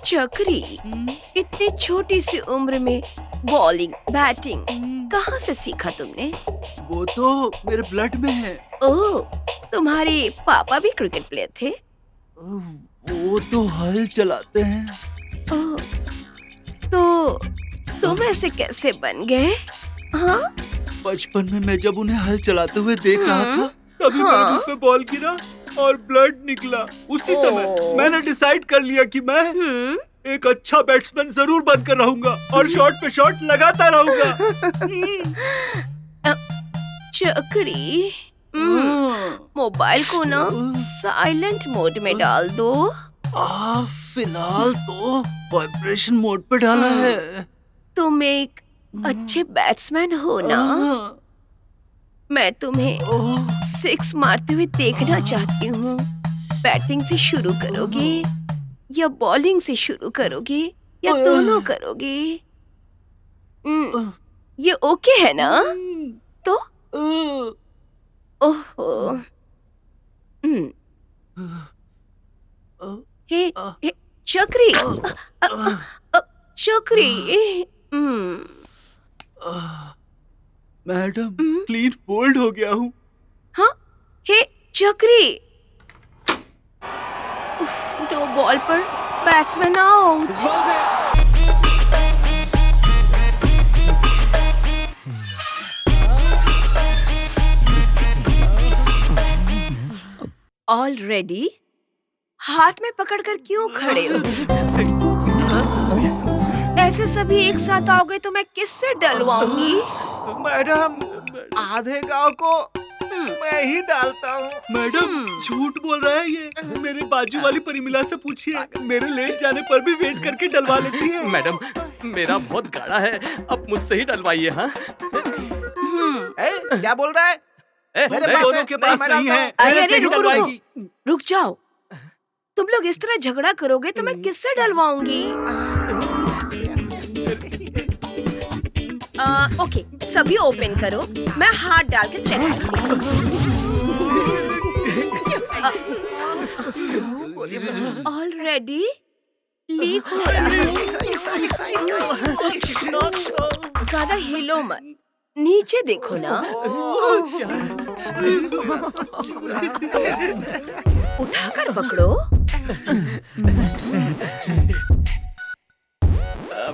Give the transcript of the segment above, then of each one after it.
चक्री, इतनी छोटी सी उम्र में बॉलिंग बैटिंग कहाँ से सीखा तुमने? वो तो मेरे ब्लड में है। ओह, तुम्हारे पापा भी क्रिकेट प्लेयर थे? वो तो हल चलाते हैं। ओह, तो तुम ऐसे कैसे बन गए? हाँ? बचपन में मैं जब उन्हें हल चलाते हुए देख रहा था तभी हाँ? मेरे मुंह पे बॉल गिरा और ब्लड निकला। उसी समय ओह। मैंने डिसाइड कर लिया कि मैं एक अच्छा बैट्समैन जरूर बनकर रहूंगा और शॉट पे शॉट लगाता रहूंगा। चक्री, हाँ। मोबाइल को ना साइलेंट मोड में डाल दो। फिलहाल तो वाइब्रेशन मोड पे डाला है। तुम एक अच्छे बैट्समैन हो ना? मैं तुम्हें सिक्स मारते हुए देखना चाहती हूँ। बैटिंग से शुरू करोगे या बॉलिंग से शुरू करोगे या दोनों करोगे? ये ओके है ना? तो ओहो, हे चक्री, चक्री, मैडम, क्लीन बोल्ड हो गया हूँ। हाँ, हे चक्री, नो बॉल पर बैट्समैन आउट। ऑलरेडी हाथ में पकड़कर क्यों खड़े हो? ऐसे सभी एक साथ आओगे तो मैं किससे डलवाऊंगी? मैडम, आधे गांव को मैं ही डालता हूँ। मैडम, झूठ बोल रहा है ये। मेरे बाजू वाली परिमिला से पूछिए, मेरे लेट जाने पर भी वेट करके डलवा लेती है। मैडम, मेरा बहुत गाढ़ा है, अब मुझसे ही डलवाइए। हाँ, क्या बोल रहा है? मेरे दोनों के पास नहीं है। अरे रुक जाओ। तुम लोग इस तरह झगड़ा करोगे तो मैं किससे डलवाऊंगी? ओके, सभी ओपन करो, मैं हाथ डाल के चेक करती हूँ। ऑलरेडी लीक हो रहा है। ज्यादा हिलो मत, नीचे देखो ना। उठाकर पकड़ो।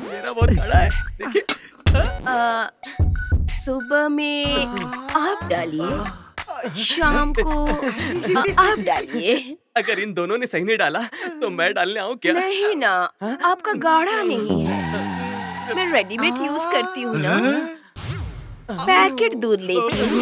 मेरा बहुत गाढ़ा है, देखिए। सुबह में आप डालिए, शाम को आप डालिए। अगर इन दोनों ने सही नहीं डाला तो मैं डालने आऊँ क्या? नहीं ना, आपका गाढ़ा नहीं है। मैं रेडीमेड यूज करती हूँ ना, पैकेट दूध लेती हूँ।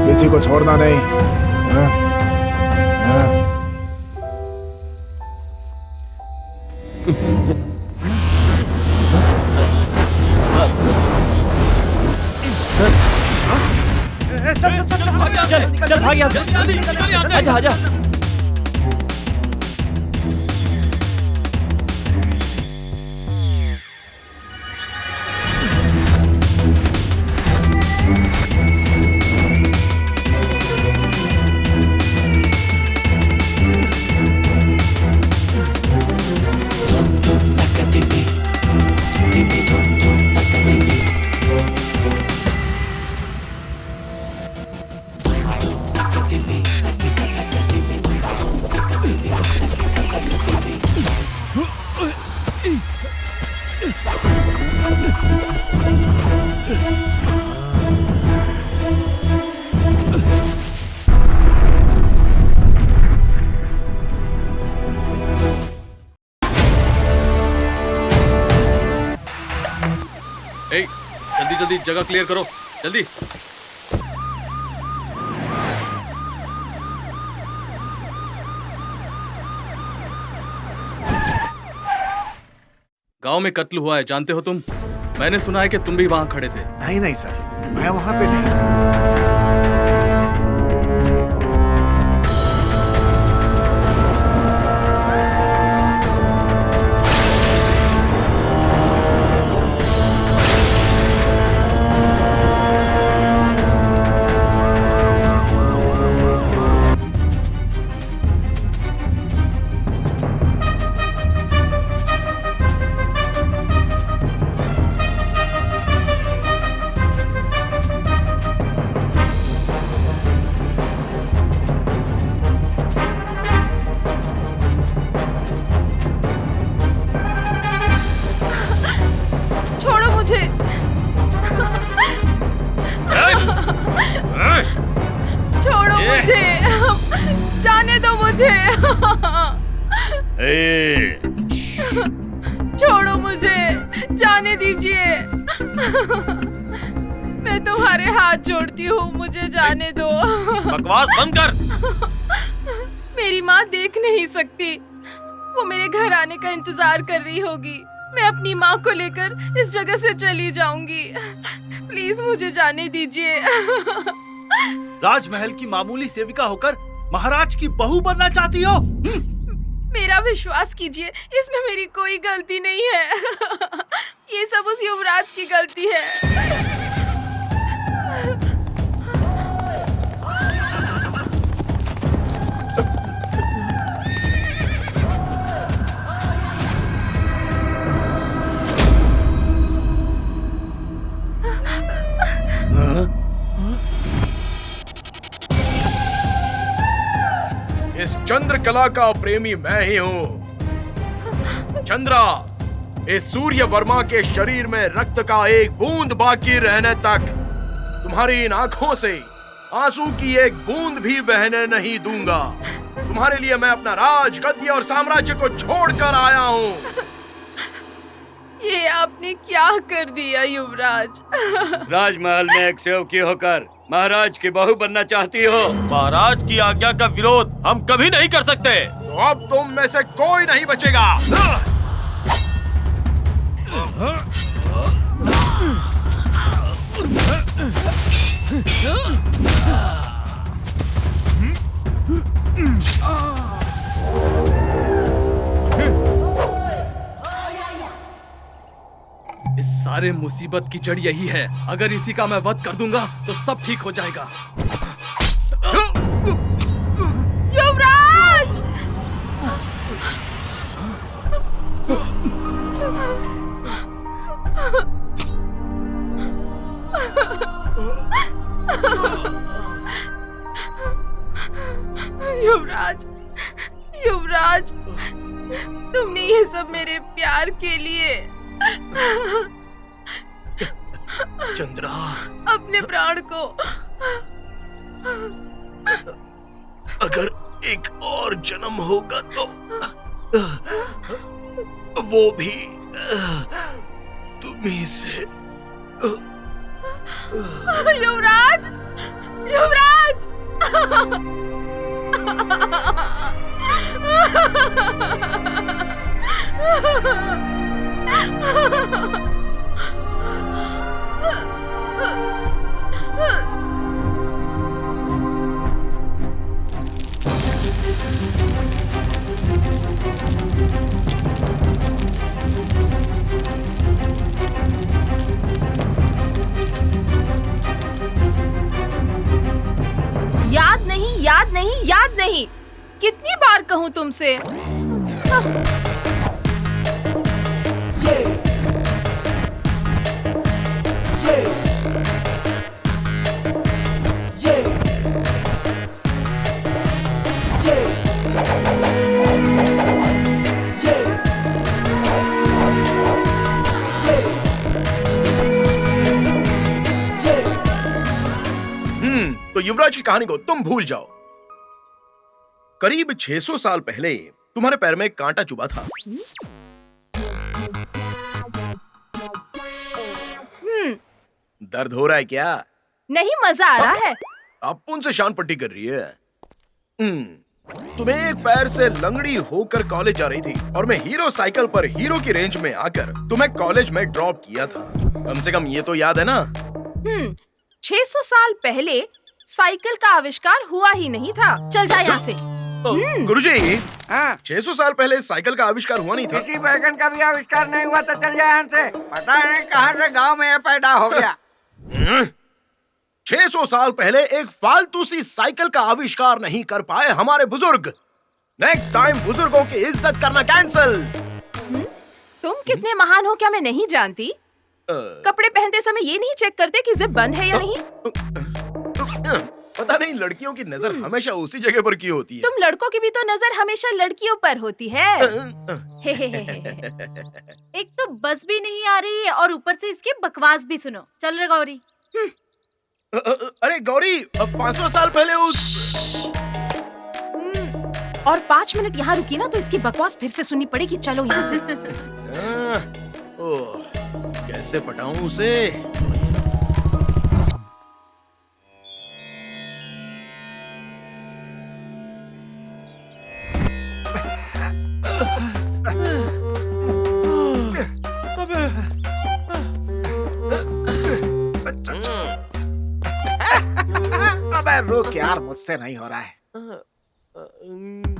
किसी को छोड़ना नहीं। हाँ? हाँ? चल भाग यहाँ से। आजा आजा। जल्दी जल्दी जगह क्लियर करो, जल्दी। गांव में कत्ल हुआ है, जानते हो तुम? मैंने सुना है कि तुम भी वहां खड़े थे। नहीं नहीं सर, मैं वहां पे नहीं था। छोड़ो मुझे। छोड़ो मुझे, जाने दो मुझे। छोड़ो मुझे, जाने दीजिए। मैं तुम्हारे हाथ जोड़ती हूँ, मुझे जाने दो। बकवास बंद कर। मेरी माँ देख नहीं सकती, वो मेरे घर आने का इंतजार कर रही होगी। मैं अपनी माँ को लेकर इस जगह से चली जाऊंगी। प्लीज मुझे जाने दीजिए। राजमहल की मामूली सेविका होकर महाराज की बहू बनना चाहती हो? मेरा विश्वास कीजिए, इसमें मेरी कोई गलती नहीं है। ये सब उस युवराज की गलती है। इस चंद्रकला का प्रेमी मैं ही हूँ। चंद्रा, इस सूर्य वर्मा के शरीर में रक्त का एक बूंद बाकी रहने तक तुम्हारी इन आंखों से आंसू की एक बूंद भी बहने नहीं दूंगा। तुम्हारे लिए मैं अपना राज, गद्दी और साम्राज्य को छोड़कर आया हूँ। ये आपने क्या कर दिया युवराज? राजमहल में एक सेवकी होकर महाराज की बहू बनना चाहती हो? महाराज की आज्ञा का विरोध हम कभी नहीं कर सकते। तो अब तुम में से कोई नहीं बचेगा। इस सारे मुसीबत की जड़ यही है। अगर इसी का मैं वध कर दूंगा तो सब ठीक हो जाएगा। युवराज! युवराज, युवराज, तुमने ये सब मेरे प्यार के लिए। चंद्रा, अपने प्राण को। अगर एक और जन्म होगा तो वो भी तुम्ही से। युवराज, युवराज! याद नहीं, याद नहीं, याद नहीं। कितनी बार कहूं तुमसे? तो युवराज की कहानी को तुम भूल जाओ। करीब 600 साल पहले तुम्हारे पैर में एक कांटा चुभा था। दर्द हो रहा है क्या? नहीं, मजा आ रहा है। अब उनसे शान पट्टी कर रही है। तुम्हें एक पैर से लंगड़ी होकर कॉलेज जा रही थी और मैं हीरो साइकिल पर हीरो की रेंज में आकर तुम्हें कॉलेज में ड्रॉप किया था। कम से कम ये तो याद है ना? 600 साल पहले साइकिल का आविष्कार हुआ ही नहीं था। चल जा यहाँ से। गुरुजी, हाँ, 600 साल पहले साइकिल का आविष्कार हुआ नहीं था। किसी बैगन का भी आविष्कार नहीं हुआ तो चल जाए यहाँ से। पता नहीं कहाँ से गांव में ये पैदा हो गया। 600 साल पहले एक फालतू सी साइकिल का आविष्कार नहीं कर पाए हमारे बुजुर्ग। नेक्स्ट टाइम बुजुर्गों की इज्जत करना कैंसल। तुम कितने महान हो क्या मैं नहीं जानती? कपड़े पहनते समय ये नहीं चेक करते कि जिप बंद है या नहीं? पता नहीं लड़कियों की नजर हमेशा उसी जगह पर क्यों होती है। तुम लड़कों की भी तो नजर हमेशा लड़कियों पर होती है। एक तो बस भी नहीं आ रही है और ऊपर से इसकी बकवास भी सुनो। चल रे गौरी। अरे गौरी, 500 साल पहले उस और 5 मिनट यहाँ रुकी ना तो इसकी बकवास फिर से सुननी पड़ेगी। चलो यहाँ से। कैसे पटाऊं उसे? अबे रुक यार, मुझसे नहीं हो रहा है।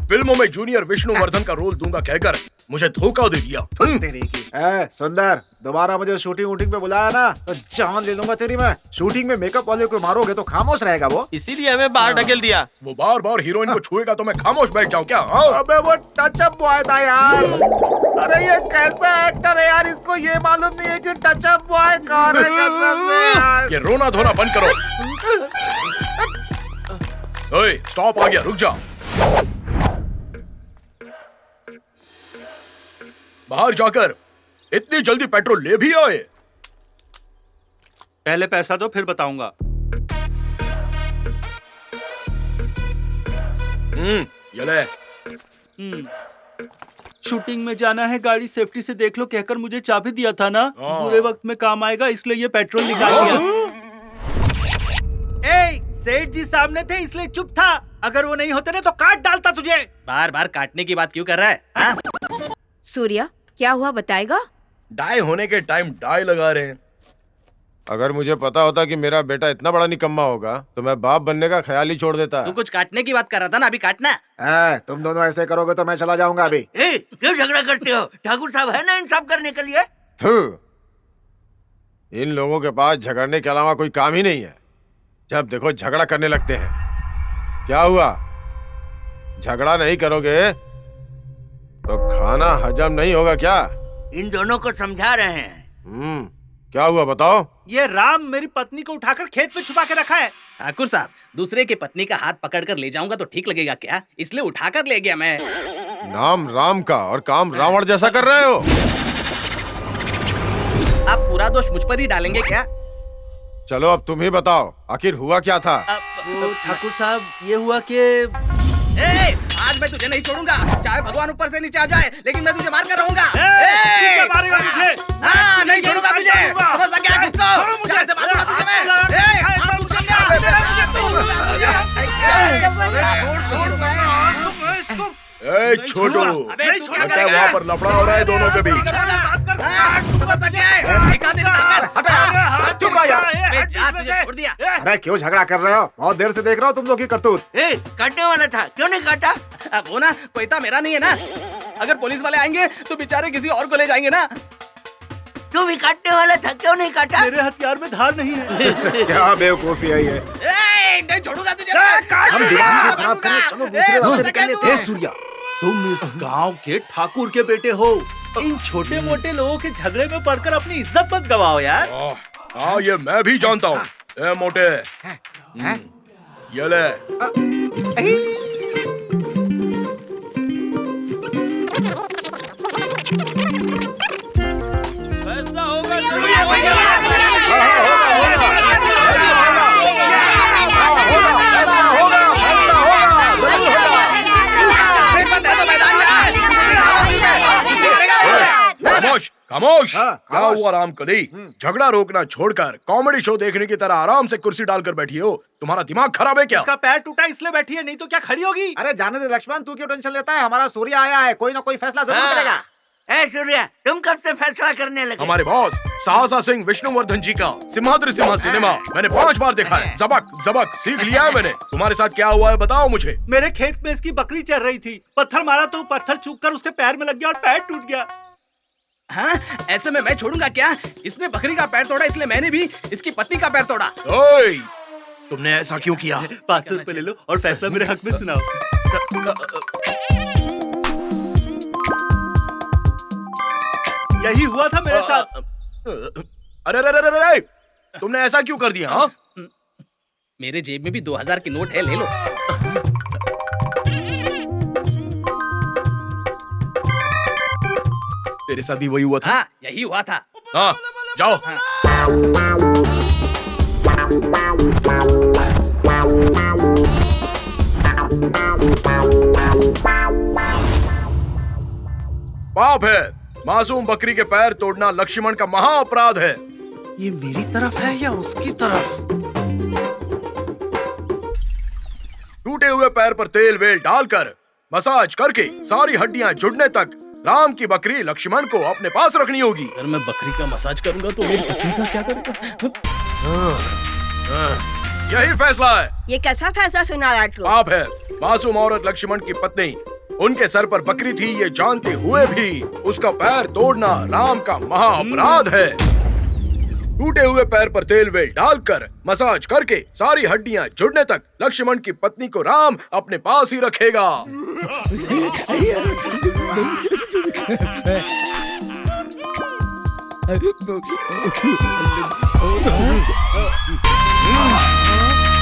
फिल्मों में जूनियर विष्णुवर्धन का रोल दूंगा कहकर मुझे धोखा दे दिया। तेरी की। सुंदर, दोबारा मुझे शूटिंग वूटिंग पे बुलाया ना तो जान ले लूंगा तेरी मैं। शूटिंग में मेकअप वाले को मारोगे तो खामोश रहेगा वो। इसीलिए हमें बाहर ढकेल दिया। वो बार बार हीरोइन को छुएगा तो मैं खामोश बैठ जाऊं क्या? हाँ? अबे वो टचअप बॉय था यार। अरे ये कैसा एक्टर है यार, इसको ये मालूम नहीं है कि टचअप बॉय कौन है। कसम से यार। ये रोना धोना बंद करो। ओए, स्टॉप, आ गया, रुक जा। बाहर जाकर इतनी जल्दी पेट्रोल ले भी आए? पहले पैसा दो फिर बताऊंगा। ये ले। शूटिंग में जाना है, गाड़ी सेफ्टी से देख लो कहकर मुझे चाबी दिया था ना। हाँ। बुरे वक्त में काम आएगा इसलिए ये पेट्रोल निकाल दिया। ए, सेठ जी सामने थे इसलिए चुप था। अगर वो नहीं होते ना तो काट डालता तुझे। बार बार काटने की बात क्यों कर रहा है? हाँ? सूर्या, क्या हुआ बताएगा? डाई होने के टाइम डाई लगा रहे हैं। अगर मुझे पता होता कि मेरा बेटा इतना बड़ा निकम्मा होगा तो मैं बाप बनने का ख्याल ही छोड़ देता। तू कुछ काटने की बात कर रहा था ना, अभी काटना। तुम दोनों ऐसे करोगे तो मैं चला जाऊंगा अभी। क्यों झगड़ा करते हो? ठाकुर साहब है ना इंसाफ करने के लिए। इन लोगों के पास झगड़ने के अलावा कोई काम ही नहीं है। जब देखो झगड़ा करने लगते हैं। क्या हुआ? झगड़ा नहीं करोगे तो खाना हजम नहीं होगा क्या? इन दोनों को समझा रहे हैं। क्या हुआ बताओ? ये राम मेरी पत्नी को उठाकर खेत में छुपा के रखा है। ठाकुर साहब, दूसरे की पत्नी का हाथ पकड़कर ले जाऊंगा तो ठीक लगेगा क्या? इसलिए उठाकर ले गया मैं। नाम राम का और काम रावण जैसा कर रहे हो। आप पूरा दोष मुझ पर ही डालेंगे क्या? चलो अब तुम ही बताओ, आखिर हुआ क्या था? ठाकुर साहब, ये हुआ कि आज मैं तुझे नहीं छोड़ूंगा, चाहे भगवान ऊपर से नीचे आ जाए, लेकिन मैं तुझे मार कर रहूंगा। मारेगा मुझे? हाँ, नहीं छोड़ूंगा तुझे। समझ लग गया तुझको? जान से मारूंगा तुझे मैं। छोटू, लगता है वहाँ पर लफड़ा हो रहा है दोनों के बीच। चुप रहो यार। तुझे छोड़ दिया। अरे क्यों झगड़ा कर रहे हो? बहुत देर से देख रहा हूँ तुम लोग की करतूत। काटने वाला था, क्यों नहीं काटा? अब वो ना कोई था मेरा नहीं है ना। अगर पुलिस वाले आएंगे तो बेचारे किसी और को ले जाएंगे ना। तू भी काटने वाला था, क्यों नहीं काटा? मेरे हथियार में धार नहीं है। क्या बेवकूफी है ये। नहीं छोड़ूंगा तुझे। हम दिमाग क्यों खराब करें? चलो दूसरे रास्ते निकल लेते हैं। सूर्या, तुम इस गांव के ठाकुर के बेटे हो। इन छोटे मोटे लोगों के झगड़े में पड़कर अपनी इज्जत मत गवाओ यार। हाँ, ये मैं भी जानता हूँ। ए मोटे, ये ले। फैसला होगा। खामोश, खामोश। हाँ, क्या खामोश। हुआ रामकली? झगड़ा रोकना छोड़कर कॉमेडी शो देखने की तरह आराम से कुर्सी डालकर बैठी हो। तुम्हारा दिमाग खराब है क्या? इसका पैर टूटा इसलिए बैठी है, नहीं तो क्या खड़ी होगी? अरे जाने दे लक्ष्मण, तू क्यों टेंशन लेता है? हमारा सूर्य आया है, कोई ना कोई फैसला जरूर हाँ। करेगा। ए सूर्या, तुम कब से फैसला करने लगे? हमारे बॉस साहसा सिंह विष्णुवर्धन जी का सिम्हाद्री सिम्हा सिनेमा मैंने 5 बार देखा है। जबक जबक सीख लिया है मैंने। तुम्हारे साथ क्या हुआ है बताओ मुझे। मेरे खेत में इसकी बकरी चल रही थी, पत्थर मारा तो पत्थर चूक कर उसके पैर में लग गया और पैर टूट गया। हाँ, ऐसे में मैं छोड़ूंगा क्या? इसने बकरी का पैर तोड़ा, इसलिए मैंने भी इसकी पत्नी का पैर तोड़ा। ओए, तुमने ऐसा क्यों किया? 500 रुपए ले लो और फैसला मेरे हक में सुनाओ। यही हुआ था मेरे साथ। अरे अरे अरे अरे, तुमने ऐसा क्यों कर दिया? हाँ? मेरे जेब में भी 2000 की नोट है, ले लो। तेरे साथ भी वही हुआ था? हाँ, यही हुआ था। हाँ, जाओ। पाप है। मासूम बकरी के पैर तोड़ना लक्ष्मण का महा अपराध है। ये मेरी तरफ है या उसकी तरफ? टूटे हुए पैर पर तेल वेल डालकर मसाज करके सारी हड्डियां जुड़ने तक राम की बकरी लक्ष्मण को अपने पास रखनी होगी। अगर मैं बकरी का मसाज करूंगा तो मेरी पत्नी का क्या करेगा? यही फैसला है। ये कैसा फैसला सुना रहा तू? पाप है। मासूम औरत लक्ष्मण की पत्नी, उनके सर पर बकरी थी ये जानते हुए भी उसका पैर तोड़ना राम का महा अपराध है। टूटे हुए पैर पर तेल वेल डालकर मसाज करके सारी हड्डियां जुड़ने तक लक्ष्मण की पत्नी को राम अपने पास ही रखेगा।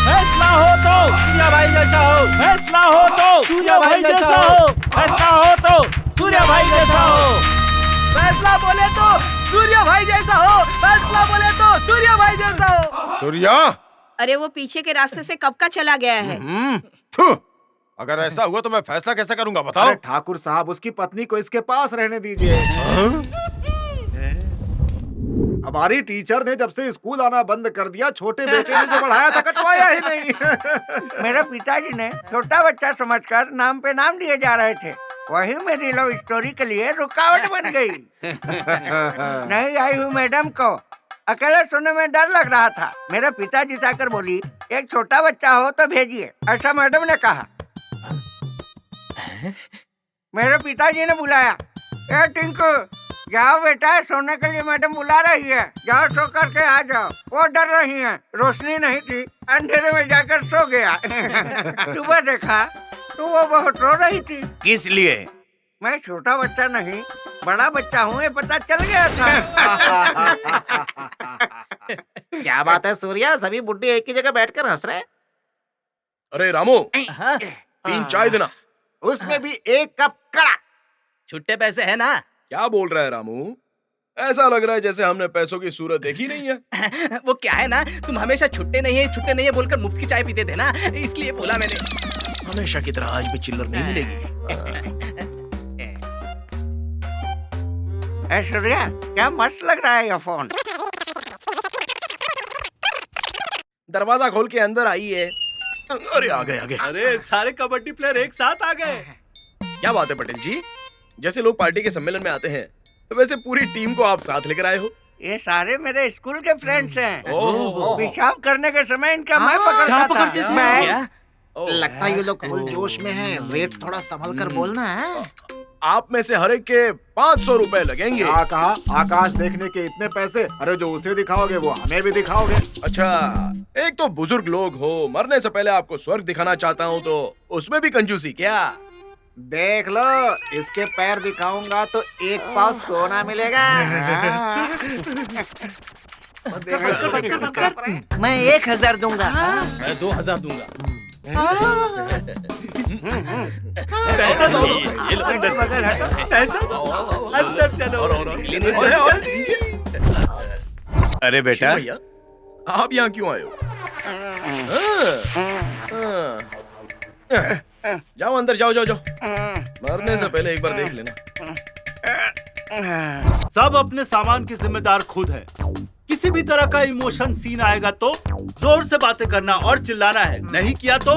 फैसला हो तो सूर्या भाई जैसा हो, फैसला हो तो सूर्या भाई जैसा हो, फैसला हो तो सूर्या भाई जैसा हो। फैसला बोले तो सूर्य भाई जैसा हो, फैसला बोले तो सूर्य भाई जैसा हो। सूर्या, अरे वो पीछे के रास्ते से कब का चला गया है। थू, अगर ऐसा हुआ तो मैं फैसला कैसे करूंगा बताओ? अरे ठाकुर साहब, उसकी पत्नी को इसके पास रहने दीजिए। हमारी टीचर ने जब से स्कूल आना बंद कर दिया, छोटे बेटे ने जो बढ़ाया था कटवाया ही नहीं। मेरे पिताजी ने छोटा बच्चा समझकर नाम पे नाम दिए जा रहे थे, वही मेरी लव स्टोरी के लिए रुकावट बन गई। नहीं आई हुई मैडम को अकेले सोने में डर लग रहा था। मेरे पिताजी से आकर बोली, एक छोटा बच्चा हो तो भेजिए, ऐसा मैडम ने कहा। मेरे पिताजी ने बुलाया, ए टिंकू जाओ बेटा, सोने के लिए मैडम बुला रही है, जाओ सो करके आ जाओ। वो डर रही है, रोशनी नहीं थी, अंधेरे में जाकर सो गया। सुबह देखा तो वो बहुत रो रही थी। किस लिए? मैं छोटा बच्चा नहीं बड़ा बच्चा हूँ, ये पता चल गया था। क्या बात है सूर्या, सभी बुड्ढे एक ही जगह बैठकर हंस रहे हैं। अरे रामू, 3 चाय देना। उसमें भी 1 कप कड़ा। छुट्टे पैसे है ना? क्या बोल रहा है रामू? ऐसा लग रहा है जैसे हमने पैसों की सूरत देखी नहीं है। वो क्या है ना, तुम हमेशा छुट्टे नहीं है बोलकर मुफ्त की चाय पीते थे ना, इसलिए बोला मैंने। हमेशा की तरह आज भी चिल्लर नहीं मिलेगी। ऐश्वर्या, क्या मस्त लग रहा है ये फोन। दरवाजा खोल के अंदर आई है। अरे आ गए। अरे सारे कबड्डी प्लेयर एक साथ आ गए। क्या बात है पटेल जी, जैसे लोग पार्टी के सम्मेलन में आते हैं तो वैसे पूरी टीम को आप साथ लेकर आए हो। ये सारे मेरे स्कूल के फ्रेंड्स हैं। ओह। पेशाब करने के समय इनका मैं पकड़ता था। मैं लगता है ये लोग फुल जोश में हैं। रेट थोड़ा संभल कर बोलना है। आप में से हर एक के 500 रुपए लगेंगे। क्या कहा? आकाश देखने के इतने पैसे? अरे जो उसे दिखाओगे वो हमें भी दिखाओगे। अच्छा, एक तो बुजुर्ग लोग हो, मरने से पहले आपको स्वर्ग दिखाना चाहता हूँ तो उसमें भी कंजूसी क्या? देख लो, इसके पैर दिखाऊंगा तो 1 पाव सोना मिलेगा। मैं 1000 दूंगा। मैं 2000 दूंगा। पैसा दो, पैसा दो, अंदर चलो। अरे बेटा, भैया आप यहाँ क्यों आए हो? जाओ अंदर, जाओ। मरने से पहले एक बार देख लेना। सब अपने सामान के जिम्मेदार खुद है। किसी भी तरह का इमोशन सीन आएगा तो जोर से बातें करना और चिल्लाना है, नहीं किया तो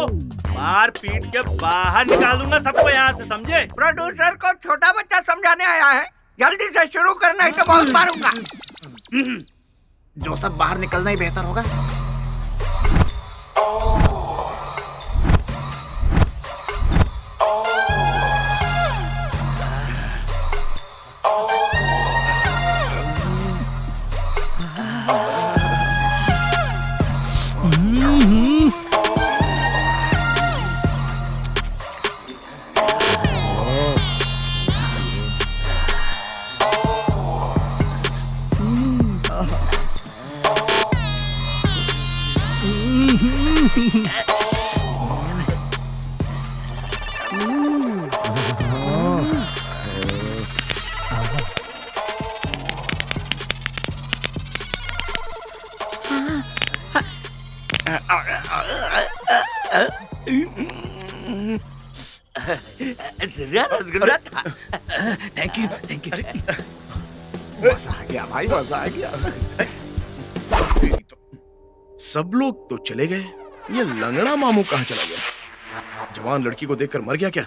मार पीट के बाहर निकाल दूंगा सबको यहाँ से, समझे? प्रोड्यूसर को छोटा बच्चा समझाने आया है, जल्दी से शुरू करना है तो बहुत मारूंगा। जो सब बाहर निकलना ही बेहतर होगा। रसगुल्ला था। Thank you thank you. मजा आ गया भाई, मजा आ गया। सब लोग तो चले गए, ये लंगड़ा मामू कहाँ चला गया? जवान लड़की को देखकर मर गया क्या?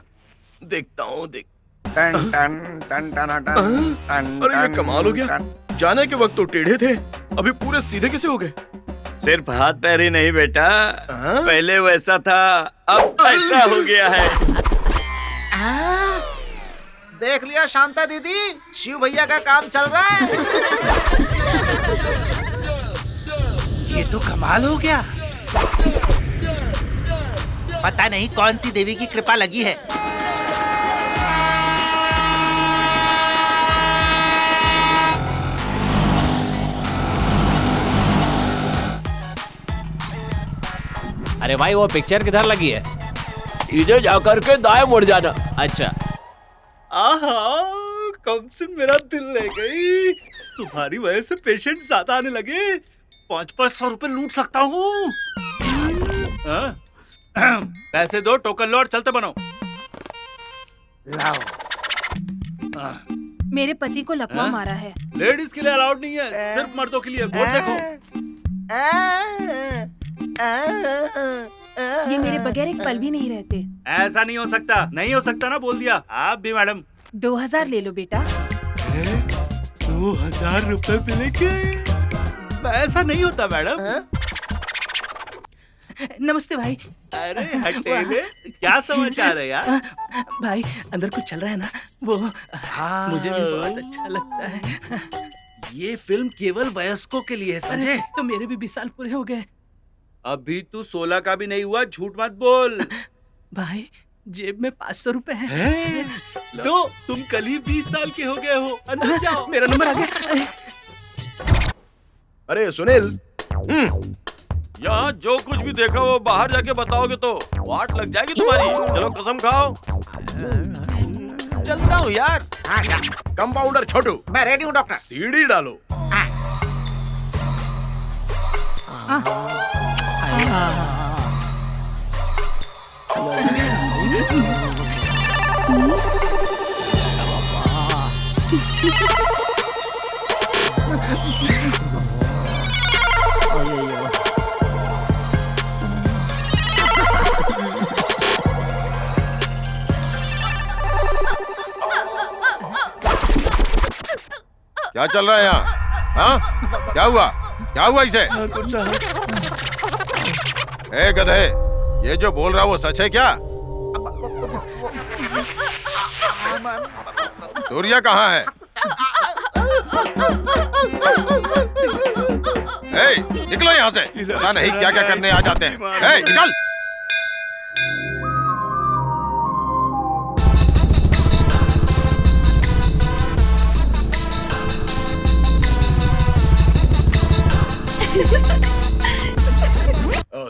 देखता हूँ देख। टन टन टन टन टन टन। अरे ये कमाल हो गया, जाने के वक्त तो टेढ़े थे, अभी पूरे सीधे कैसे हो गए? सिर्फ हाथ पैर ही नहीं बेटा, पहले वैसा था अब ऐसा हो गया है। देख लिया शांता दीदी, शिव भैया का काम चल रहा है। ये तो कमाल हो गया। पता नहीं कौन सी देवी की कृपा लगी है। अरे भाई वो पिक्चर किधर लगी है? सीधे जाकर के दाएं मुड़ जाना। अच्छा। आहा, कम से मेरा दिल ले गई। तुम्हारी वजह से पेशेंट ज्यादा आने लगे। 500 रुपए लूट सकता हूँ। पैसे दो, टोकन लो और चलते बनो। लाओ। मेरे पति को लकवा मारा है। लेडीज के लिए अलाउड नहीं है, सिर्फ मर्दों के लिए। बोर्ड देखो। ये मेरे बगैर एक पल भी नहीं रहते। ऐसा नहीं हो सकता, नहीं हो सकता ना, बोल दिया। आप भी मैडम। 2000 ले लो बेटा। 2000 रुपए मिले के? ऐसा नहीं होता मैडम। नमस्ते भाई। अरे हटेले, क्या समाचार है यार? भाई अंदर कुछ चल रहा है ना, वो मुझे भी बहुत अच्छा लगता है। ये फिल्म केवल वयस्कों के लिए है, समझे? तो मेरे भी 20 साल पूरे हो गए। अभी तू 16 का भी नहीं हुआ, झूठ मत बोल। भाई जेब में 500 रुपए है। तो तुम कल ही 20 साल के हो गए हो। अंदर जाओ। मेरा नंबर आ गया। अरे सुनील, यहाँ जो कुछ भी देखा वो बाहर जाके बताओगे तो वाट लग जाएगी तुम्हारी। चलो कसम खाओ। चलता हूँ यार। हाँ क्या? कंपाउंडर छोटू, मैं रेडी हूँ डॉक्टर। सीढ़ी डालो। क्या चल रहा है यहाँ? हाँ? क्या हुआ? क्या हुआ इसे? ए गधे, ये जो बोल रहा वो सच है क्या? सूर्या कहाँ है? ए, निकलो यहाँ से। पता नहीं क्या क्या करने आ जाते हैं। ए, निकल।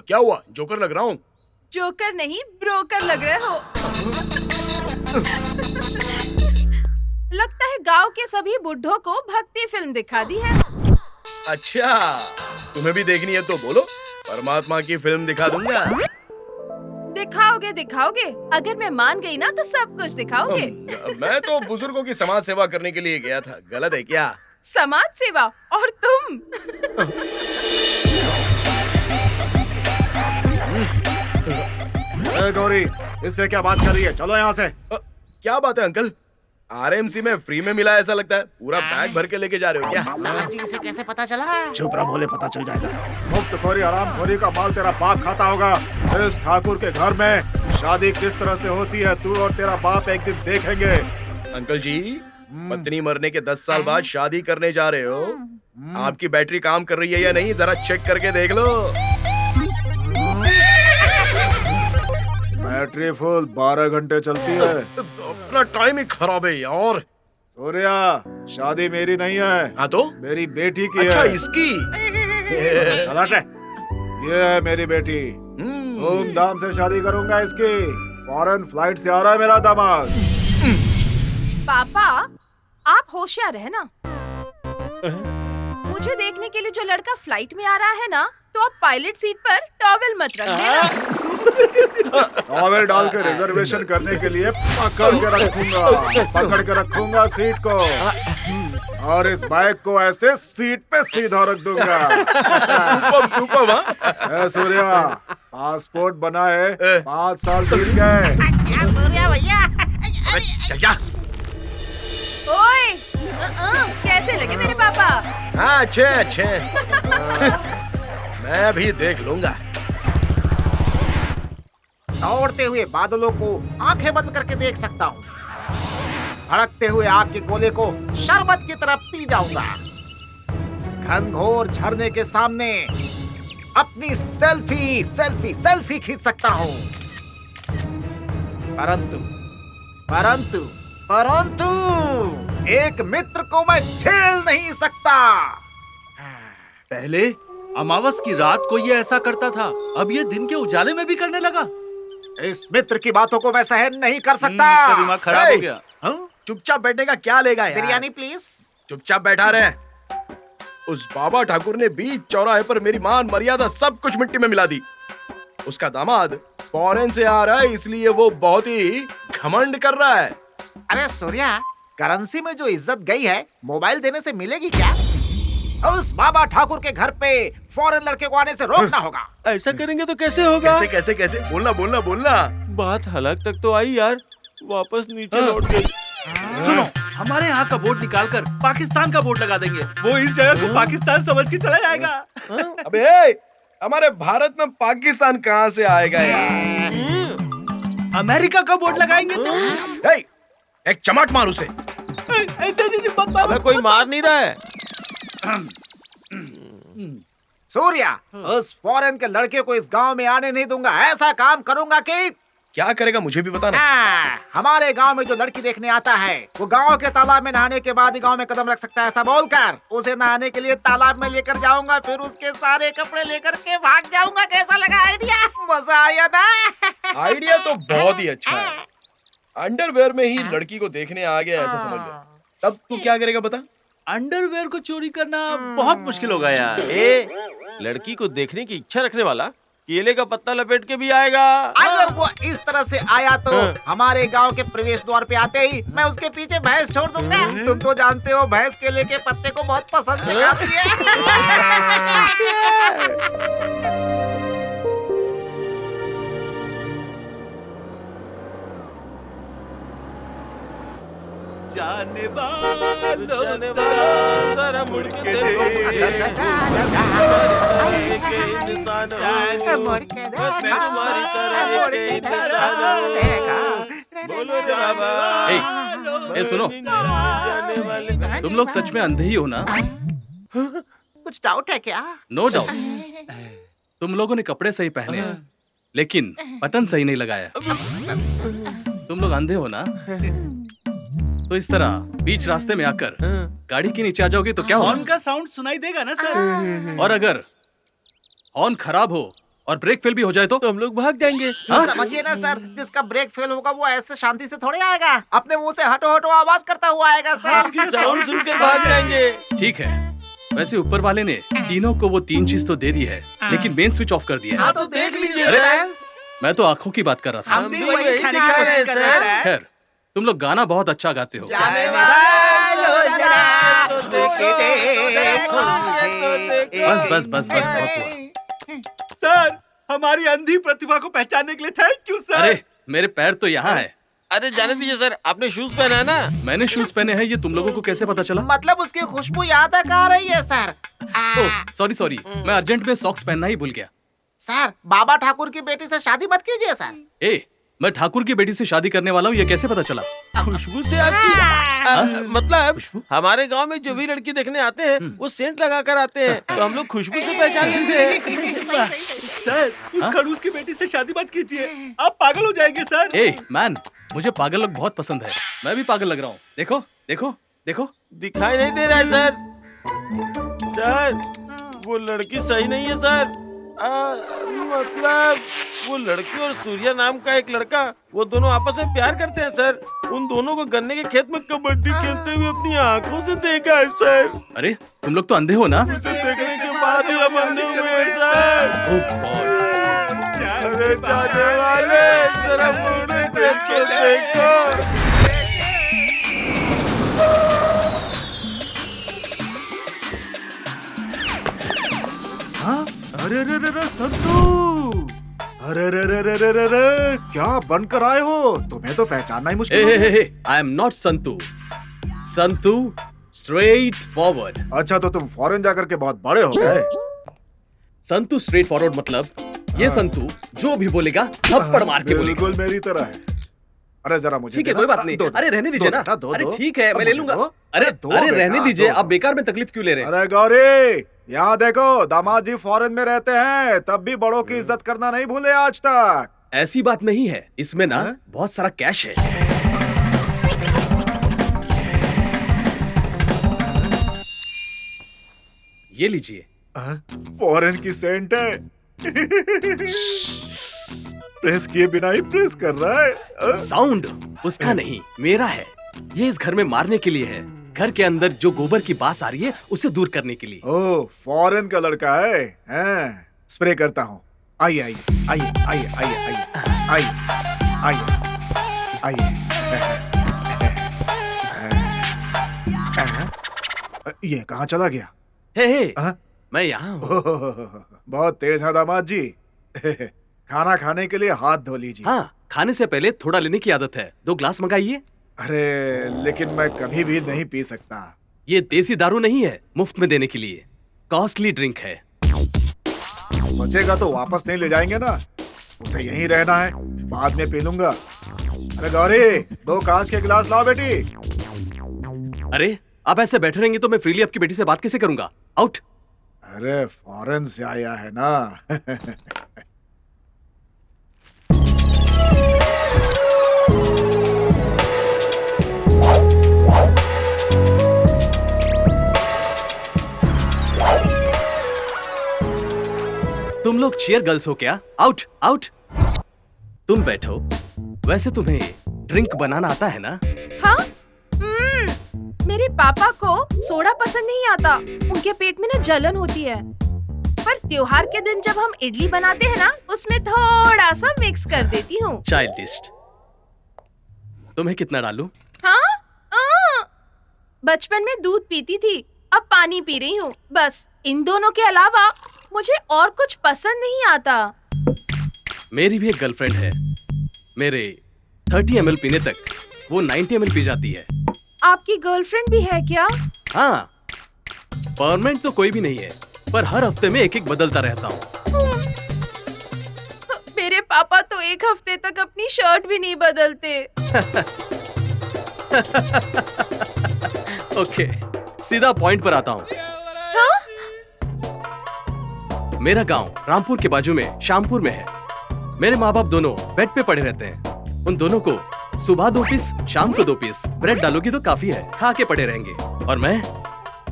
क्या हुआ? जोकर लग रहा हूँ? जोकर नहीं, ब्रोकर लग रहे हो। लगता है गांव के सभी बुढ़ों को भक्ति फिल्म दिखा दी है। अच्छा, तुम्हें भी देखनी है तो बोलो, परमात्मा की फिल्म दिखा दूंगा। दिखाओगे दिखाओगे, अगर मैं मान गई ना तो सब कुछ दिखाओगे। मैं तो बुजुर्गों की समाज सेवा करने के लिए गया था, गलत है क्या? समाज सेवा और तुम? गौरी, इससे क्या बात कर रही है? चलो यहाँ से। क्या बात है अंकल? आरएमसी में फ्री में मिला ऐसा लगता है। पूरा बैग भर के लेके जा रहे हो क्या? साहब जी, इसे कैसे पता चला? चुप रहो, बोले पता चल जाएगा। मुफ्तखोरी हरामखोरी का माल तेरा बाप खाता होगा। इस ठाकुर के घर में शादी किस तरह से होती है तू और तेरा बाप एक दिन देखेंगे। अंकल जी, पत्नी मरने के 10 साल बाद शादी करने जा रहे हो। आपकी बैटरी काम कर रही है या नहीं, जरा चेक करके देख लो। बैटरी फुल 12 घंटे चलती है। अपना टाइम ही खराब है यार। सूर्या, शादी मेरी नहीं है। हाँ तो? मेरी बेटी की अच्छा, है। इसकी? ये है मेरी बेटी। धूमधाम से शादी करूंगा इसकी। फॉरेन फ्लाइट से आ रहा है मेरा दामाद। पापा, आप होशियार है ना। मुझे देखने के लिए जो लड़का फ्लाइट में आ रहा है ना, तो आप पायलट सीट पर टॉवेल मत रख देना। टॉवेल डाल के रिजर्वेशन करने के लिए पकड़ के रखूंगा सीट को, और इस बैग को ऐसे सीट पे सीधा रख दूंगा। Super super. हाँ सूर्या, पासपोर्ट बना है, 5 साल बीत गए। सूर्या भैया, चल जा। ओए, कैसे लगे मेरे पापा? हाँ, अच्छे अच्छे। मैं भी देख लूंगा। दौड़ते हुए बादलों को आंखें बंद करके देख सकता हूँ। भड़कते हुए आग के गोले को शरबत की तरह पी जाऊंगा। घनघोर झरने के सामने अपनी सेल्फी खींच सकता हूँ। परंतु एक मित्र को मैं झेल नहीं सकता। पहले अमावस की रात को ये ऐसा करता था, अब ये दिन के उजाले में भी करने लगा। इस मित्र की बातों को मैं सहन नहीं कर सकता। इसका दिमाग खराब हो गया। चुपचाप बैठने का क्या लेगा यार? बिरयानी प्लीज। चुपचाप बैठा रहे। उस बाबा ठाकुर ने बीच चौराहे पर मेरी मान मर्यादा सब कुछ मिट्टी में मिला दी। उसका दामाद फॉरेन से आ रहा है, इसलिए वो बहुत ही घमंड कर रहा है। अरे सूर्या, करेंसी में जो इज्जत गई है, मोबाइल देने से मिलेगी क्या? उस बाबा ठाकुर के घर पे फॉरेन लड़के को आने से रोकना होगा। ऐसा करेंगे तो कैसे होगा? कैसे कैसे कैसे? बोलना। बात हलक तक तो आई यार, वापस नीचे लौट गई। सुनो, हमारे यहाँ का बोर्ड निकालकर पाकिस्तान का बोर्ड लगा देंगे। वो इस जगह को पाकिस्तान समझ के चला जाएगा। अबे हमारे भारत में पाकिस्तान कहाँ से आएगा यार? अमेरिका का बोर्ड लगाएंगे तो। एक चमाट मार उसे। अबे कोई मार नहीं रहा है। सूर्या, उस फॉरेन के लड़के को इस गांव में आने नहीं दूंगा। ऐसा काम करूंगा कि क्या करेगा मुझे भी बताना। हमारे गांव में जो लड़की देखने आता है, वो गांव के तालाब में नहाने के बाद ही गांव में कदम रख सकता है, ऐसा बोलकर उसे नहाने के लिए तालाब में लेकर जाऊंगा। फिर उसके सारे कपड़े लेकर के भाग जाऊंगा। कैसा लगा आइडिया? मजा आया ना? आइडिया तो बहुत ही अच्छा है। अंडरवेयर में ही लड़की को देखने आ गया ऐसा समझ लो। तब तू क्या करेगा बता? अंडरवेयर को चोरी करना बहुत मुश्किल होगा यार। लड़की को देखने की इच्छा रखने वाला केले का पत्ता लपेट के भी आएगा। अगर वो इस तरह से आया तो हमारे गांव के प्रवेश द्वार पे आते ही मैं उसके पीछे भैंस छोड़ दूंगा। तुम तो जानते हो, भैंस केले के पत्ते को बहुत पसंद से खाती है। जाने वालों जरा मुड़ के देखो। सुनो, तुम लोग सच में अंधे ही हो ना? कुछ डाउट है क्या? No doubt. तुम लोगों ने कपड़े सही पहने हैं, लेकिन बटन सही नहीं लगाया। तुम लोग अंधे हो ना? तो इस तरह बीच रास्ते में आकर गाड़ी के नीचे आ जाओगे तो क्या होगा? हॉर्न का साउंड सुनाई देगा ना सर। और अगर हॉर्न खराब हो और ब्रेक फेल भी हो जाए तो हम लोग भाग जाएंगे। समझिए ना सर, जिसका ब्रेक फेल होगा वो ऐसे शांति से थोड़े आएगा। अपने मुंह से हटो हटो आवाज करता हुआ आएगा सर। साउंड सुनकर भाग जाएंगे। ठीक है, वैसे ऊपर वाले ने तीनों को वो 3 चीज तो दे दी है, लेकिन मेन स्विच ऑफ कर दिया है। हाँ तो देख लीजिए अरे, सर। मैं तो आंखों की बात कर रहा था। हम भी वही खाने की कोशिश कर रहे हैं। खैर, तुम लोग गाना बहुत अच्छा गाते हो। जाने वालों जरा तो देखो बस बस बस बस बहुत हुआ। सर, हमारी अंधी प्रतिभा को पहचानने के लिए थैंक यू सर। अरे मेरे पैर तो यहाँ है। अरे जाने दीजिए सर, आपने शूज पहना है ना? मैंने शूज पहने हैं, ये तुम लोगों को कैसे पता चला? मतलब उसकी खुशबू याद आ रही है सर। ओह सॉरी सॉरी, मैं अर्जेंट में सॉक्स पहनना ही भूल गया। सर, बाबा ठाकुर की बेटी से शादी मत कीजिए सर। ए, मैं ठाकुर की बेटी से शादी करने वाला हूँ, ये कैसे पता चला? खुशबू से आपकी मतलब हमारे गांव में जो भी लड़की देखने आते हैं वो सेंट लगा कर आते हैं, तो हम लोग खुशबू से पहचान लेते हैं। सर, उस खड़ूस की बेटी से शादी मत कीजिए, आप पागल हो जाएंगे सर। ए मैन, मुझे पागल लोग बहुत पसंद है। मैं भी पागल लग रहा हूँ। देखो देखो देखो। दिखाई नहीं दे रहा है सर। सर, वो लड़की सही नहीं है सर। मतलब वो लड़की और सूर्या नाम का एक लड़का, वो दोनों आपस में प्यार करते हैं सर। उन दोनों को गन्ने के खेत में कबड्डी खेलते हुए अपनी आंखों से देखा है सर। अरे तुम लोग तो अंधे हो ना? उसे देखने के बाद ही हम अंधे हुए हैं सर। अरे जाने वाले, जरा मुझे देख के देखो। हाँ? अरे रे रे रे संतू, अरे रे रे रे रे रे रे, क्या बनकर आए हो? तुम्हें तो पहचानना ही मुश्किल है। I am not Santu. Santu straight forward. अच्छा, तो तुम फॉरेन जाकर के बहुत बड़े हो गए। संतू स्ट्रेट फॉरवर्ड मतलब ये संतू जो भी बोलेगा थप्पड़ मार के बोलेगा। बिल्कुल मेरी तरह है। अरे जरा मुझे ठीक है, कोई बात नहीं। अरे रहने दीजिए ना। अरे ठीक है, मैं ले लूंगा। अरे रहने दीजिए, आप बेकार में तकलीफ क्यों ले रहे हैं? अरे गौरी, यहाँ देखो, दामाद जी फॉरेन में रहते हैं, तब भी बड़ों की इज्जत करना नहीं भूले आज तक। ऐसी बात नहीं है, इसमें ना बहुत सारा कैश है। ये लीजिए। फॉरेन की सेंट है। प्रेस किए बिना ही प्रेस कर रहा है। साउंड उसका नहीं, मेरा है। ये इस घर में मारने के लिए है। घर के अंदर जो गोबर की बास आ रही है उसे दूर करने के लिए। ओह, फॉरेन का लड़का है। स्प्रे करता हूँ। आइए आइए आइए आइए आइए आइए आइए आइए आइए। ये कहाँ चला गया? हे, मैं यहाँ हूँ। बहुत तेज है दामाद जी। खाना खाने के लिए हाथ धो लीजिए। हाँ, खाने से पहले थोड़ा लेने की आदत है। 2 ग्लास मंगाइए। अरे लेकिन मैं कभी भी नहीं पी सकता। ये देसी दारू नहीं है, मुफ्त में देने के लिए। कॉस्टली ड्रिंक है। बचेगा तो वापस नहीं ले जाएंगे ना? उसे यहीं रहना है, बाद में पी लूंगा। अरे गौरी, 2 कांच के गिलास लाओ बेटी। अरे आप ऐसे बैठे रहेंगे तो मैं फ्रीली आपकी बेटी से बात कैसे करूंगा? आउट। अरे फॉरेन से आया है ना। तुम लोग चीयर गर्ल्स हो क्या? Out out. तुम बैठो। वैसे तुम्हें ड्रिंक बनाना आता है ना? हाँ? मेरे पापा को सोडा पसंद नहीं आता। उनके पेट में ना जलन होती है। पर त्योहार के दिन जब हम इडली बनाते हैं ना, उसमें थोड़ा सा मिक्स कर देती हूँ। चाइल्डिश। तुम्हें कितना डालूं? हाँ? बचपन में दूध पीती थी, अब पानी पी रही हूँ। बस इन दोनों के अलावा मुझे और कुछ पसंद नहीं आता। मेरी भी एक गर्लफ्रेंड है। मेरे 30 ml पीने तक वो 90 ml पी जाती है। आपकी गर्लफ्रेंड भी है क्या? हाँ, परमानेंट तो कोई भी नहीं है, पर हर हफ्ते में एक बदलता रहता हूँ। मेरे पापा तो एक हफ्ते तक अपनी शर्ट भी नहीं बदलते। ओके, सीधा पॉइंट पर आता हूँ। मेरा गांव रामपुर के बाजू में शामपुर में है। मेरे माँ बाप दोनों बेड पे पड़े रहते हैं। उन दोनों को सुबह 2 पीस, शाम को 2 पीस ब्रेड डालोगी तो काफी है, खा के पड़े रहेंगे। और मैं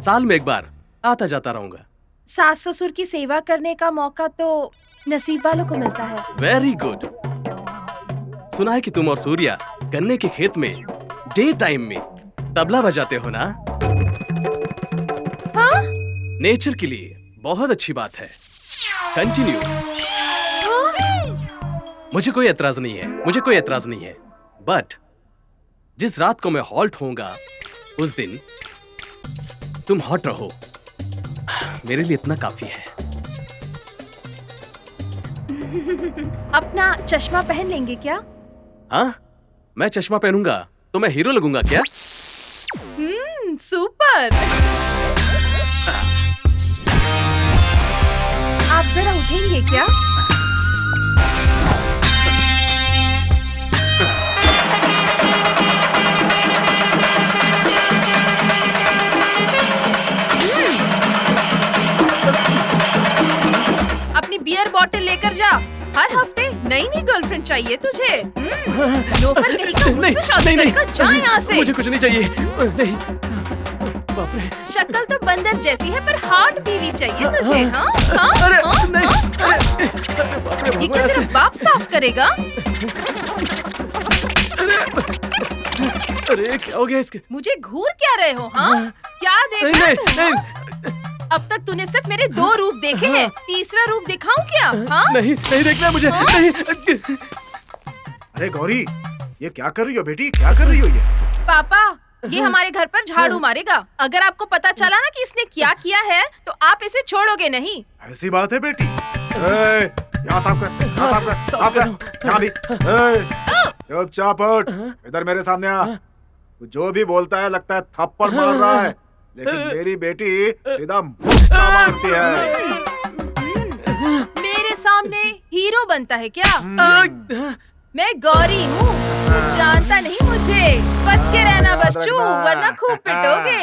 साल में एक बार आता जाता रहूंगा। सास ससुर की सेवा करने का मौका तो नसीब वालों को मिलता है। Very good. सुना है कि तुम और सूर्या गन्ने के खेत में डे टाइम में तबला बजाते हो ना? हाँ? नेचर के लिए बहुत अच्छी बात है। कंटिन्यू। मुझे कोई एतराज नहीं है, मुझे कोई एतराज नहीं है। बट जिस रात को मैं हॉल्ट होऊंगा उस दिन तुम हॉट रहो, मेरे लिए इतना काफी है। अपना चश्मा पहन लेंगे क्या? हाँ, मैं चश्मा पहनूंगा तो मैं हीरो लगूंगा क्या? सुपर। आप जरा उठेंगे क्या? अपनी बियर बॉटल लेकर जा। हर हफ्ते नई नई गर्लफ्रेंड चाहिए तुझे। लोफर कहीं का मुझसे शादी करेगा, जा यहाँ से। मुझे कुछ नहीं चाहिए। नहीं। बाप रे। शक्ल तो बंदर जैसी है पर हॉट बीवी चाहिए तुझे। हाँ हाँ अरे हाँ, नहीं। हाँ? अरे ये क्या तेरा बाप साफ करेगा? अरे क्या हो गया इसके? मुझे घूर क्या रहे हो? हाँ क्या देख रहा है तू? हाँ? अब तक तूने सिर्फ मेरे 2 रूप देखे हैं, तीसरा रूप दिखाऊं क्या? हाँ? नहीं देखना है मुझे। नहीं। अरे गौरी, ये क्या कर रही हो बेटी, क्या कर रही हो ये? पापा, ये हमारे घर पर झाड़ू मारेगा। अगर आपको पता चला ना कि इसने क्या किया है तो आप इसे छोड़ोगे नहीं। ऐसी बात है बेटी। यहाँ साफ कर, यहाँ साफ कर, साफ कर, यहाँ भी। चुपचाप उठ, इधर मेरे सामने आ। तू जो भी बोलता है लगता है थप्पड़ मार रहा है, लेकिन मेरी बेटी सीधा मुक्का मारती है। मेरे सामने हीरो बनता है क्या? मैं गौरी हूँ, जानता नहीं मुझे। बच के रहना बच्चू, वरना खूब पिटोगे।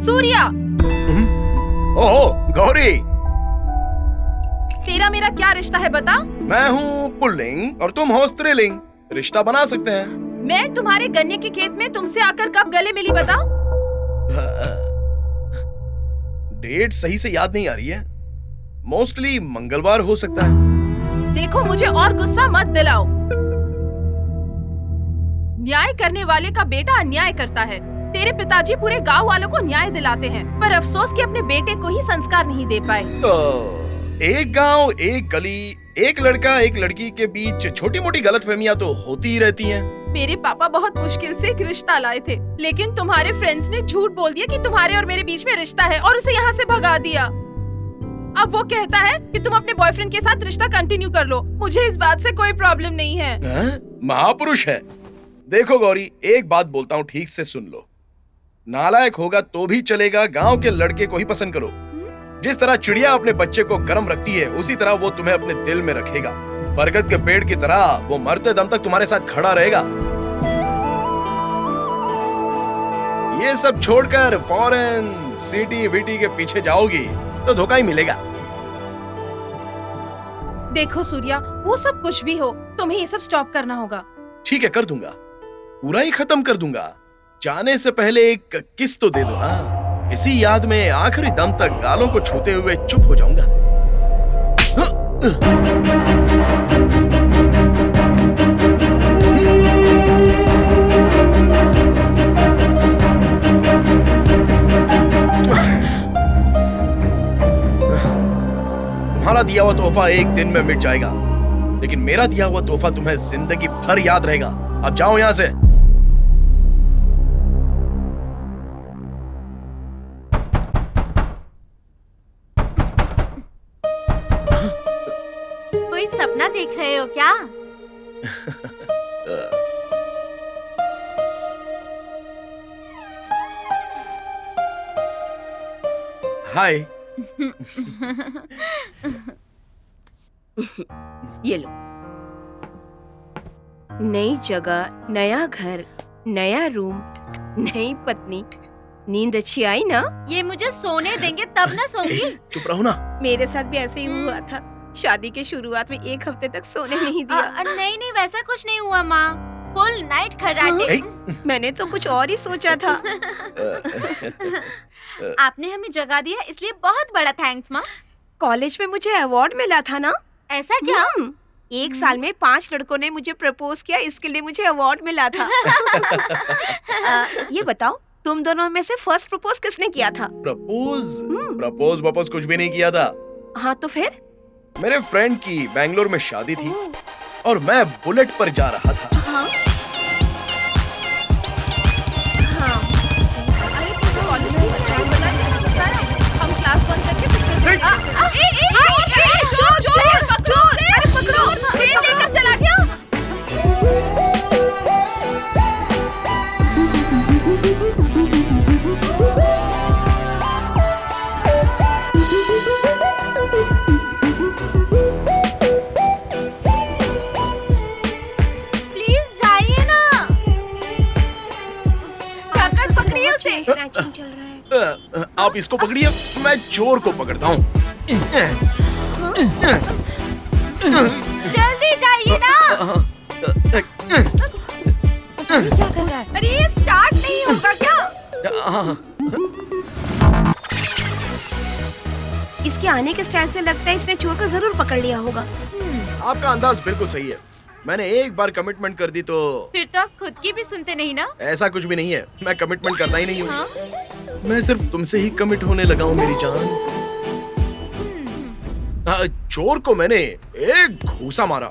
सूर्या। ओहो गौरी, तेरा मेरा क्या रिश्ता है बता? मैं हूँ पुल्लिंग और तुम हो स्त्रीलिंग। रिश्ता बना सकते हैं। मैं तुम्हारे गन्ने के खेत में तुमसे आकर कब गले मिली बता? डेट सही से याद नहीं आ रही है। मोस्टली मंगलवार हो सकता है। देखो मुझे और गुस्सा मत दिलाओ। न्याय करने वाले का बेटा अन्याय करता है। तेरे पिताजी पूरे गांव वालों को न्याय दिलाते हैं, पर अफसोस कि अपने बेटे को ही संस्कार नहीं दे पाए। एक गांव, एक गली, एक लड़का एक लड़की के बीच छोटी मोटी गलतफहमियां तो होती ही रहती हैं। मेरे पापा बहुत मुश्किल से एक रिश्ता लाए थे, लेकिन तुम्हारे फ्रेंड्स ने झूठ बोल दिया कि तुम्हारे और मेरे बीच में रिश्ता है और उसे यहाँ से भगा दिया। अब वो कहता है कि तुम अपने बॉयफ्रेंड के साथ रिश्ता कंटिन्यू कर लो। मुझे इस बात से कोई प्रॉब्लम नहीं है। महापुरुष है। देखो गौरी, एक बात बोलता हूँ, ठीक से सुन लो। नालायक होगा तो भी चलेगा, गांव के लड़के को ही पसंद करो। जिस तरह चिड़िया अपने बच्चे को गर्म रखती है, उसी तरह वो तुम्हें अपने दिल में रखेगा। बरगद के पेड़ की तरह वो मरते दम तक तुम्हारे साथ खड़ा रहेगा। ये सब छोड़कर फॉरेन सिटी विटी के पीछे जाओगी तो धोखा ही मिलेगा। देखो सूर्या, वो सब कुछ भी हो, तुम्हें ये सब स्टॉप करना होगा। ठीक है, कर दूंगा, पूरा ही खत्म कर दूंगा। जाने से पहले एक किस तो दे दो ना। इसी याद में आखिरी दम तक गालों को छूते हुए चुप हो जाऊंगा। तुम्हारा दिया हुआ तोहफा एक दिन में मिट जाएगा, लेकिन मेरा दिया हुआ तोहफा तुम्हें जिंदगी भर याद रहेगा। अब जाओ यहां से। कोई सपना देख रहे हो क्या? हाय। ये लो, नई जगह, नया घर, नया रूम, नई पत्नी। नींद अच्छी आई ना? ये मुझे सोने देंगे तब ना सोऊंगी। चुप रहो ना। मेरे साथ भी ऐसे ही हुआ था। शादी के शुरुआत में 1 हफ्ते तक सोने नहीं दिया। नहीं नहीं, वैसा कुछ नहीं हुआ माँ। फुल नाइट खर्राटे। मैंने तो कुछ और ही सोचा था। आपने हमें जगा दिया, इसलिए बहुत बड़ा थैंक्स माँ। कॉलेज में मुझे अवार्ड मिला था ना। ऐसा क्या? 1 साल में 5 लड़कों ने मुझे प्रपोज किया, इसके लिए मुझे अवार्ड मिला था। ये बताओ, तुम दोनों में से फर्स्ट प्रपोज किसने किया था? प्रपोज कुछ भी नहीं किया था। हाँ तो फिर? मेरे फ्रेंड की बैंगलोर में शादी थी और मैं बुलेट पर जा रहा था। हाँ। हम क्लास बंद करके चेन लेकर चला गया। प्लीज जाइए ना। जाकर पकड़िए उसे। स्नैचिंग चल रहा है। आप इसको पकड़िए, मैं चोर को पकड़ता हूँ। जल्दी जाइए ना। क्या कर रहा है? अरे ये स्टार्ट नहीं होगा क्या? इसके आने के स्टाइल से लगता है इसने चोर को जरूर पकड़ लिया होगा। आपका अंदाज बिल्कुल सही है। मैंने एक बार कमिटमेंट कर दी तो फिर तो आप खुद की भी सुनते नहीं ना? ऐसा कुछ भी नहीं है, मैं कमिटमेंट करता ही नहीं हूँ। हाँ? मैं सिर्फ तुमसे ही कमिट होने लगा हूँ मेरी जान। चोर को मैंने एक घूसा मारा,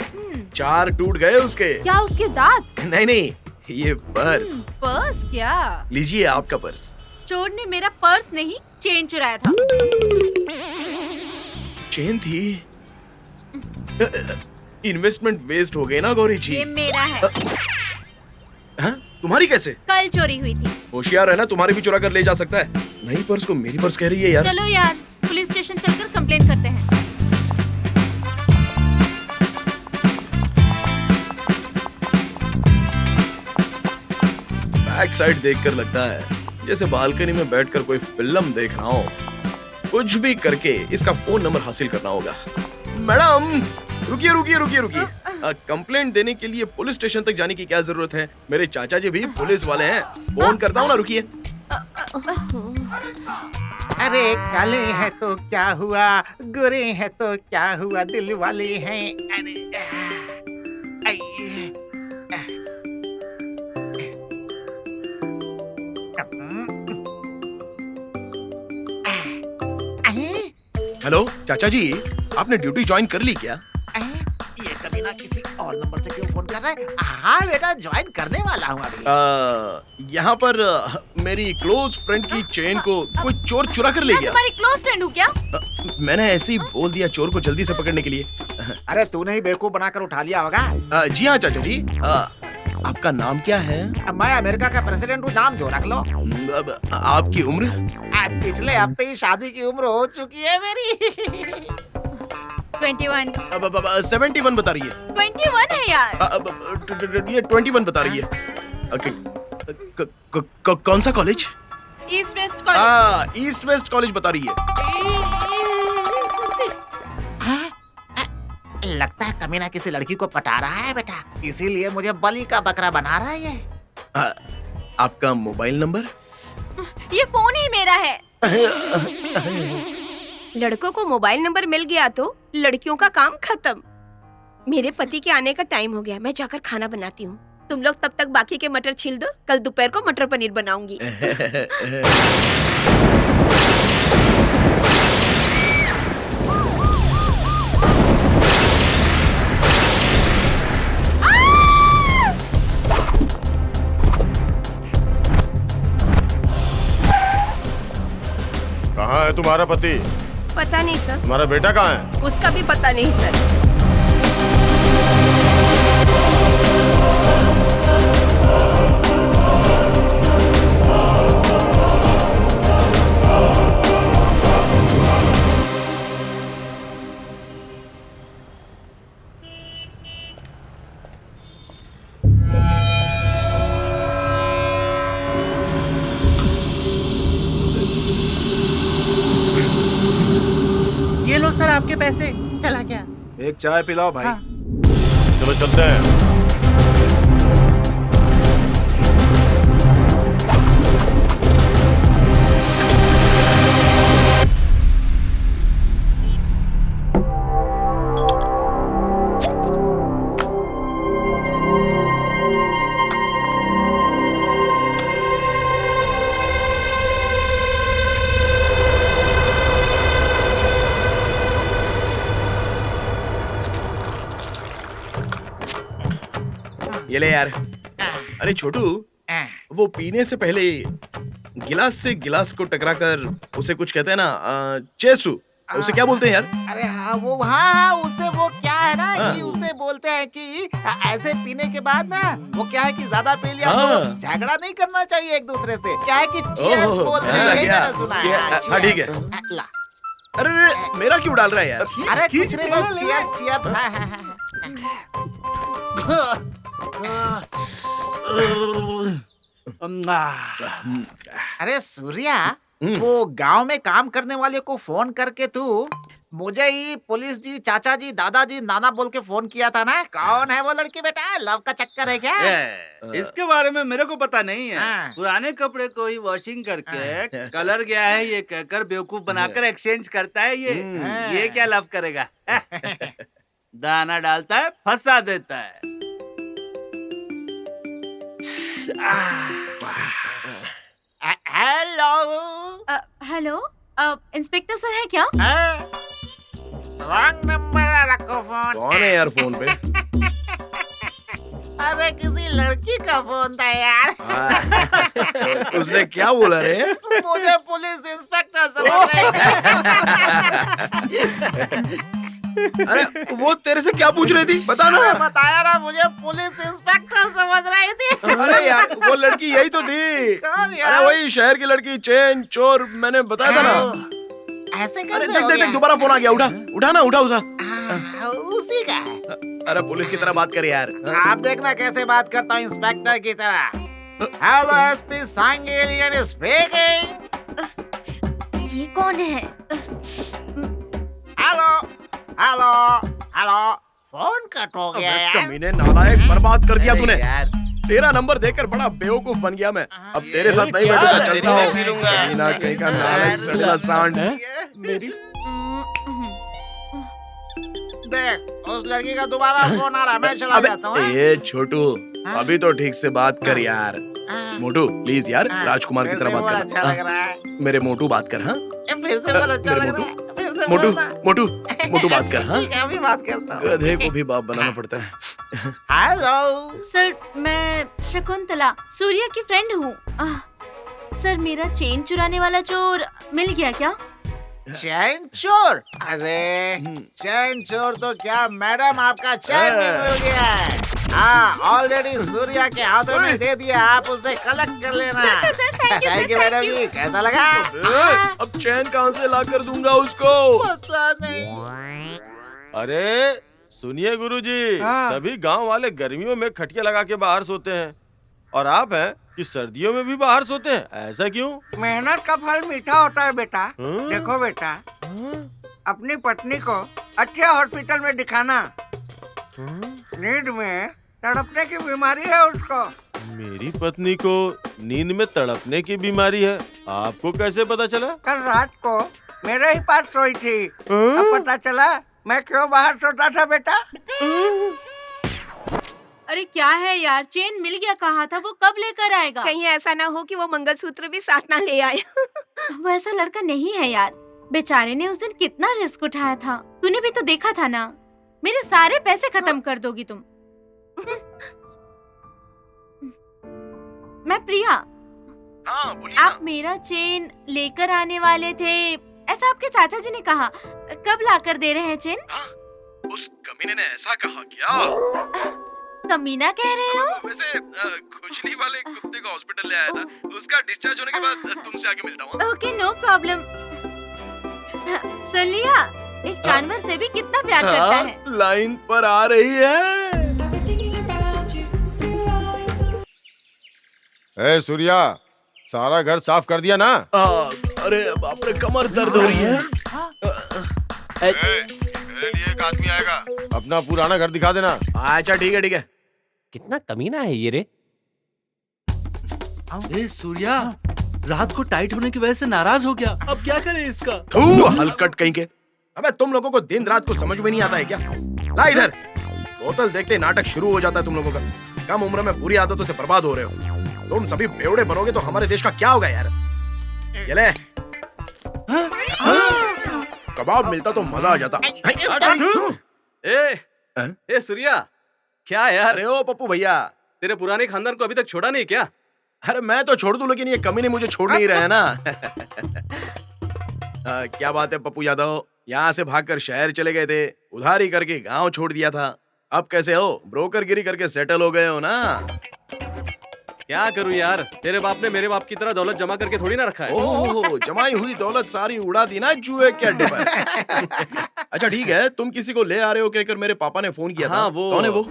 4 टूट गए उसके। क्या उसके दांत? नहीं, ये पर्स। पर्स क्या? लीजिए आपका पर्स। चोर ने मेरा पर्स नहीं, चेन चुराया था। चेन थी? इन्वेस्टमेंट वेस्ट हो गए ना गौरी जी। ये मेरा है। हाँ? तुम्हारी कैसे? कल चोरी हुई थी। होशियार है ना, तुम्हारी भी चुरा कर ले जा सकता है। नहीं, पर्स को मेरी पर्स कह रही है यार। चलो यार, पुलिस स्टेशन चलकर कंप्लेंट करते हैं। बैक साइड देखकर लगता है जैसे बालकनी में बैठकर कोई फिल्म देख रहा हूँ। कुछ भी करके इसका फोन नंबर हासिल करना होगा। मैडम रुकिए। कंप्लेंट देने के लिए पुलिस स्टेशन तक जाने की क्या जरूरत है? मेरे चाचा जी भी पुलिस वाले हैं। फोन करता हूँ ना, रुकिए। अरे काले हैं तो क्या हुआ, गोरे हैं तो क्या हुआ, दिल वाले हैं। हेलो चाचा जी, आपने ड्यूटी ज्वाइन कर ली क्या? ये कमीना किसी और नंबर से क्यों फोन कर रहा है? हाँ बेटा, ज्वाइन करने वाला हूँ अभी। यहाँ पर मेरी क्लोज फ्रेंड की चेन को कोई चोर चुरा कर ले गया। तुम्हारी क्लोज फ्रेंड हूँ क्या? मैंने ऐसे ही बोल दिया चोर को जल्दी से पकड़ने के लिए। अरे तूने ही बेवकूफ बनाकर उठा लिया होगा। जी हाँ चाचा जी। आपका नाम क्या है? मैं अमेरिका का प्रेसिडेंट हूँ, नाम जो रख लो। आपकी उम्र? पिछले हफ्ते ही शादी की उम्र हो चुकी है मेरी। 21। 71 बता रही है। 21 है यार। ये 21 बता रही है। कौन सा college? East west college. East west college बता रही है। लगता है कमीना किसी लड़की को पटा रहा है बेटा, इसीलिए मुझे बलि का बकरा बना रहा है ये। आपका मोबाइल नंबर? ये फोन ही मेरा है। लड़कों को मोबाइल नंबर मिल गया तो लड़कियों का काम खत्म। मेरे पति के आने का टाइम हो गया, मैं जाकर खाना बनाती हूँ। तुम लोग तब तक बाकी के मटर छील दो, कल दोपहर को मटर पनीर बनाऊंगी। कहाँ है तुम्हारा पति? पता नहीं सर। तुम्हारा बेटा कहाँ है? उसका भी पता नहीं सर। ये लो सर आपके पैसे। चला क्या? एक चाय पिलाओ भाई। चलो चलते हैं। ये ले यार। अरे छोटू, वो पीने से पहले गिलास से गिलास को टकराकर उसे कुछ कहते हैं ना, चेसू, उसे क्या बोलते हैं यार? अरे हाँ उसे वो क्या है ना कि उसे बोलते हैं कि ऐसे पीने के बाद ना वो क्या है कि ज्यादा पी लिया तो झगड़ा नहीं करना चाहिए एक दूसरे से। क्या है कि चीयर्स बोलते हैं, यही मैंने सुना है। हाँ ठीक है। ला। अरे मेरा क्यों डाल रहा है यार? अरे कुछ नहीं, बस चीयर्स। अरे सूर्या, वो गांव में काम करने वाले को फोन करके तू मुझे ही पुलिस जी, चाचा जी, दादाजी, नाना बोल के फोन किया था ना। कौन है वो लड़की बेटा? लव का चक्कर है क्या? इसके बारे में मेरे को पता नहीं है। पुराने कपड़े को ही वॉशिंग करके कलर गया है ये कहकर बेवकूफ बनाकर एक्सचेंज करता है ये क्या लव करेगा? दाना डालता है, फंसा देता है। हेलो, इंस्पेक्टर सर है क्या? रॉन्ग नंबर रखो फोन। कौन है यार फोन पे? अरे किसी लड़की का फोन था यार। उसने क्या बोला रे? मुझे पुलिस इंस्पेक्टर समझ रही। अरे वो तेरे से क्या पूछ रही थी, बता ना। बताया ना, मुझे पुलिस इंस्पेक्टर समझ रही थी। अरे यार वो लड़की यही तो थी। कौन यार? अरे वही शहर की लड़की, चेन चोर, मैंने बताया था ना। ऐसे अरे कैसे हो गया? देख दोबारा फोन आ गया। उठा ना उठा। उसी का है। अरे पुलिस की तरह बात कर यार। आप देखना कैसे बात करता हूँ इंस्पेक्टर की तरह। हेलो एसपी सांगेलियन स्पीकिंग। ये कौन है? हेलो फोन कट हो गया यार। कमीने, नालायक, बर्बाद कर दिया तूने। तेरा नंबर देकर बड़ा बेवकूफ बन गया मैं। अब तेरे साथ नहीं बैठूंगा, चलता हूँ। कहीं ना कहीं का नालायक सड़ेला सांड है मेरी। देख उस लड़की का दोबारा फोन आ रहा है, मैं चला जाता हूँ। ये छोटू, अभी तो ठीक से बात कर यार। मोटू प्लीज यार, राजकुमार की तरह बात कर। अच्छा लग रहा है। मेरे मोटू बात कर। हाँ फिर से बोल, अच्छा लग रहा है। फिर से मोटू बात कर। हाँ ठीक है, अभी बात करता हूँ। गधे को भी बाप बनाना पड़ता है। हेलो सर, मैं शकुंतला, सूर्या की फ्रेंड हूँ। सर, मेरा चेन चुराने वाला चोर मिल गया क्या? चैन चोर? अरे चैन चोर तो क्या मैडम, आपका चैन भी मिल गया है। हाँ, ऑलरेडी सूर्या के हाथों में दे दिया, आप उसे कलेक्ट कर लेना। थैंक यू मैडम जी, कैसा लगा? अब चैन कहाँ से ला कर दूंगा उसको? पता नहीं। अरे सुनिए गुरुजी, सभी गांव वाले गर्मियों में खटिया लगा के बाहर सोते हैं और आप हैं कि सर्दियों में भी बाहर सोते हैं, ऐसा क्यों? मेहनत का फल मीठा होता है बेटा। देखो बेटा, अपनी पत्नी को अच्छे हॉस्पिटल में दिखाना। नींद में तड़पने की बीमारी है उसको। मेरी पत्नी को नींद में तड़पने की बीमारी है, आपको कैसे पता चला? कल रात को मेरे ही पास सोई थी। अब पता चला मैं क्यों बाहर सोता था बेटा। अरे क्या है यार, चेन मिल गया, कहा था वो कब लेकर आएगा? कहीं ऐसा ना हो कि वो मंगलसूत्र भी साथ ना ले आए। वो ऐसा लड़का नहीं है यार। बेचारे ने उस दिन कितना रिस्क उठाया था, तूने भी तो देखा था ना। मेरे सारे पैसे खत्म कर दोगी तुम। मैं प्रिया। हाँ बोलिए। आप मेरा चेन लेकर आने वाले थे, ऐसा आपके चाचा जी ने कहा। कब लाकर दे रहे हैं चेन? उस कमीने ने ऐसा कहा क्या? कमीना कह रहे हो? वैसे खुजली वाले कुत्ते को हॉस्पिटल ले आया था, उसका डिस्चार्ज होने के बाद तुमसे आके मिलता हूँ। Okay, no problem. सुन लिया, एक जानवर से भी कितना प्यार करता है। लाइन पर आ रही है। ए सूर्या, सारा घर साफ कर दिया ना? अरे बाप रे, कमर दर्द हो रही है। मेरे लिए एक आदमी आएगा, अपना पुराना घर दिखा देना। अच्छा ठीक है। कितना कमीना है ये रे। ए सूर्या, रात को टाइट होने की वजह से नाराज हो गया, अब क्या करे इसका? तू हलकट कहीं के। अबे तुम लोगों को दिन रात को समझ में नहीं आता है क्या? ला इधर। बोतल देखते नाटक शुरू हो जाता है तुम लोगों का। कम उम्र में बुरी आदतों से बर्बाद हो रहे हो। तुम सभी बेवड़े बनोगे तो हमारे देश का क्या होगा यार? ये ले। कबाब मिलता तो मजा आ जाता। ए सूर्या, क्या यार? अरे ओ पप्पू भैया, तेरे पुराने खानदान को अभी तक छोड़ा नहीं क्या? अरे मैं तो छोड़ दूं, लेकिन ये कमीने मुझे छोड़ नहीं रहे हैं ना। क्या बात है पप्पू यादव, यहाँ से भागकर शहर चले गए थे, उधारी करके गांव छोड़ दिया था, अब कैसे हो? ब्रोकरगिरी करके सेटल हो गए हो ना? क्या करूं यार, तेरे बाप ने मेरे बाप की तरह दौलत जमा करके थोड़ी ना रखा है। ओह, जमाई हुई दौलत सारी उड़ा दी ना जुए के अड्डे पर। अच्छा ठीक है, तुम किसी को ले आ रहे हो कहकर मेरे पापा ने फोन किया था। वो कौन है वो?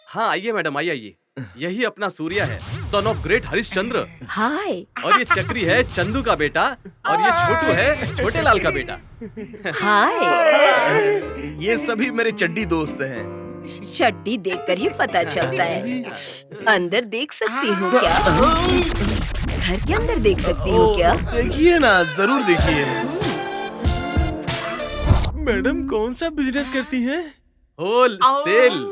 हाँ आइए मैडम, आइए। यही अपना सूर्या है, सन ऑफ ग्रेट हरिश्चंद्र। हाय। और ये चक्री है चंदू का बेटा, और ये छोटू है छोटे लाल का बेटा। हाय। ये सभी मेरे चड्डी दोस्त हैं। चड्डी देखकर ही पता चलता है। अंदर देख सकती हूँ क्या? घर के अंदर देख सकती हूँ क्या? देखिए ना, जरूर देखिए। मैडम कौन सा बिजनेस करती हैं? होल सेल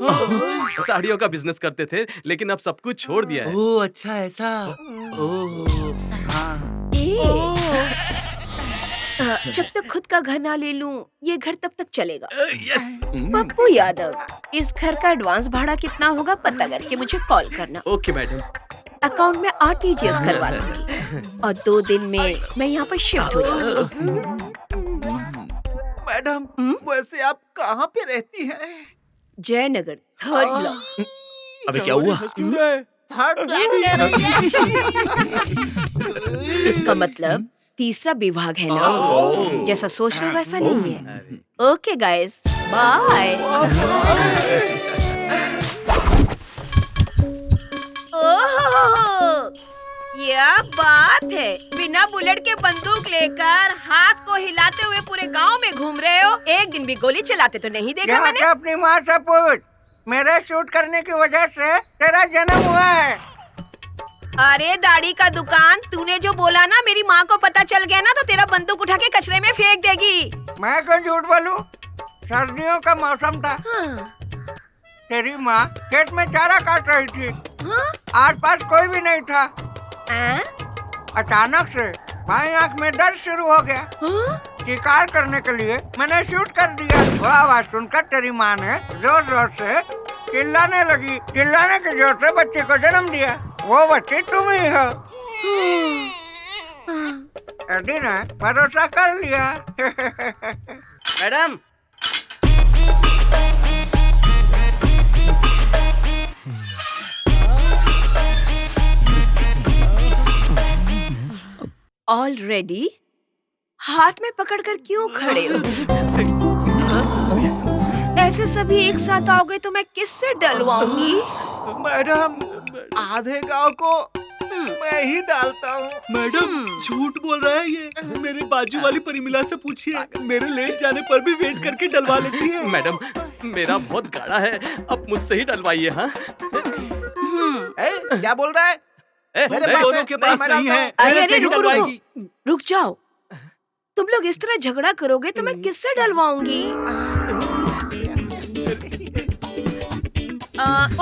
साड़ियों का बिजनेस करते थे, लेकिन अब सब कुछ छोड़ दिया है। ओह अच्छा ऐसा। ओह हाँ। जब तक खुद का घर ना ले लूं, ये घर तब तक चलेगा। यस। पप्पू यादव, इस घर का एडवांस भाड़ा कितना होगा पता करके मुझे कॉल करना। Okay madam. अकाउंट में RTGS करवा दूंगी और 2 दिन में मैं यहाँ पर शिफ्ट हो जाऊंगी। मैडम, वैसे आप कहाँ पे रहती हैं? Jaynagar 3rd block. अबे क्या हुआ? 3rd इसका मतलब 3रा विभाग है ना? जैसा सोच रहे हो वैसा नहीं है। Okay guys, bye. ओह, क्या बात है, बिना बुलेट के बंदूक लेकर हाथ को हिलाते हुए पूरे गांव में घूम रहे हो। एक दिन भी गोली चलाते तो नहीं देखा मैंने। अपनी माँ से पूछ, मेरे शूट करने की वजह से तेरा जन्म हुआ है। अरे दाढ़ी का दुकान, तूने जो बोला ना मेरी माँ को पता चल गया ना तो तेरा बंदूक उठा के कचरे में फेंक देगी। मैं क्यों झूठ बोलूं? सर्दियों का मौसम था। तेरी माँ खेत में चारा काट रही थी। आसपास कोई भी नहीं था। अचानक से बाईं आंख में दर्द शुरू हो गया। शिकार करने के लिए मैंने शूट कर दिया। वो आवाज सुनकर तेरी माँ ने जोर जोर से चिल्लाने लगी। चिल्लाने के जोर से बच्चे को जन्म दिया। वो बच्चे तुम ही हो। एडी ने भरोसा कर लिया। मैडम ऑलरेडी हाथ में पकड़कर क्यों खड़े हो? ऐसे सभी एक साथ आओगे तो मैं किससे डलवाऊंगी? मैडम, आधे गांव को मैं ही डालता हूँ। मैडम झूठ बोल रहा है ये। मेरे बाजू वाली परिमिला से पूछिए, मेरे लेट जाने पर भी वेट करके डलवा लेती है। मैडम मेरा बहुत गाढ़ा है, अब मुझसे ही डलवाइए। हाँ क्या बोल रहा है? मेरे दोनों के पास नहीं है। अरे रुक जाओ। तुम लोग इस तरह झगड़ा करोगे तो मैं किससे डलवाऊंगी?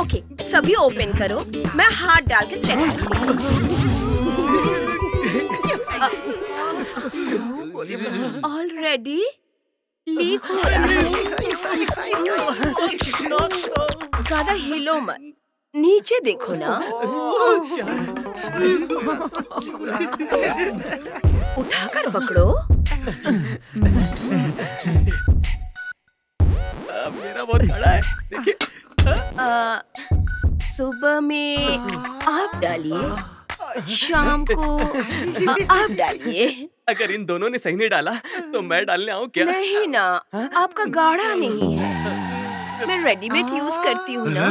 ओके, सभी ओपन करो, मैं हाथ डाल के चेक करती हूँ। ऑलरेडी लीक हो रहा है। ज्यादा हिलो मत, नीचे देखो ना। उठाकर पकड़ो। मेरा बहुत बड़ा है, देखिए। सुबह में आप डालिए, शाम को आप डालिए। अगर इन दोनों ने सही नहीं डाला तो मैं डालने आऊँ क्या? नहीं ना, आपका गाढ़ा नहीं है। मैं रेडीमेड यूज करती हूँ ना,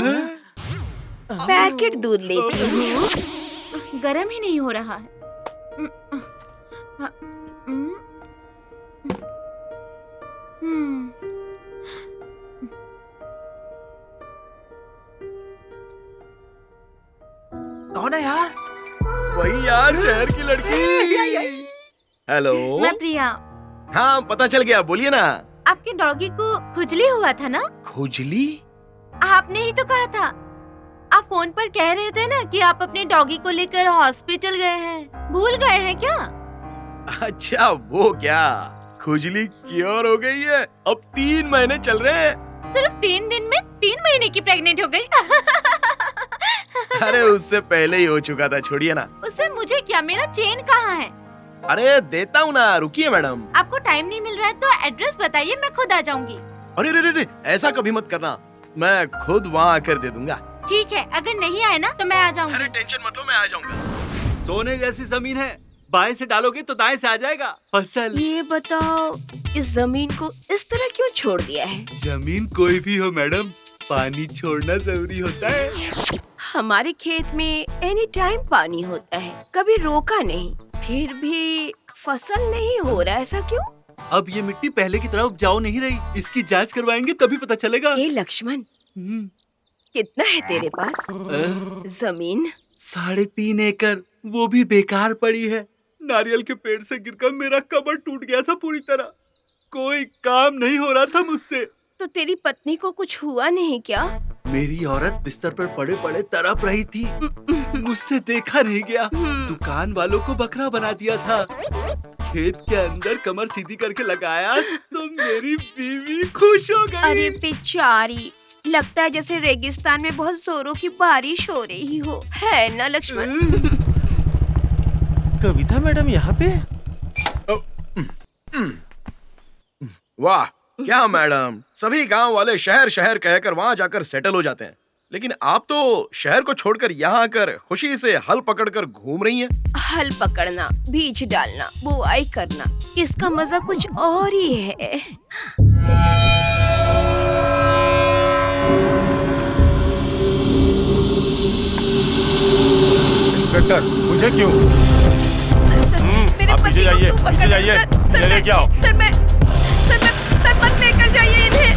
पैकेट दूध लेती हूँ। गरम ही नहीं हो रहा है। कौन है यार? वही यार, शहर की लड़की। हेलो। मैं प्रिया। हाँ पता चल गया, बोलिए ना। आपके डॉगी को खुजली हुआ था ना? खुजली? आपने ही तो कहा था। आप फोन पर कह रहे थे ना कि आप अपने डॉगी को लेकर हॉस्पिटल गए हैं। भूल गए हैं क्या? अच्छा वो क्या, खुजली क्योर हो गई है? अब 3 महीने चल रहे हैं। सिर्फ 3 दिन में 3 महीने की प्रेग्नेंट हो गई। अरे उससे पहले ही हो चुका था, छोड़िए ना। उससे मुझे क्या, मेरा चेन कहाँ है? अरे देता हूँ ना, रुकिए मैडम। आपको टाइम नहीं मिल रहा है तो एड्रेस बताइए, मैं खुद आ जाऊंगी। अरे रे रे रे, ऐसा कभी मत करना, मैं खुद वहाँ आकर दे दूंगा। ठीक है, अगर नहीं आए ना तो मैं आ जाऊंगी। अरे टेंशन मत लो, मैं आ जाऊंगा। सोने जैसी जमीन है, बाएं से डालोगे तो दाएं से आ जाएगा फसल। ये बताओ, इस जमीन को इस तरह क्यों छोड़ दिया है? जमीन कोई भी हो मैडम, पानी छोड़ना जरूरी होता है। हमारे खेत में एनी टाइम पानी होता है, कभी रोका नहीं, फिर भी फसल नहीं हो रहा, ऐसा क्यों? अब ये मिट्टी पहले की तरह उपजाऊ नहीं रही, इसकी जांच करवाएंगे तभी पता चलेगा। ए लक्ष्मण, कितना है तेरे पास जमीन? 3.5 एकड़, वो भी बेकार पड़ी है। नारियल के पेड़ से गिरकर मेरा कमर टूट गया था पूरी तरह, कोई काम नहीं हो रहा था मुझसे। तो तेरी पत्नी को कुछ हुआ नहीं क्या? मेरी औरत बिस्तर पर पड़े पड़े तड़प रही थी, मुझसे देखा नहीं गया। दुकान वालों को बकरा बना दिया था, खेत के अंदर कमर सीधी करके लगाया तो मेरी बीवी खुश हो गई। अरे बेचारी, लगता है जैसे रेगिस्तान में बहुत जोरों की बारिश हो रही हो, है ना लक्ष्मण? कविता मैडम यहाँ पे? वाह क्या मैडम, सभी गांव वाले शहर शहर कहकर वहाँ जाकर सेटल हो जाते हैं, लेकिन आप तो शहर को छोड़कर यहाँ आकर खुशी से हल पकड़कर घूम रही हैं। हल पकड़ना, बीज डालना, बुआई करना, इसका मजा कुछ और ही है। इंस्पेक्टर, मुझे क्यों? मेरे आप पति पीछे को जाइए, क्यों पीछे पकड़- जाइए, सर, ये लेके आओ। सर मत लेकर जाइए इन्हें।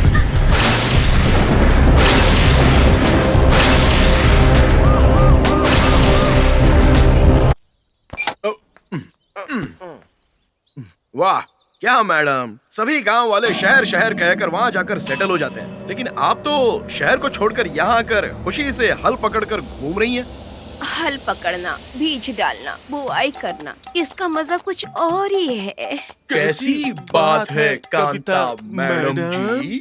वाह क्या मैडम, सभी गांव वाले शहर शहर कहकर वहाँ जाकर सेटल हो जाते हैं, लेकिन आप तो शहर को छोड़कर यहाँ आकर खुशी से हल पकड़कर घूम रही हैं। हल पकड़ना, बीज डालना, बुआई करना, इसका मजा कुछ और ही है। कैसी बात है कांता मैडम जी?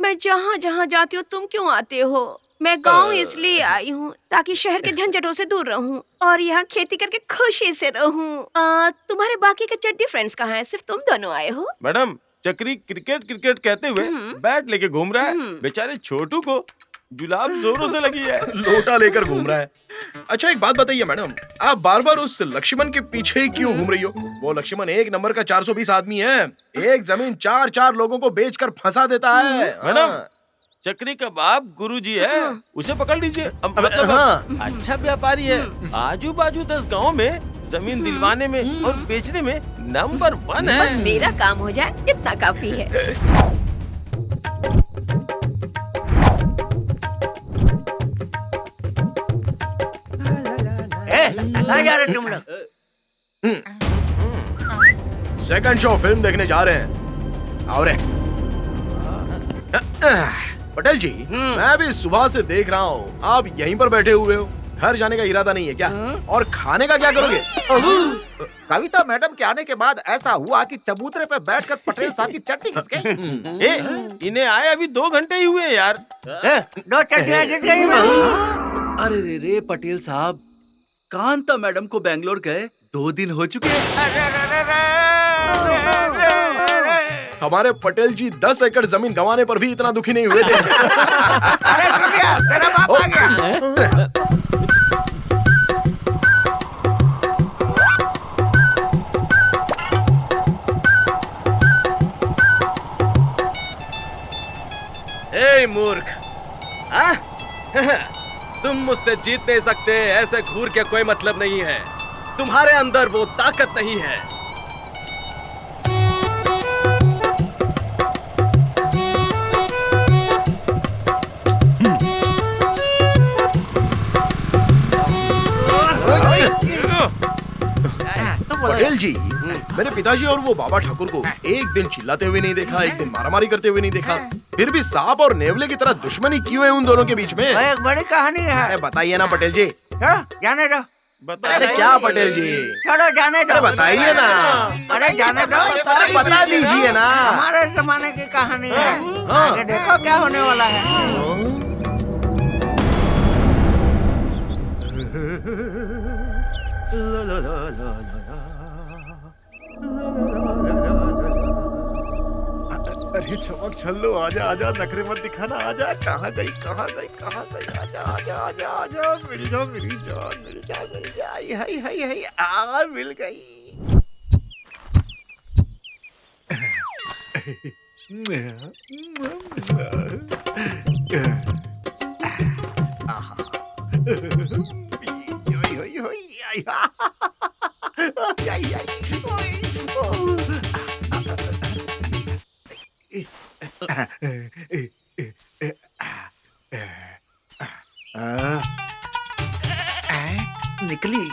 मैं जहाँ जहाँ जाती हूँ तुम क्यों आते हो? मैं गांव इसलिए आई हूँ ताकि शहर के झंझटों से दूर रहूँ और यहाँ खेती करके खुशी से रहूँ। तुम्हारे बाकी के चड्डी फ्रेंड्स कहाँ हैं? सिर्फ तुम दोनों आए हो? मैडम चक्री क्रिकेट क्रिकेट कहते हुए बैट लेके घूम रहा है, बेचारे छोटू को जुलाब जोरों से लगी है, लोटा लेकर घूम रहा है। अच्छा एक बात बताइए मैडम, आप बार बार उस लक्ष्मण के पीछे ही क्यों घूम रही हो? वो लक्ष्मण 1 नंबर का 420 आदमी है, एक जमीन 4-4 लोगों को बेचकर फंसा देता है। मैडम चक्री का बाप गुरुजी है, उसे पकड़ लीजिए। मतलब अच्छा व्यापारी है, आजू बाजू 10 गाँव में जमीन दिलवाने में और बेचने में नंबर 1 है। बस मेरा काम हो जाए इतना काफी है। कहाँ जा रहे तुम लोग? सेकंड शो फिल्म देखने जा रहे हैं। आओ रे। पटेल जी, मैं भी सुबह से देख रहा हूँ आप यहीं पर बैठे हुए हो, घर जाने का इरादा नहीं है क्या? और खाने का क्या करोगे? कविता मैडम के आने के बाद ऐसा हुआ कि चबूतरे पे बैठकर पटेल साहब की चटनी घिस गई। इन्हें आए अभी 2 घंटे ही हुए यार। 2 चटनियाँ घिस गई मैं। अरे रे रे पटेल साहब, कांता मैडम को बैंगलोर गए 2 दिन हो चुके हैं। हमारे पटेल जी 10 एकड़ जमीन गंवाने पर भी इतना दुखी नहीं हुए थे। अरे सूर्या, तेरा बाप आ गया। ए मूर्ख, तुम मुझसे जीत नहीं सकते, ऐसे घूर के कोई मतलब नहीं है, तुम्हारे अंदर वो ताकत नहीं है। पटेल जी, मेरे पिताजी और वो बाबा ठाकुर को एक दिन चिल्लाते हुए नहीं देखा, एक दिन मारामारी करते हुए नहीं देखा, फिर भी सांप और नेवले की तरह दुश्मनी क्यों है उन दोनों के बीच में? एक बड़ी कहानी है। अरे बताइए ना पटेल जी। जाने दो। अरे क्या पटेल जी? चलो जाने दो। बताइए ना। अरे जाने दो। अरे बता दीजिए ना। हमारे जमाने की कहानी है। आगे देखो क्या होने वाला है। अरे चमक छल्लो, आजा आजा, नखरे मत दिखाना, आजा। कहाँ गई आजा आजा आजा आजा, मिल जा मेरी जान, मिल जा, आई हाय हाय हाय, आ मिल गई। निकली।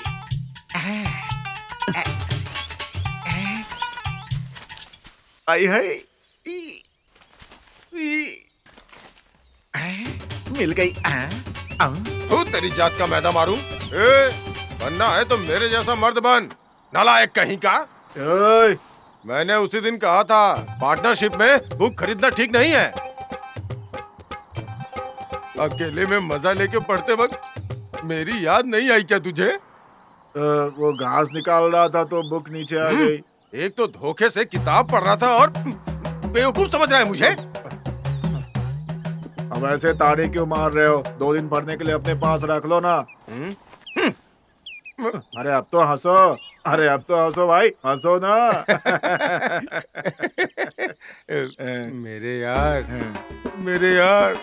आई है, मिल गई। तू तेरी जात का मैदा मारूं? बनना है तो मेरे जैसा मर्द बन, नालायक कहीं का। मैंने उसी दिन कहा था पार्टनरशिप में बुक खरीदना ठीक नहीं है। अकेले में मजा लेके पढ़ते वक्त मेरी याद नहीं आई क्या तुझे? वो घास निकाल रहा था तो बुक नीचे आ गई। एक तो धोखे से किताब पढ़ रहा था और बेवकूफ समझ रहा है मुझे। अब ऐसे ताने क्यों मार रहे हो? 2 दिन पढ़ने के लिए अपने पास रख लो ना। अरे अब तो हंसो, अरे अब तो हंसो भाई, हंसो ना। मेरे यार,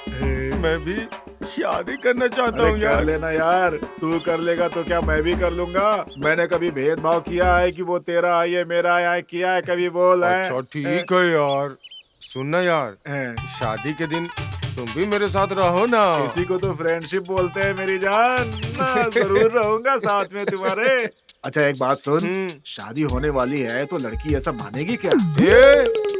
मैं भी शादी करना चाहता हूँ यार। कर लेना यार, तू कर लेगा तो क्या मैं भी कर लूंगा। मैंने कभी भेदभाव किया है कि वो तेरा है ये मेरा है, किया है कभी? बोल है। अच्छा ठीक है यार, सुनना यार, शादी के दिन तुम भी मेरे साथ रहो ना। किसी को तो फ्रेंडशिप बोलते हैं मेरी जान। जरूर रहूंगा साथ में तुम्हारे। अच्छा एक बात सुन, शादी होने वाली है तो लड़की ऐसा मानेगी क्या?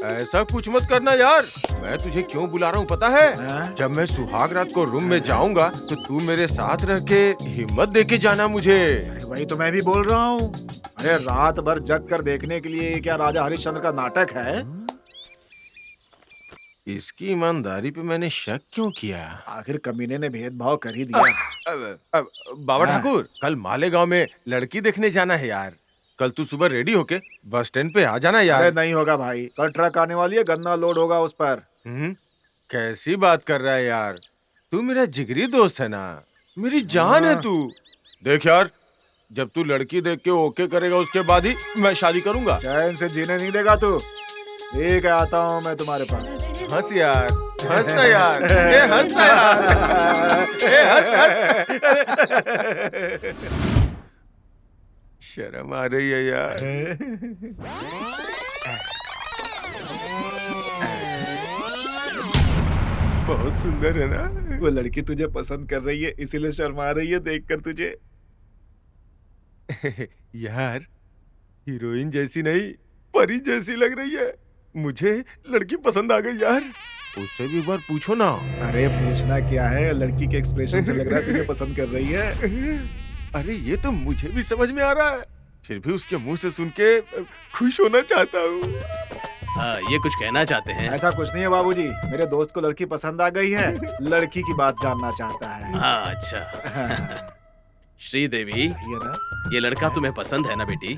ऐसा कुछ मत करना यार। मैं तुझे क्यों बुला रहा हूँ पता है? जब मैं सुहाग रात को रूम में जाऊंगा तो तू मेरे साथ रह के हिम्मत दे के जाना मुझे। वही तो मैं भी बोल रहा हूँ। अरे रात भर जग कर देखने के लिए क्या राजा हरिश्चंद्र का नाटक है? इसकी ईमानदारी पे मैंने शक क्यों किया? आखिर कमीने ने भेदभाव कर ही दिया। बाबा ठाकुर, कल मालेगांव में लड़की देखने जाना है यार। कल तू सुबह रेडी होके बस स्टैंड पे आ जाना यार। अरे नहीं होगा भाई, कल ट्रक आने वाली है, गन्ना लोड होगा उस पर। कैसी बात कर रहा है यार? तू मेरा जिगरी दोस्त है ना, मेरी जान है तू। देख यार, जब तू लड़की देख के ओके करेगा उसके बाद ही मैं शादी करूंगा। चैन से जीने नहीं देगा तू। ठीक है, आता हूँ मैं तुम्हारे पास। हंस यार, हंस ना यार, ये हंस ना यार, ये हंस। शर्म आ रही है यार। बहुत सुंदर है ना? वो लड़की तुझे पसंद कर रही है, इसीलिए शर्मा रही है देखकर तुझे। यार, हीरोइन जैसी नहीं, परी जैसी लग रही है। मुझे लड़की पसंद आ गई यार। उससे भी एक बार पूछो ना। अरे पूछना क्या है, लड़की के एक्सप्रेशन से लग रहा है तुझे पसंद कर रही है। अरे ये तो मुझे भी समझ में आ रहा है, फिर भी उसके मुंह से सुन के खुश होना चाहता हूँ। ये कुछ कहना चाहते हैं? ऐसा कुछ नहीं है बाबूजी, मेरे दोस्त को लड़की पसंद आ गई है, लड़की की बात जानना चाहता है। अच्छा। श्रीदेवी, सही है ना? ये लड़का तुम्हें पसंद है ना बेटी?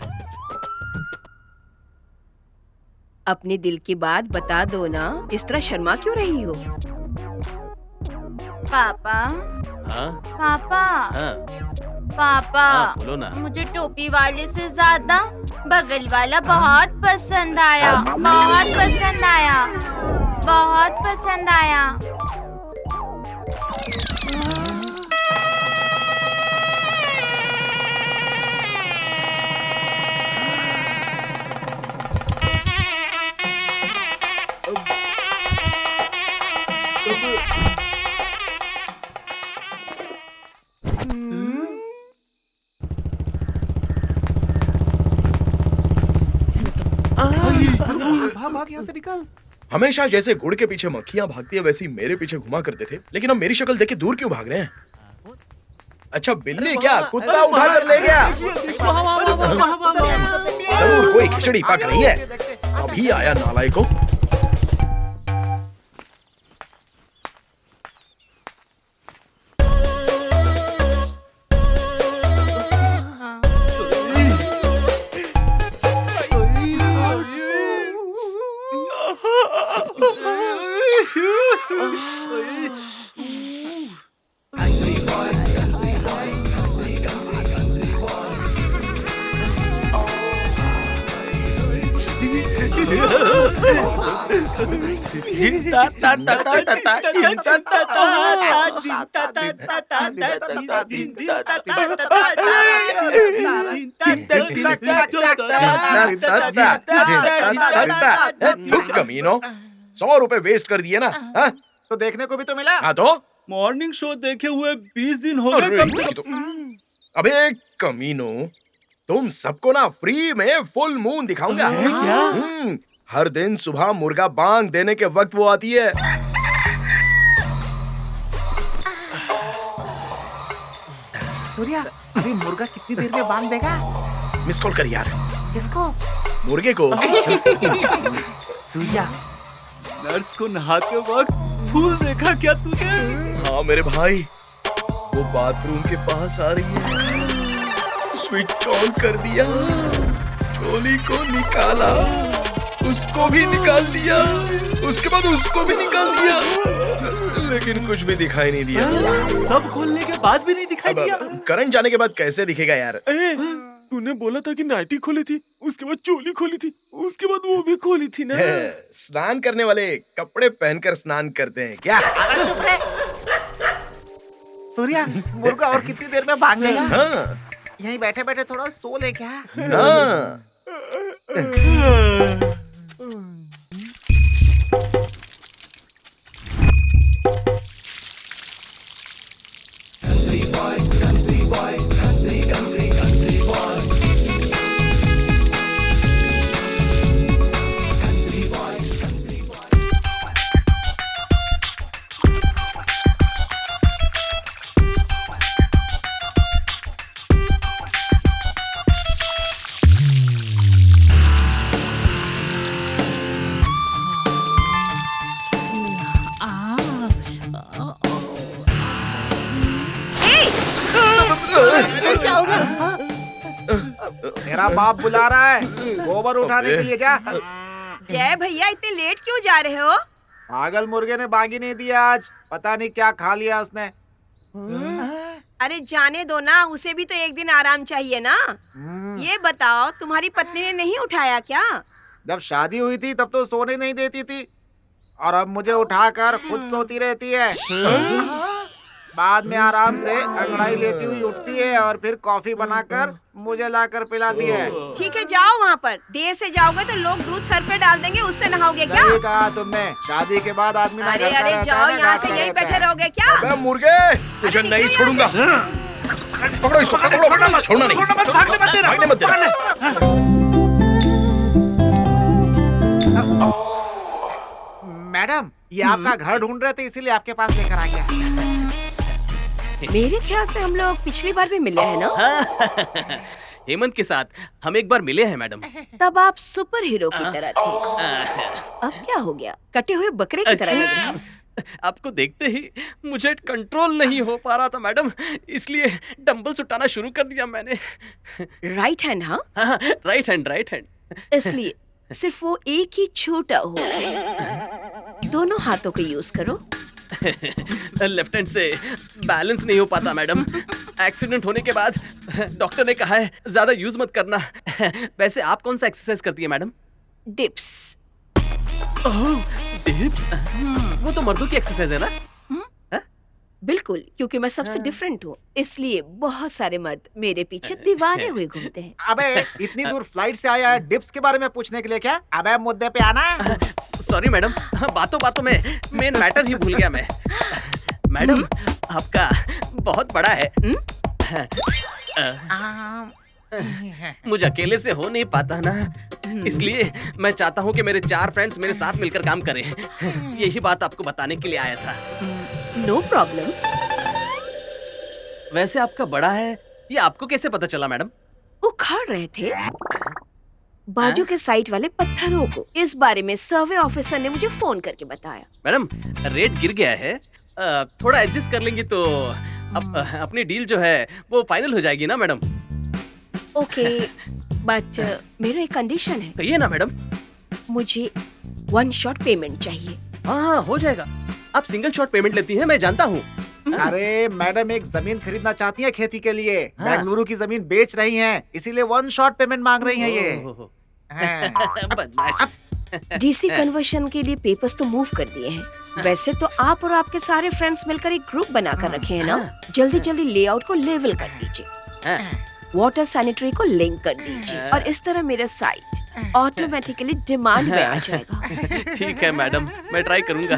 अपने दिल की बात बता दो ना, इस तरह शर्मा क्यों रही हो? पापा। हाँ? पापा। हाँ? पापा, हाँ, बोलो ना। मुझे टोपी वाले से ज्यादा बगल वाला बहुत पसंद आया, बहुत पसंद आया, बहुत पसंद आया। भाग यहाँ से निकल। हमेशा जैसे गुड़ के पीछे मक्खियां भागती है वैसे ही मेरे पीछे घुमा करते थे, लेकिन अब मेरी शक्ल देख के दूर क्यों भाग रहे हैं? अच्छा बिल्ली क्या कुत्ता उठा कर ले गया? जरूर कोई खिचड़ी पक रही है। अभी आया नालायकों। कमीनो, 100 रुपए वेस्ट कर दिए ना? हा? तो देखने को भी तो मिला। हाँ तो मॉर्निंग शो देखे हुए 20 दिन हो गए कम से कम। अबे कमीनो, तुम सबको ना फ्री में फुल मून दिखाऊंगा। क्या? हर दिन सुबह मुर्गा बांग देने के वक्त वो आती है। सूर्या, अभी मुर्गा कितनी देर में बांग देगा? मिस कॉल कर यार। किसको? मुर्गे को। सूर्या, नर्स को नहाते वक्त फूल देखा क्या तूने? हाँ मेरे भाई, वो बाथरूम के पास आ रही है। स्विच ऑन कर दिया, चोली को निकाला, उसको भी निकाल दिया, उसके बाद उसको भी निकाल दिया, लेकिन कुछ भी दिखाई नहीं दिया। सब खोलने के बाद भी नहीं दिखाई दिया? करंट जाने के बाद कैसे दिखेगा यार? तूने बोला था कि नाइटी खोली थी, उसके बाद चोली खोली थी, उसके बाद वो भी खोली थी ना। स्नान करने वाले कपड़े पहनकर स्नान करते हैं क्या? सूर्या, मुर्गा और कितनी देर में भाग देगा? हाँ। यहीं बैठे बैठे थोड़ा सो ले क्या? हाँ। मेरा बाप बुला रहा है, गोबर उठाने के लिए जा। जय भैया, इतने लेट क्यों जा रहे हो? पागल मुर्गे ने बागी नहीं दिया आज, पता नहीं क्या खा लिया उसने। अरे जाने दो ना, उसे भी तो एक दिन आराम चाहिए ना। ये बताओ, तुम्हारी पत्नी ने नहीं उठाया क्या? जब शादी हुई थी तब तो सोने नहीं देती थी, और अब मुझे उठाकर खुद सोती रहती है। बाद में आराम से अंगड़ाई लेती हुई उठती है और फिर कॉफी बनाकर मुझे लाकर पिलाती है। ठीक है, जाओ वहाँ पर। देर से जाओगे तो लोग दूध सर पे डाल देंगे, उससे नहाओगे क्या? सही कहा तुमने, शादी के बाद आदमी ना अरे अरे जाओ यहाँ से, यहीं बैठे रहोगे क्या? अबे मुर्गे, तुझे नहीं छोड़ूंगा। पकड़ो इसको, पकड़ो, छोड़ना नहीं, भागने मत देना। मैडम, ये आपका घर ढूंढ रहे थे, इसीलिए आपके पास लेकर आ गया। मेरे ख्याल से हम लोग पिछली बार भी मिले हैं ना? हेमंत के साथ हम एक बार मिले हैं मैडम। तब आप सुपर हीरो की तरह थे। अब क्या हो गया? कटे हुए बकरे की तरह लग रहे हैं। आपको देखते ही मुझे कंट्रोल नहीं हो पा रहा था मैडम, इसलिए डंबल्स उठाना शुरू कर दिया मैंने। Right hand? हाँ, राइट हैंड। इसलिए सिर्फ वो एक ही छोटा हो, दोनों हाथों को यूज करो। लेफ्ट हैंड से बैलेंस नहीं हो पाता मैडम। एक्सीडेंट होने के बाद डॉक्टर ने कहा है ज्यादा यूज मत करना। वैसे आप कौन सा एक्सरसाइज करती है मैडम? डिप्स। डिप्स? वो तो मर्दों की एक्सरसाइज है ना? बिल्कुल, क्योंकि मैं सबसे डिफरेंट हूँ, इसलिए बहुत सारे मर्द मेरे पीछे दीवाने हुए घूमते हैं। अबे इतनी दूर फ्लाइट से आया है डिप्स के बारे में पूछने के लिए क्या? अबे मुद्दे पे आना। सॉरी मैडम, बातों में मेन मैटर ही भूल गया मैं। मैडम आपका बहुत बड़ा है। मुझे अकेले से हो नहीं पाता ना, इसलिए मैं चाहता हूँ कि मेरे 4 फ्रेंड्स मेरे साथ मिलकर काम करें। यही बात आपको बताने के लिए आया था। No problem. वैसे आपका बड़ा है, ये आपको कैसे पता चला मैडम? उखाड़ रहे थे बाजू के साइड वाले पत्थरों को। इस बारे में सर्वे ऑफिसर ने मुझे फोन करके बताया। मैडम रेट गिर गया है, थोड़ा एडजस्ट कर लेंगी तो अपनी डील जो है वो फाइनल हो जाएगी ना मैडम? ओके, बट मेरा एक कंडीशन है। कहिए ना मैडम। मुझे 1 शॉट पेमेंट चाहिए। हाँ हो जाएगा। आप सिंगल शॉट पेमेंट लेती हैं, मैं जानता हूँ। अरे मैडम एक जमीन खरीदना चाहती है खेती के लिए। बेंगलुरु की जमीन बेच रही हैं, इसीलिए 1 शॉट पेमेंट मांग रही हैं ये। डीसी कन्वर्शन के लिए पेपर्स तो मूव कर दिए हैं। वैसे तो आप और आपके सारे फ्रेंड्स मिलकर एक ग्रुप बनाकर रखे हैं ना। जल्दी जल्दी लेआउट को लेवल कर दीजिए, वाटर सैनिटरी को लिंक कर दीजिए और इस तरह मेरा साइट ऑटोमेटिकली डिमांड में आ जाएगा। ठीक है मैडम, मैं ट्राई करूंगा।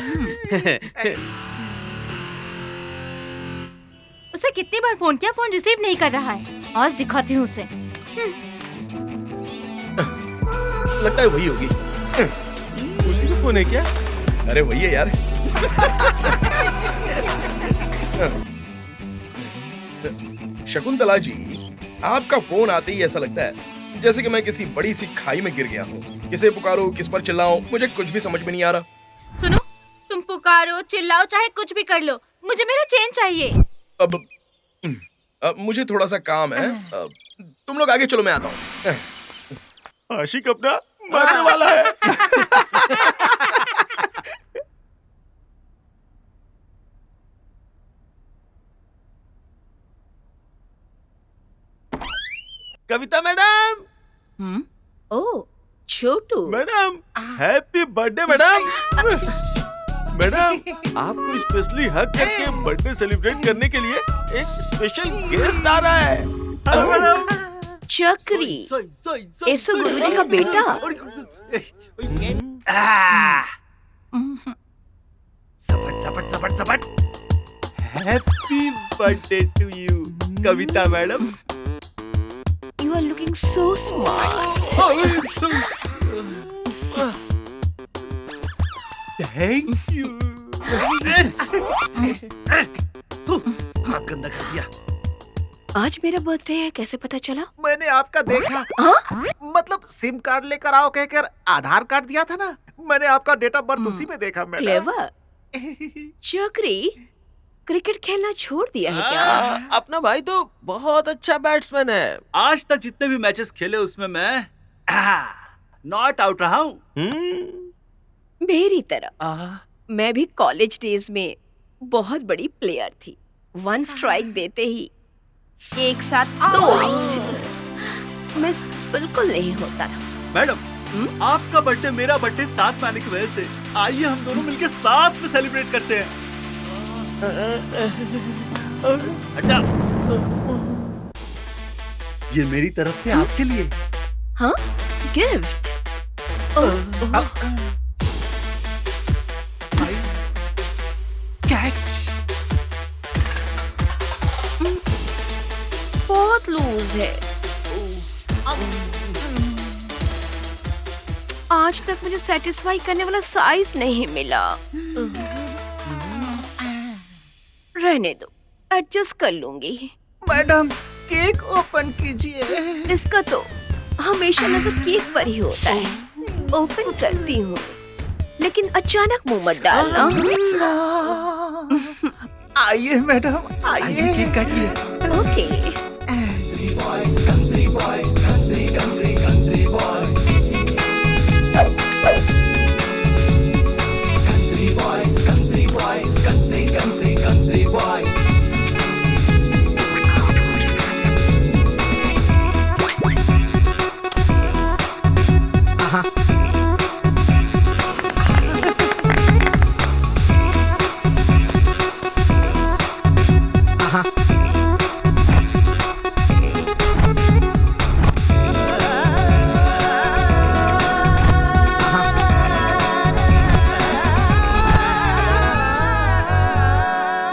उसे कितनी बार फोन किया, फोन रिसीव नहीं कर रहा है। आज दिखाती हूँ उसे। लगता है वही होगी। उसी का फोन है क्या? अरे वही है यार। शकुंतला जी, आपका फोन आते ही ऐसा लगता है जैसे कि मैं किसी बड़ी सी खाई में गिर गया हूँ। किसे पुकारो, किस पर चिल्लाऊं, मुझे कुछ भी समझ में नहीं आ रहा। सुनो, तुम पुकारो चिल्लाओ चाहे कुछ भी कर लो, मुझे मेरा चेन चाहिए। अब मुझे थोड़ा सा काम है। तुम लोग आगे चलो, मैं आता हूँ। आशिक अपना मरने वाला है। Kavita madam. Oh Chhotu madam, happy birthday madam. Madam, आपको स्पेशली हक करके बर्थडे सेलिब्रेट करने के लिए एक स्पेशल गेस्ट आ रहा है। Hello madam. चक्री, ऐसो गुरुजी का बेटा। सपट सपट सपट। Happy birthday to you Kavita madam. You are looking so smart. Thank you. हाथ गंदा कर दिया। आज मेरा बर्थडे है, कैसे पता चला? मैंने आपका देखा। मतलब सिम कार्ड लेकर आओ कहकर आधार कार्ड दिया था ना, मैंने आपका डेट ऑफ बर्थ उसी में देखा। Madam clever. चक्री, क्रिकेट खेलना छोड़ दिया है क्या? अपना भाई तो बहुत अच्छा बैट्समैन है। आज तक जितने भी मैचेस खेले उसमें मैं नॉट आउट रहा हूँ। मेरी तरह मैं भी कॉलेज डेज में बहुत बड़ी प्लेयर थी। 1 स्ट्राइक देते ही एक साथ 2 आउट। मिस बिल्कुल नहीं होता था। मैडम, आपका बर्थडे मेरा बर्थडे साथ में आने की वजह से आइए हम दोनों मिलकर साथ में सेलिब्रेट करते हैं। हटा। ये मेरी तरफ से आपके लिए। हाँ, गिफ्ट। कैच। बहुत लूज है। आज तक मुझे सेटिस्फाई करने वाला साइज नहीं मिला। रहने दो, एडजस्ट कर लूंगी। मैडम, केक ओपन कीजिए। इसका तो हमेशा नजर केक पर ही होता है। ओपन करती हूँ, लेकिन अचानक मुंह मत डालना। आइए मैडम, आइए। केक काटिए। ओके।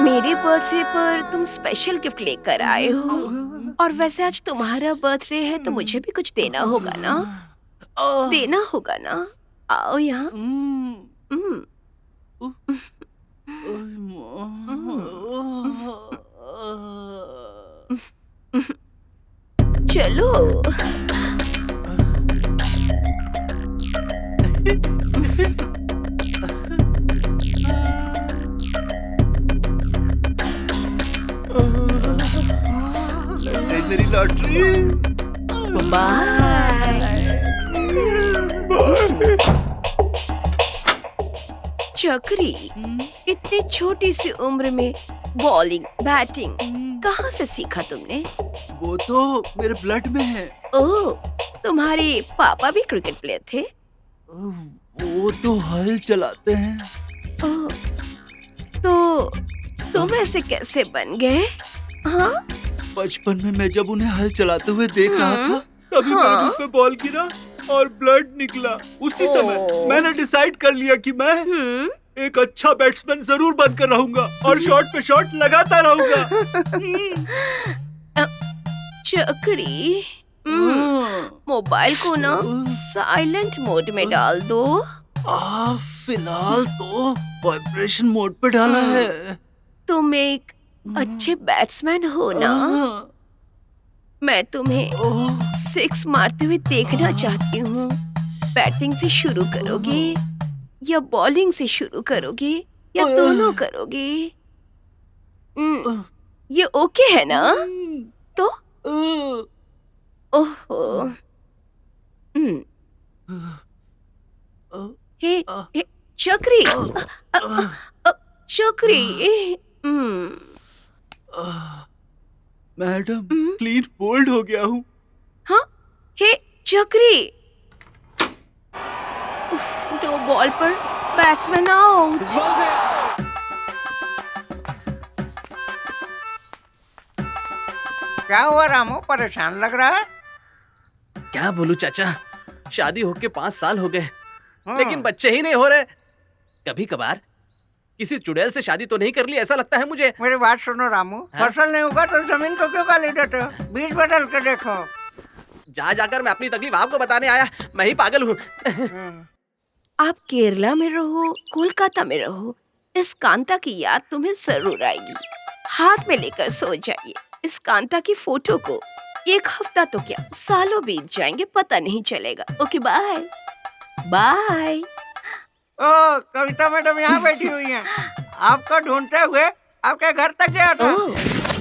मेरे बर्थडे पर तुम स्पेशल गिफ्ट लेकर आए हो। और वैसे आज तुम्हारा बर्थडे है तो मुझे भी कुछ देना होगा ना, देना होगा ना। आओ यहाँ। चलो। मेरी लॉटरी। बाय। चक्री, इतनी छोटी सी उम्र में बॉलिंग बैटिंग कहाँ से सीखा तुमने? वो तो मेरे ब्लड में है। ओह, तुम्हारे पापा भी क्रिकेट प्लेयर थे? वो तो हल चलाते हैं। ओह, तो तुम ऐसे कैसे बन गए? हाँ? बचपन में मैं जब उन्हें हल चलाते हुए देख रहा था तभी मेरे मुंह पे बॉल गिरा और ब्लड निकला। उसी समय मैंने डिसाइड कर लिया कि मैं एक अच्छा बैट्समैन जरूर बनकर रहूंगा और शॉट पे शॉट लगाता रहूंगा। चक्री, मोबाइल को ना साइलेंट मोड में डाल दो। फिलहाल तो वाइब्रेशन मोड पे डाला है। तुम एक अच्छे बैट्समैन हो ना? मैं तुम्हें सिक्स मारते हुए देखना चाहती हूँ। बैटिंग से शुरू करोगे या बॉलिंग से शुरू करोगे या दोनों करोगे? ये ओके है ना? तो ओहो, हे चक्री, चक्री। मैडम, क्लीन बोल्ड हो गया हूँ। हाँ, हे चक्री। दो बॉल पर बैट्समैन आउट। क्या हुआ रामू, परेशान लग रहा है? क्या बोलूं चाचा, शादी होके 5 साल हो गए लेकिन बच्चे ही नहीं हो रहे। कभी कभार किसी चुड़ैल से शादी तो नहीं कर ली ऐसा लगता है मुझे। मेरी बात सुनो रामू, फसल नहीं होगा तो जमीन को क्यों गाली देते हो? बीज बदल के देखो। जा जाकर मैं अपनी तकलीफ आपको बताने आया, मैं ही पागल हूँ। आप केरला में रहो, कोलकाता में रहो, इस कांता की याद तुम्हें जरूर आएगी। हाथ में लेकर सो जाइए इस कांता की फोटो को। 1 हफ्ता तो क्या, सालों बीत जाएंगे, पता नहीं चलेगा। Okay, bye bye. Oh, Kavita madam यहाँ बैठी हुई हैं। आपको ढूंढते हुए आपके घर तक गया था।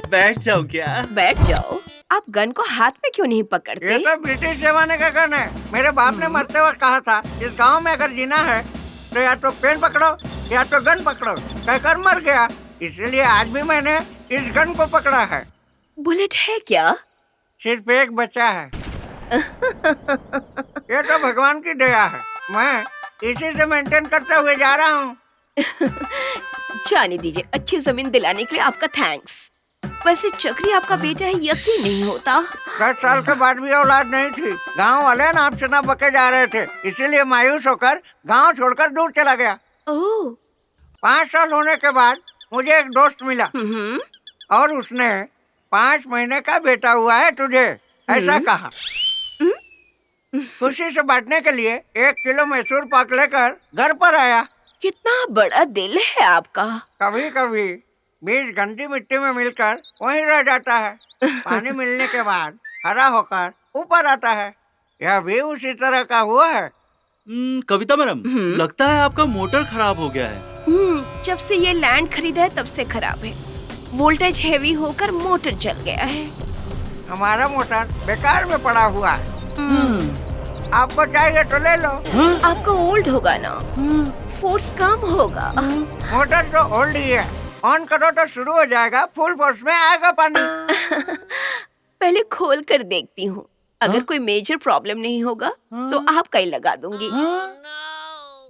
बैठ जाओ क्या? बैठ जाओ। आप गन को हाथ में क्यों नहीं पकड़ते? ये तो ब्रिटिश जमाने का गन है। मेरे बाप ने मरते वक्त कहा था, इस गांव में अगर जीना है तो या तो पेन पकड़ो या तो गन पकड़ो। कहकर मर गया, इसलिए आज भी मैंने इस गन को पकड़ा है। बुलेट है क्या? सिर्फ एक बचा है। ये तो भगवान की दया है, मैं इसी से मेंटेन करते हुए जा रहा हूँ। जाने दीजिए, अच्छी जमीन दिलाने के लिए आपका थैंक्स। वैसे चक्री आपका बेटा है, यकीन नहीं होता। 10 साल के बाद भी औलाद नहीं थी। गांव वाले नाप से ना बके जा रहे थे, इसीलिए मायूस होकर गांव छोड़कर दूर चला गया। 5 साल होने के बाद मुझे एक दोस्त मिला और उसने 5 महीने का बेटा हुआ है तुझे, ऐसा कहा। खुशी से बांटने के लिए 1 किलो मैसूर पाक लेकर घर पर आया। कितना बड़ा दिल है आपका। कभी कभी बीज गंदी मिट्टी में मिलकर वहीं रह जाता है, पानी मिलने के बाद हरा होकर ऊपर आता है। यह भी उसी तरह का हुआ है। कविता मैडम, लगता है आपका मोटर खराब हो गया है। जब से ये लैंड खरीदा है तब से खराब है। वोल्टेज हेवी होकर मोटर जल गया है। हमारा मोटर बेकार में पड़ा हुआ है। आपको चाहिए तो ले लो। आपका ओल्ड होगा ना, फोर्स कम होगा। मोटर तो ओल्ड ही है, ऑन करो तो शुरू हो जाएगा, फुल फोर्स में आएगा पानी। पहले खोल कर देखती हूँ, अगर कोई मेजर प्रॉब्लम नहीं होगा तो आपका ही लगा दूंगी।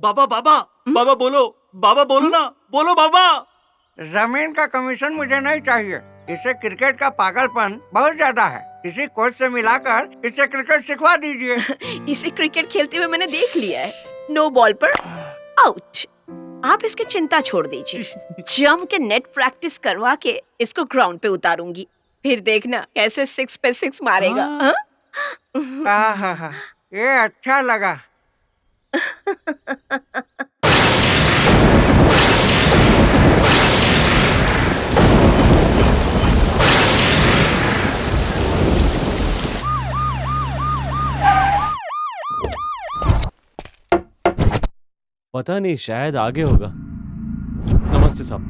बाबा बाबा बाबा बोलो, बाबा बोलो ना, बोलो बाबा। जमीन का कमीशन मुझे नहीं चाहिए, इसे क्रिकेट का पागलपन बहुत ज्यादा है। किसी कोच से मिलाकर इसे क्रिकेट सिखवा दीजिए। इसे क्रिकेट खेलते हुए मैंने देख लिया है, नो बॉल पर आउट। आप इसकी चिंता छोड़ दीजिए, जम के नेट प्रैक्टिस करवा के इसको ग्राउंड पे उतारूंगी। फिर देखना कैसे 6 पे 6 मारेगा। हाँ? हाँ, ये अच्छा लगा। पता नहीं, शायद आगे होगा। नमस्ते साहब।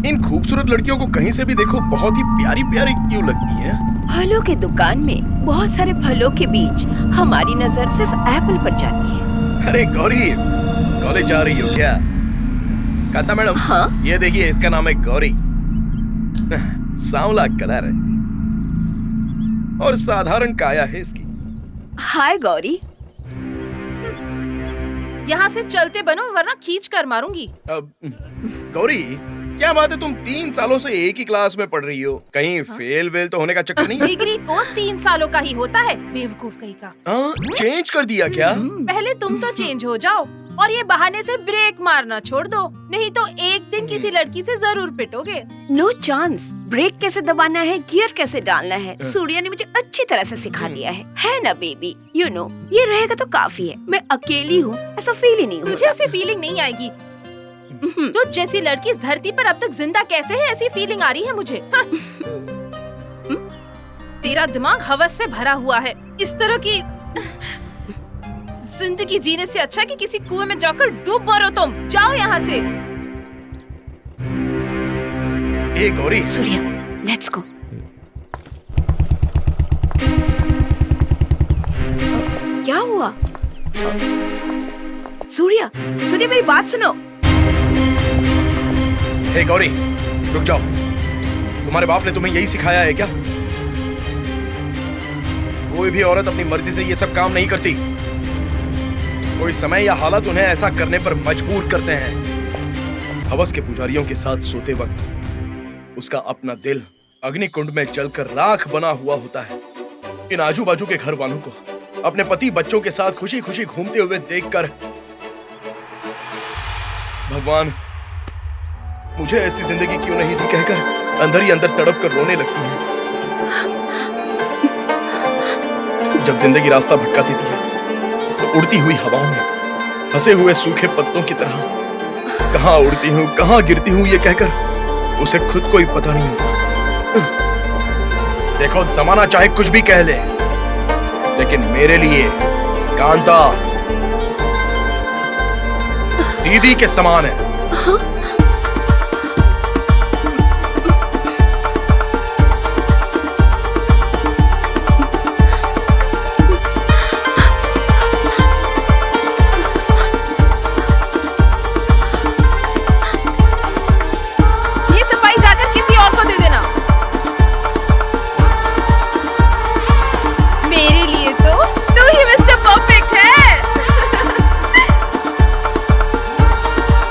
इन खूबसूरत लड़कियों को कहीं से भी देखो बहुत ही प्यारी प्यारी क्यों लगती हैं? फलों की दुकान में बहुत सारे फलों के बीच हमारी नजर सिर्फ एप्पल पर जाती है। अरे गौरी, कॉलेज जा रही हो क्या? कांता मैडम, हाँ? ये देखिए, इसका नाम है गौरी। सांवला कलर है और साधारण काया है इसकी। हाय गौरी। यहाँ से चलते बनो वरना खींच कर मारूंगी। गौरी, क्या बात है, तुम 3 सालों से एक ही क्लास में पढ़ रही हो? कहीं फेल वेल तो होने का चक्कर नहीं? डिग्री कोर्स 3 सालों का ही होता है, बेवकूफ कहीं का। चेंज कर दिया क्या? पहले तुम तो चेंज हो जाओ और ये बहाने से ब्रेक मारना छोड़ दो, नहीं तो एक दिन किसी लड़की से जरूर पिटोगे। No chance. ब्रेक कैसे दबाना है, गियर कैसे डालना है, सूर्या ने मुझे अच्छी तरह से सिखा दिया है ना बेबी? यू नो, ये रहेगा तो काफी है। मैं अकेली हूँ, ऐसा फील ही नहीं होता। तुझे ऐसी फीलिंग नहीं आएगी। तुझ जैसी लड़की इस धरती पर अब तक जिंदा कैसे है, ऐसी फीलिंग आ रही है मुझे। तेरा दिमाग हवस से भरा हुआ है। इस तरह की जिंदगी जीने से अच्छा कि किसी कुएं में जाकर डूब मरो। तुम जाओ यहाँ से। ए गौरी, सूर्या, लेट्स गो। क्या हुआ? सूर्या, सूर्या मेरी बात सुनो। हे गौरी, रुक जाओ। तुम्हारे बाप ने तुम्हें यही सिखाया है क्या? कोई भी औरत अपनी मर्जी से ये सब काम नहीं करती। कोई समय या हालात उन्हें ऐसा करने पर मजबूर करते हैं। हवस के पुजारियों के साथ सोते वक्त उसका अपना दिल अग्निकुंड में जलकर राख बना हुआ होता है। इन आजू बाजू के घर वालों को अपने पति बच्चों के साथ खुशी खुशी घूमते हुए देखकर भगवान मुझे ऐसी जिंदगी क्यों नहीं दी कहकर अंदर ही अंदर तड़प कर रोने लगती है। जब जिंदगी रास्ता भटका देती है तो उड़ती हुई हवाओं में फंसे हुए सूखे पत्तों की तरह कहाँ उड़ती हूँ, कहाँ गिरती हूँ, ये कहकर उसे खुद को ही पता नहीं होता। देखो, जमाना चाहे कुछ भी कह ले, लेकिन मेरे लिए कांता दीदी के समान है।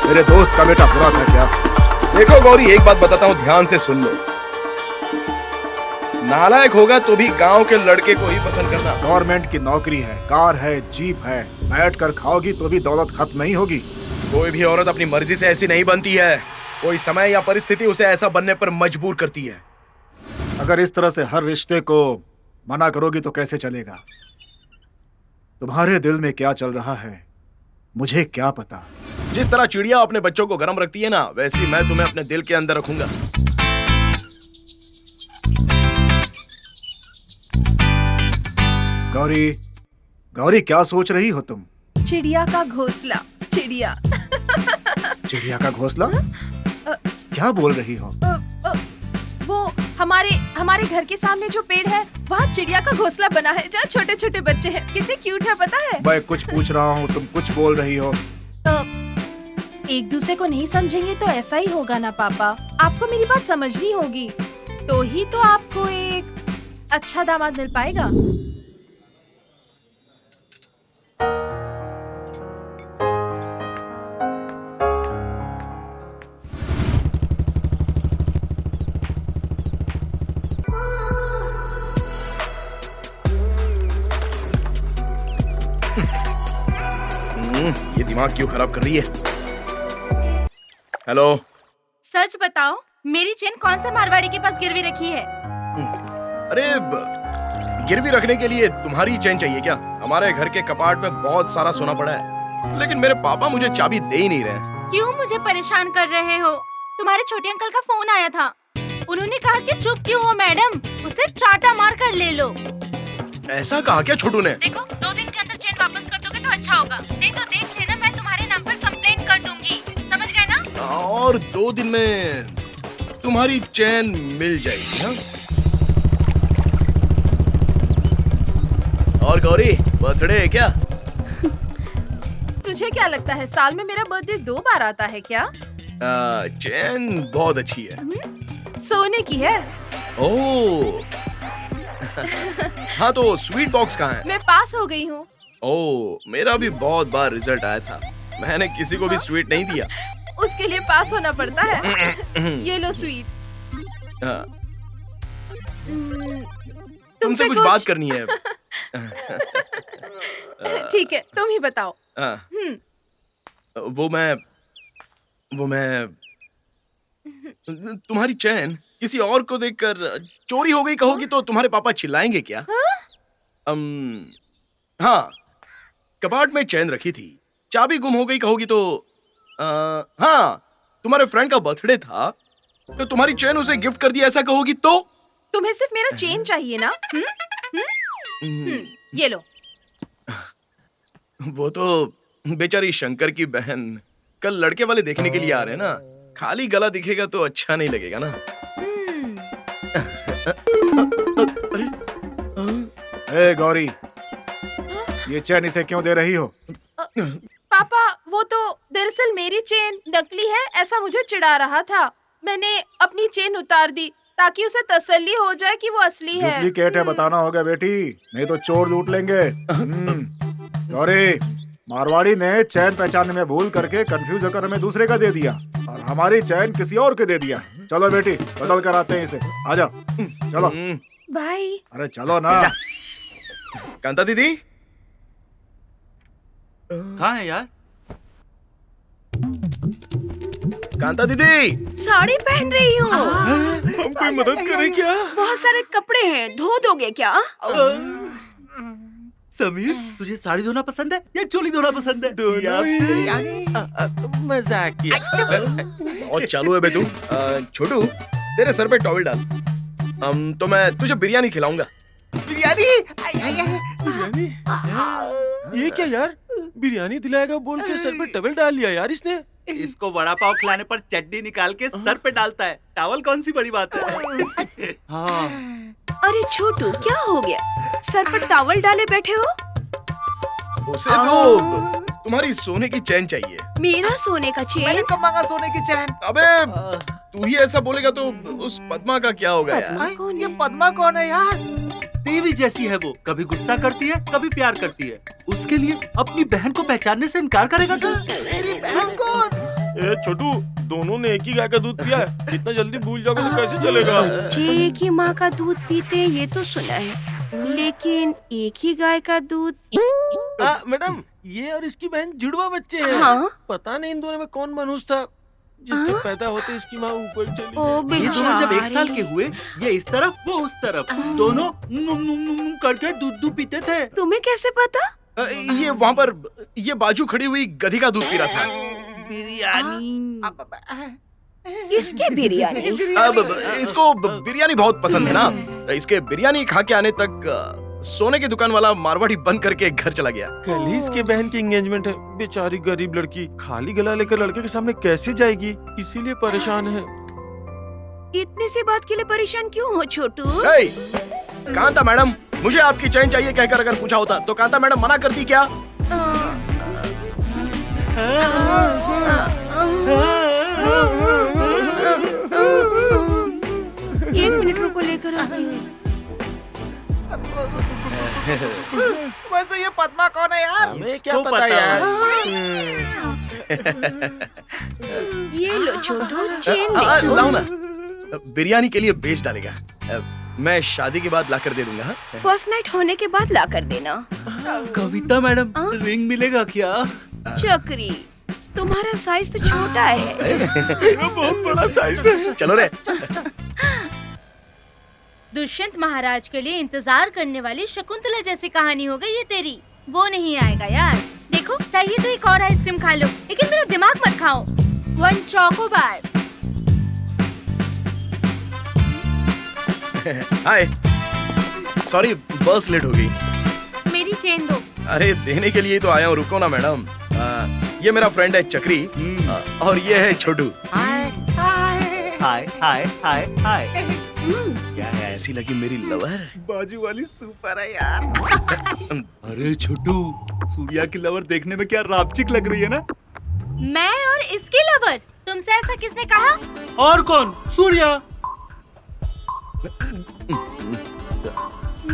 मेरे दोस्त का बेटा बुरा था क्या? देखो गौरी, एक बात बताता हूँ, ध्यान से सुन लो। नालायक होगा तो भी गांव के लड़के को ही पसंद करना। गवर्नमेंट की नौकरी है, कार है, जीप है, बैठ कर खाओगी तो भी दौलत खत्म नहीं होगी। कोई भी औरत अपनी मर्जी से ऐसी नहीं बनती है। कोई समय या परिस्थिति उसे ऐसा बनने पर मजबूर करती है। अगर इस तरह से हर रिश्ते को मना करोगी तो कैसे चलेगा? तुम्हारे दिल में क्या चल रहा है मुझे क्या पता। जिस तरह चिड़िया अपने बच्चों को गर्म रखती है ना, वैसी मैं तुम्हें अपने दिल के अंदर रखूंगा। गौरी, गौरी क्या सोच रही हो तुम? चिड़िया का घोंसला। चिड़िया चिड़िया का घोंसला? क्या बोल रही हो? वो हमारे घर के सामने जो पेड़ है, वहाँ चिड़िया का घोंसला बना है जहाँ छोटे छोटे बच्चे हैं। कितने क्यूट है पता है? मैं कुछ पूछ रहा हूँ, तुम कुछ बोल रही हो। एक दूसरे को नहीं समझेंगे तो ऐसा ही होगा ना पापा। आपको मेरी बात समझनी होगी, तो ही तो आपको एक अच्छा दामाद मिल पाएगा। ये दिमाग क्यों खराब कर रही है? हेलो। सच बताओ, मेरी चेन कौन से मारवाड़ी के पास गिरवी रखी है? अरे गिरवी रखने के लिए तुम्हारी चेन चाहिए क्या? हमारे घर के कपाट में बहुत सारा सोना पड़ा है, लेकिन मेरे पापा मुझे चाबी दे ही नहीं रहे। क्यों मुझे परेशान कर रहे हो? तुम्हारे छोटे अंकल का फोन आया था, उन्होंने कहा कि चुप क्यों हो मैडम, उसे चाटा मार कर ले लो। ऐसा कहा क्या छोटू ने? देखो 2 दिन के अंदर चेन वापस कर दोगे तो अच्छा होगा, नहीं तो देख लेना मैं तुम्हारे नाम पर कंप्लेंट कर दूंगी, समझ गए ना? और 2 दिन में तुम्हारी चेन मिल जाएगी। हाँ? और गौरी, बर्थडे है क्या? तुझे क्या लगता है साल में मेरा बर्थडे 2 बार आता है क्या? चेन बहुत अच्छी है। सोने की है। ओह। हाँ तो स्वीट बॉक्स कहाँ है? मैं पास हो गई हूँ। ओह, मेरा भी बहुत बार रिजल्ट आया था, मैंने किसी को भी स्वीट नहीं दिया। उसके लिए पास होना पड़ता है। ये लो स्वीट। हाँ। तुमसे कुछ बात करनी है। ठीक है, तुम ही बताओ। वो मैं तुम्हारी चैन किसी और को देखकर चोरी हो गई कहोगी तो तुम्हारे पापा चिल्लाएंगे क्या? हाँ, कबाड़ में चैन रखी थी, चाबी गुम हो गई कहोगी तो हाँ, तुम्हारे फ्रेंड का बर्थडे था तो तुम्हारी चैन उसे गिफ्ट कर दिया ऐसा कहोगी तो? तुम्हें सिर्फ मेरा चेन चाहिए ना? ये लो। वो तो बेचारी शंकर की बहन कल लड़के वाले देखने के लिए आ रहे हैं ना, खाली गला दिखेगा तो अच्छा नहीं लगेगा ना। ए गौरी, ये चैन इसे क्यों दे रही हो? पापा, वो तो दरअसल मेरी चेन नकली है ऐसा मुझे चिढ़ा रहा था, मैंने अपनी चेन उतार दी ताकि उसे तसल्ली हो जाए कि वो असली है। डुप्लीकेट है बताना होगा बेटी, नहीं तो चोर लूट लेंगे। गौरी, मारवाड़ी ने चैन पहचानने में भूल करके कंफ्यूज होकर हमें दूसरे का दे दिया और हमारी चैन किसी और के दे दिया। चलो बेटी, बदल कर आते हैं इसे, आ जाओ। चलो बाय। अरे चलो ना। कांता दीदी कहाँ है यार? कांता दीदी, साड़ी पहन रही हूँ। हम कोई मदद करें क्या? बहुत सारे कपड़े हैं, धो दोगे क्या? समीर, तुझे साड़ी धोना पसंद है या चोली धोना पसंद है? मजाक किया। बहुत चालू है बे तू। छोटू, तेरे सर पे टॉवल डाल। तो मैं तुझे बिरयानी खिलाऊंगा। बिरयानी? ये क्या यार, बिरयानी दिलाएगा बोल के सर पे टवल डाल लिया यार इसने। इसको वड़ा पाव खिलाने पर चड्डी निकाल के सर पे डालता है, टावल कौन सी बड़ी बात है? हाँ। अरे छोटू, क्या हो गया? सर पर टॉवल डाले बैठे हो? उसे तो तुम्हारी सोने की चैन चाहिए। मेरा सोने का चेन? मैंने कब मांगा सोने की चैन? अबे तू ही ऐसा बोलेगा तो उस पद्मा का क्या होगा यार? ये पद्मा कौन है यार? देवी जैसी है वो, कभी गुस्सा करती है कभी प्यार करती है। उसके लिए अपनी बहन को पहचानने से इनकार करेगा क्या? मेरी बहन कौन? ए छोटू, दोनों ने एक ही गाय का दूध पिया है, इतना जल्दी भूल जाओगे तो कैसे चलेगा? बच्चे एक ही माँ का दूध पीते हैं ये तो सुना है, लेकिन एक ही गाय का दूध। मैडम, ये और इसकी बहन जुड़वा बच्चे हैं। हाँ? पता नहीं इन दोनों में कौन मनुष्य था जिसके पैदा होते इसकी माँ ऊपर चली गई। ये दोनों जब 1 साल के हुए, ये इस तरफ वो उस तरफ, दोनों करके दूध पीते थे। तुम्हें कैसे पता? ये वहाँ पर ये बाजू खड़ी हुई गधी का दूध पी रहा था। बिरयानी? किसकी बिरयानी? अब इसको बिरयानी बहुत पसंद है ना, इसके बिरयानी खा के आने तक सोने की दुकान वाला मारवाड़ी बंद करके घर चला गया। कल ही इसके बहन की एंगेजमेंट है, बेचारी गरीब लड़की खाली गला लेकर लड़के के सामने कैसे जाएगी, इसीलिए परेशान है। इतनी सी बात के लिए परेशान क्यों हो छोटू? कांता मैडम, मुझे आपकी चैन चाहिए कहकर अगर पूछा होता तो कांता मैडम मना करती क्या? एक मिनट रुको, लेकर आती हूँ। वैसे ये पद्मा कौन है यार? हमें क्या पता यार? ये लो छोटू, चेन देखो। जाओ ना, बिरयानी के लिए बेच डालेगा, मैं शादी के बाद लाकर दे दूंगा। फर्स्ट नाइट होने के बाद ला कर देना। कविता मैडम, रिंग मिलेगा क्या? चक्री, तुम्हारा साइज तो छोटा है। बहुत बड़ा साइज है। चलो रे। दुष्यंत महाराज के लिए इंतजार करने वाली शकुंतला जैसी कहानी हो गई ये तेरी। वो नहीं आएगा यार। देखो चाहिए तो एक और आइसक्रीम खा लो, लेकिन मेरा दिमाग मत खाओ। 1 चोकोबार। हाय, सॉरी बस लेट हो गई। मेरी चेन दो। अरे देने के लिए तो आया हूँ, रुको ना मैडम। ये मेरा फ्रेंड है चक्री और ये है छोटू। हाय हाय हाय हाय। क्या है, ऐसी लगी मेरी लवर? बाजू वाली सुपर है यार। अरे छोटू, सूर्या की लवर देखने में क्या रापचिक लग रही है ना? मैं और इसकी लवर? तुमसे ऐसा किसने कहा? और कौन? सूर्या।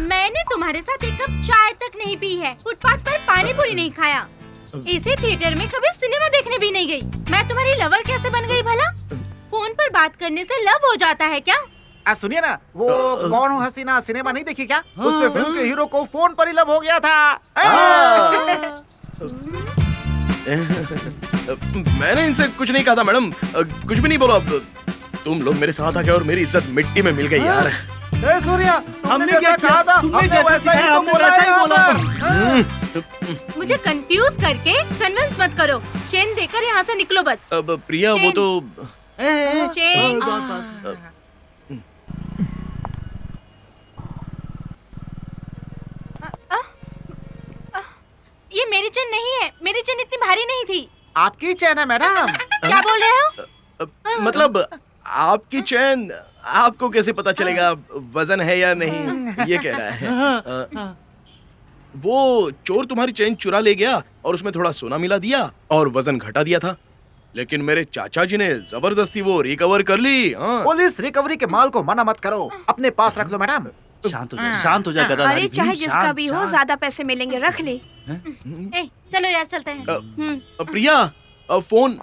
मैंने तुम्हारे साथ एक कप चाय तक नहीं पी है, फुटपाथ पर पानी पूरी नहीं खाया, इसी थिएटर में कभी सिनेमा देखने भी नहीं गई। मैं तुम्हारी लवर कैसे बन गई भला? फोन पर बात करने से लव हो जाता है क्या? सुनिए ना, वो कौन हो हसीना सिनेमा नहीं देखी क्या? उसमें फिल्म के हीरो को फोन पर ही लव हो गया था। मैंने इनसे कुछ नहीं कहा था मैडम, कुछ भी नहीं बोला। तुम लोग मेरे साथ आ गए और मेरी इज्जत मिट्टी में मिल गई यार। सूर्या, हमने क्या कहा था? तुमने वैसा ही तो बोला। मुझे कंफ्यूज करके कन्विंस मत करो। चेन देकर यहाँ से निकलो बस। अब प्रिया वो तो चेन। ये मेरी चेन नहीं है, मेरी चेन इतनी भारी नहीं थी। आपकी चेन है मैडम। क्या बोल रहे हो? मतलब आपकी चैन, आपको कैसे पता चलेगा वजन है या नहीं, ये कह रहा है। वो चोर तुम्हारी चैन चुरा ले गया और उसमें थोड़ा सोना मिला दिया और वजन घटा दिया था, लेकिन मेरे चाचा जी ने जबरदस्ती वो रिकवर कर ली। पुलिस रिकवरी के माल को मना मत करो, अपने पास रख लो मैडम। शांत हो जा, शांत हो जा गदाधारी। अरे चाहे जिसका भी हो, ज्यादा पैसे मिलेंगे, रख ले। चलो यार चलते हैं। प्रिया फोन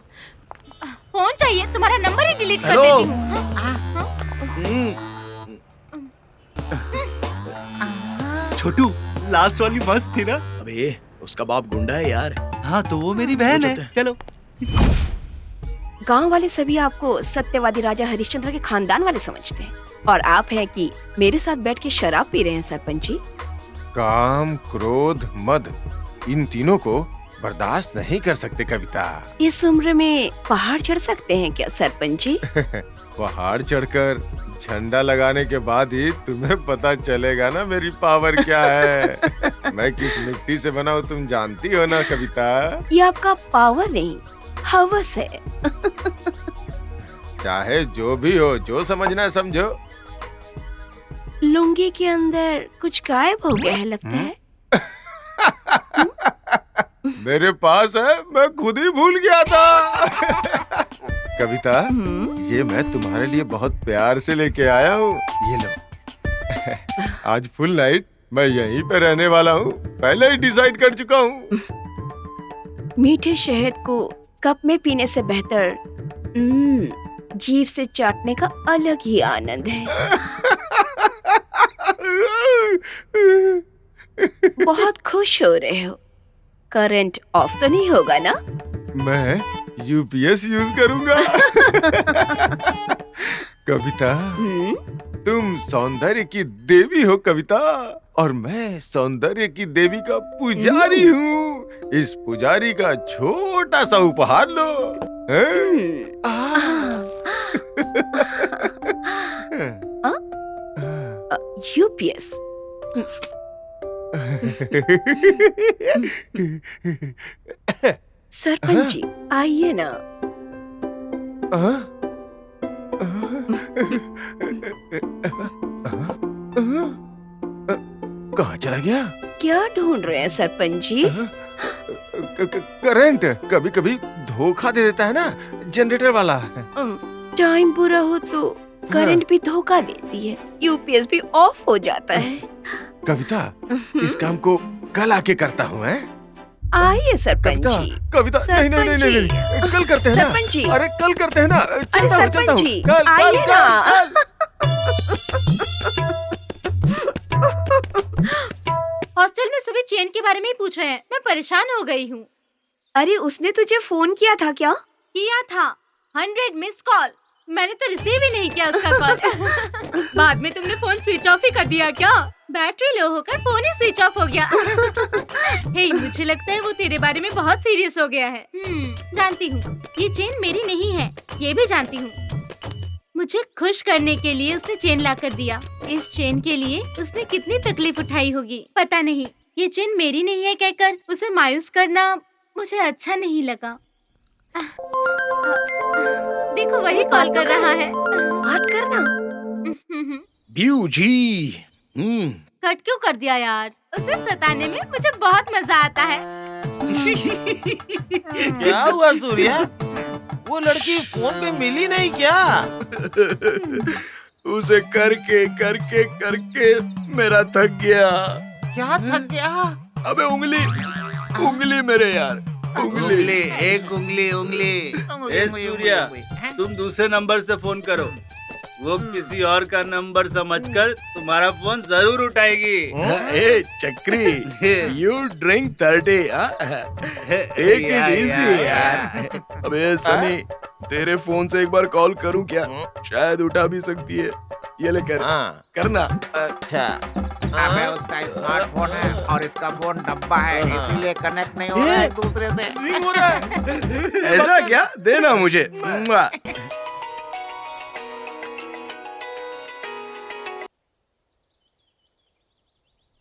चाहिए, तुम्हारा नंबर ही डिलीट कर देती हूँ। छोटू, लास्ट वाली मस्त थी ना? अबे उसका बाप गुंडा है यार। हाँ तो वो मेरी बहन है। चलो। गांव वाले सभी आपको सत्यवादी राजा हरिश्चंद्र के खानदान वाले समझते हैं, और आप हैं कि मेरे साथ बैठ के शराब पी रहे हैं सरपंच जी। काम, क्रोध, मद, इन तीनों को बर्दाश्त नहीं कर सकते कविता। इस उम्र में पहाड़ चढ़ सकते हैं क्या सरपंच जी? पहाड़ चढ़कर झंडा लगाने के बाद ही तुम्हें पता चलेगा ना मेरी पावर क्या है। मैं किस मिट्टी से बना हूँ तुम जानती हो ना कविता। ये आपका पावर नहीं, हवस है। चाहे जो भी हो, जो समझना है समझो। लुंगी के अंदर कुछ गायब हो गया है लगता है। मेरे पास है, मैं खुद ही भूल गया था। कविता, ये मैं तुम्हारे लिए बहुत प्यार से लेके आया हूँ, ये लो। आज फुल नाइट मैं यहीं पे रहने वाला हूँ, पहले ही डिसाइड कर चुका हूँ। मीठे शहद को कप में पीने से बेहतर जीभ से चाटने का अलग ही आनंद है। बहुत खुश हो रहे हो, करंट ऑफ तो नहीं होगा ना? मैं यूपीएस यूज करूंगा। कविता, तुम सौंदर्य की देवी हो कविता, और मैं सौंदर्य की देवी का पुजारी हूँ। इस पुजारी का छोटा सा उपहार लो। यूपीएस। सरपंच जी आइए ना। कहाँ चला गया? क्या ढूंढ रहे हैं सरपंच जी? करंट कभी कभी धोखा दे देता है ना, जनरेटर वाला। टाइम पूरा हो तो करंट भी धोखा देती है, यूपीएस भी ऑफ हो जाता है। कविता, इस काम को कल आके करता हूँ मैं। आइए सरपंच जी। कविता, नहीं नहीं नहीं नहीं, कल करते हैं ना। सरपंच जी, अरे कल करते हैं ना। अरे सरपंच जी आइए ना। हॉस्टल में सभी चेन के बारे में ही पूछ रहे हैं, मैं परेशान हो गई हूँ। अरे उसने तुझे फोन किया था क्या? किया था, 100 मिस कॉल। मैंने तो रिसीव ही नहीं किया उसका कॉल। बाद में तुमने फोन स्विच ऑफ ही कर दिया क्या? बैटरी लो होकर फोन ही स्विच ऑफ हो गया। हे, मुझे लगता है वो तेरे बारे में बहुत सीरियस हो गया है। जानती हूँ, ये चेन मेरी नहीं है, ये भी जानती हूँ। मुझे खुश करने के लिए उसने चेन ला कर दिया। इस चेन के लिए उसने कितनी तकलीफ उठाई होगी पता नहीं। ये चेन मेरी नहीं है कहकर उसे मायूस करना मुझे अच्छा नहीं लगा। देखो वही कॉल कर रहा है। बात करना। ब्यू जी। कट क्यों कर दिया यार? उसे सताने में मुझे बहुत मजा आता है। क्या हुआ सूर्या? वो लड़की फोन पे मिली नहीं क्या? उसे करके करके करके मेरा थक गया। क्या थक गया? अबे उंगली मेरे यार, उंगली। एक उंगली। ए सूर्या, तुम दूसरे नंबर से फोन करो। वो किसी और का नंबर समझकर तुम्हारा फोन जरूर उठाएगी। ए चक्री, यू ड्रिंक 30। एक इजी यार। अबे सनी, तेरे फोन से एक बार कॉल करूं क्या? शायद उठा भी सकती है। ये ले कर, करना। अच्छा। अबे उसका स्मार्टफोन है और इसका फोन डब्बा है, इसीलिए कनेक्ट नहीं हो रहा है एक दूसरे से। नहीं हो रहा है। ऐसा क्या? देना मुझे।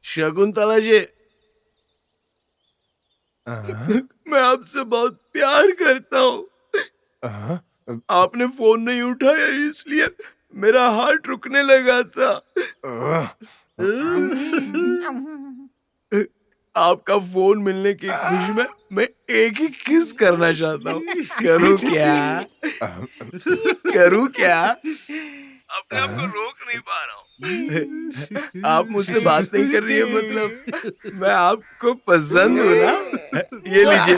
शकुंतला जी, मैं आपसे बहुत प्यार करता हूँ। आपने फोन नहीं उठाया इसलिए मेरा हार्ट रुकने लगा था। आपका फोन मिलने की खुशी में मैं एक ही किस करना चाहता हूँ। करूँ क्या? अपने आप को रोक नहीं पा रहा हूँ। आप मुझसे बात नहीं कर रही है मतलब मैं आपको पसंद हूँ ना? ये लीजिए।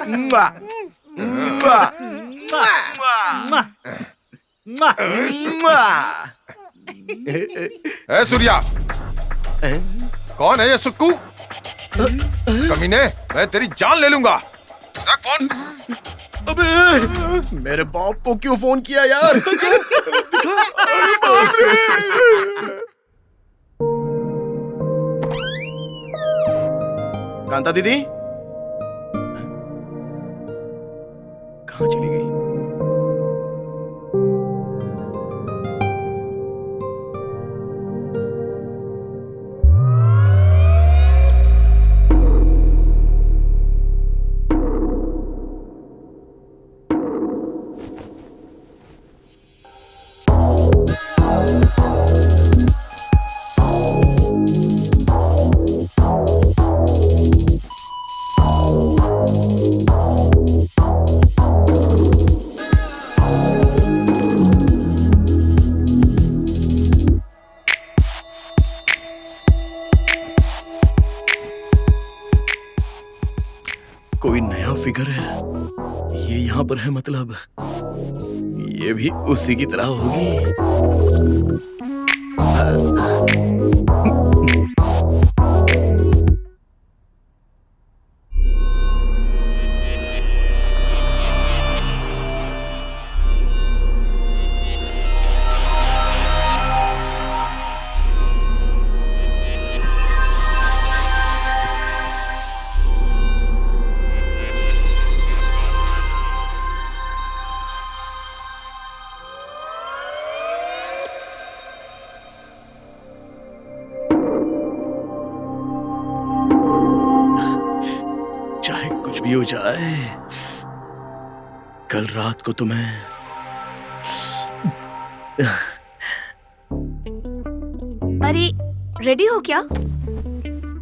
ए सूर्या, कौन है ये सुक्कू? कमीने, मैं तेरी जान ले लूंगा। कौन? अबे मेरे बाप को क्यों फोन किया यार? कांता दीदी कहाँ चली गई? कोई नया फिगर है, ये यहाँ पर है, मतलब ये भी उसी की तरह होगी। चाहे कुछ भी हो जाए, कल रात को तुम्हें अरे रेडी हो क्या?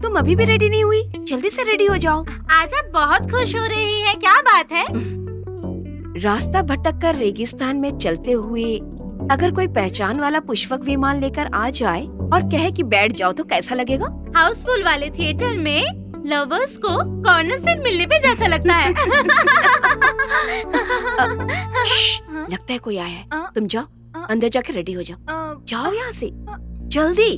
तुम अभी भी रेडी नहीं हुई? जल्दी से रेडी हो जाओ। आज आप बहुत खुश हो रही हैं, क्या बात है? रास्ता भटक कर रेगिस्तान में चलते हुए अगर कोई पहचान वाला पुष्पक विमान लेकर आ जाए और कहे कि बैठ जाओ तो कैसा लगेगा? हाउसफुल वाले थिएटर में लवर्स को कॉर्नर सीट मिलने पे जैसा लगता है। लगता है कोई आया है। तुम जाओ अंदर जाके रेडी हो जाओ। जाओ यहाँ से जल्दी।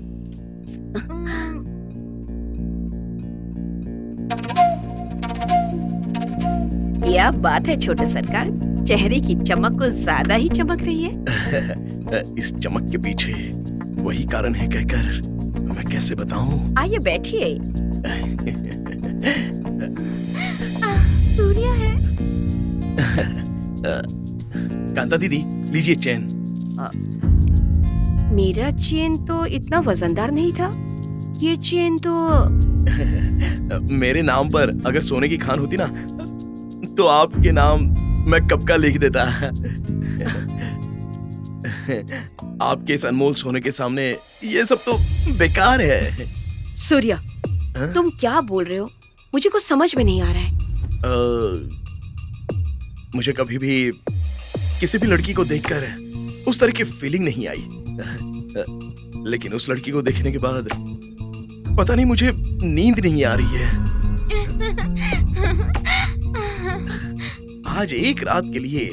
क्या बात है छोटे सरकार, चेहरे की चमक कुछ ज्यादा ही चमक रही है। इस चमक के पीछे वही कारण है कहकर मैं कैसे बताऊं। आइए बैठिए। सूर्या है। कांता दीदी लीजिए चैन। मेरा चेन तो इतना वजनदार नहीं था, ये चेन तो मेरे नाम पर अगर सोने की खान होती ना तो आपके नाम मैं कब का लिख देता। आपके इस अनमोल सोने के सामने ये सब तो बेकार है। सूर्या, तुम क्या बोल रहे हो? मुझे कुछ समझ में नहीं आ रहा है। मुझे कभी भी किसी भी लड़की को देखकर उस तरह की फीलिंग नहीं आई, लेकिन उस लड़की को देखने के बाद पता नहीं मुझे नींद नहीं आ रही है। आज एक रात के लिए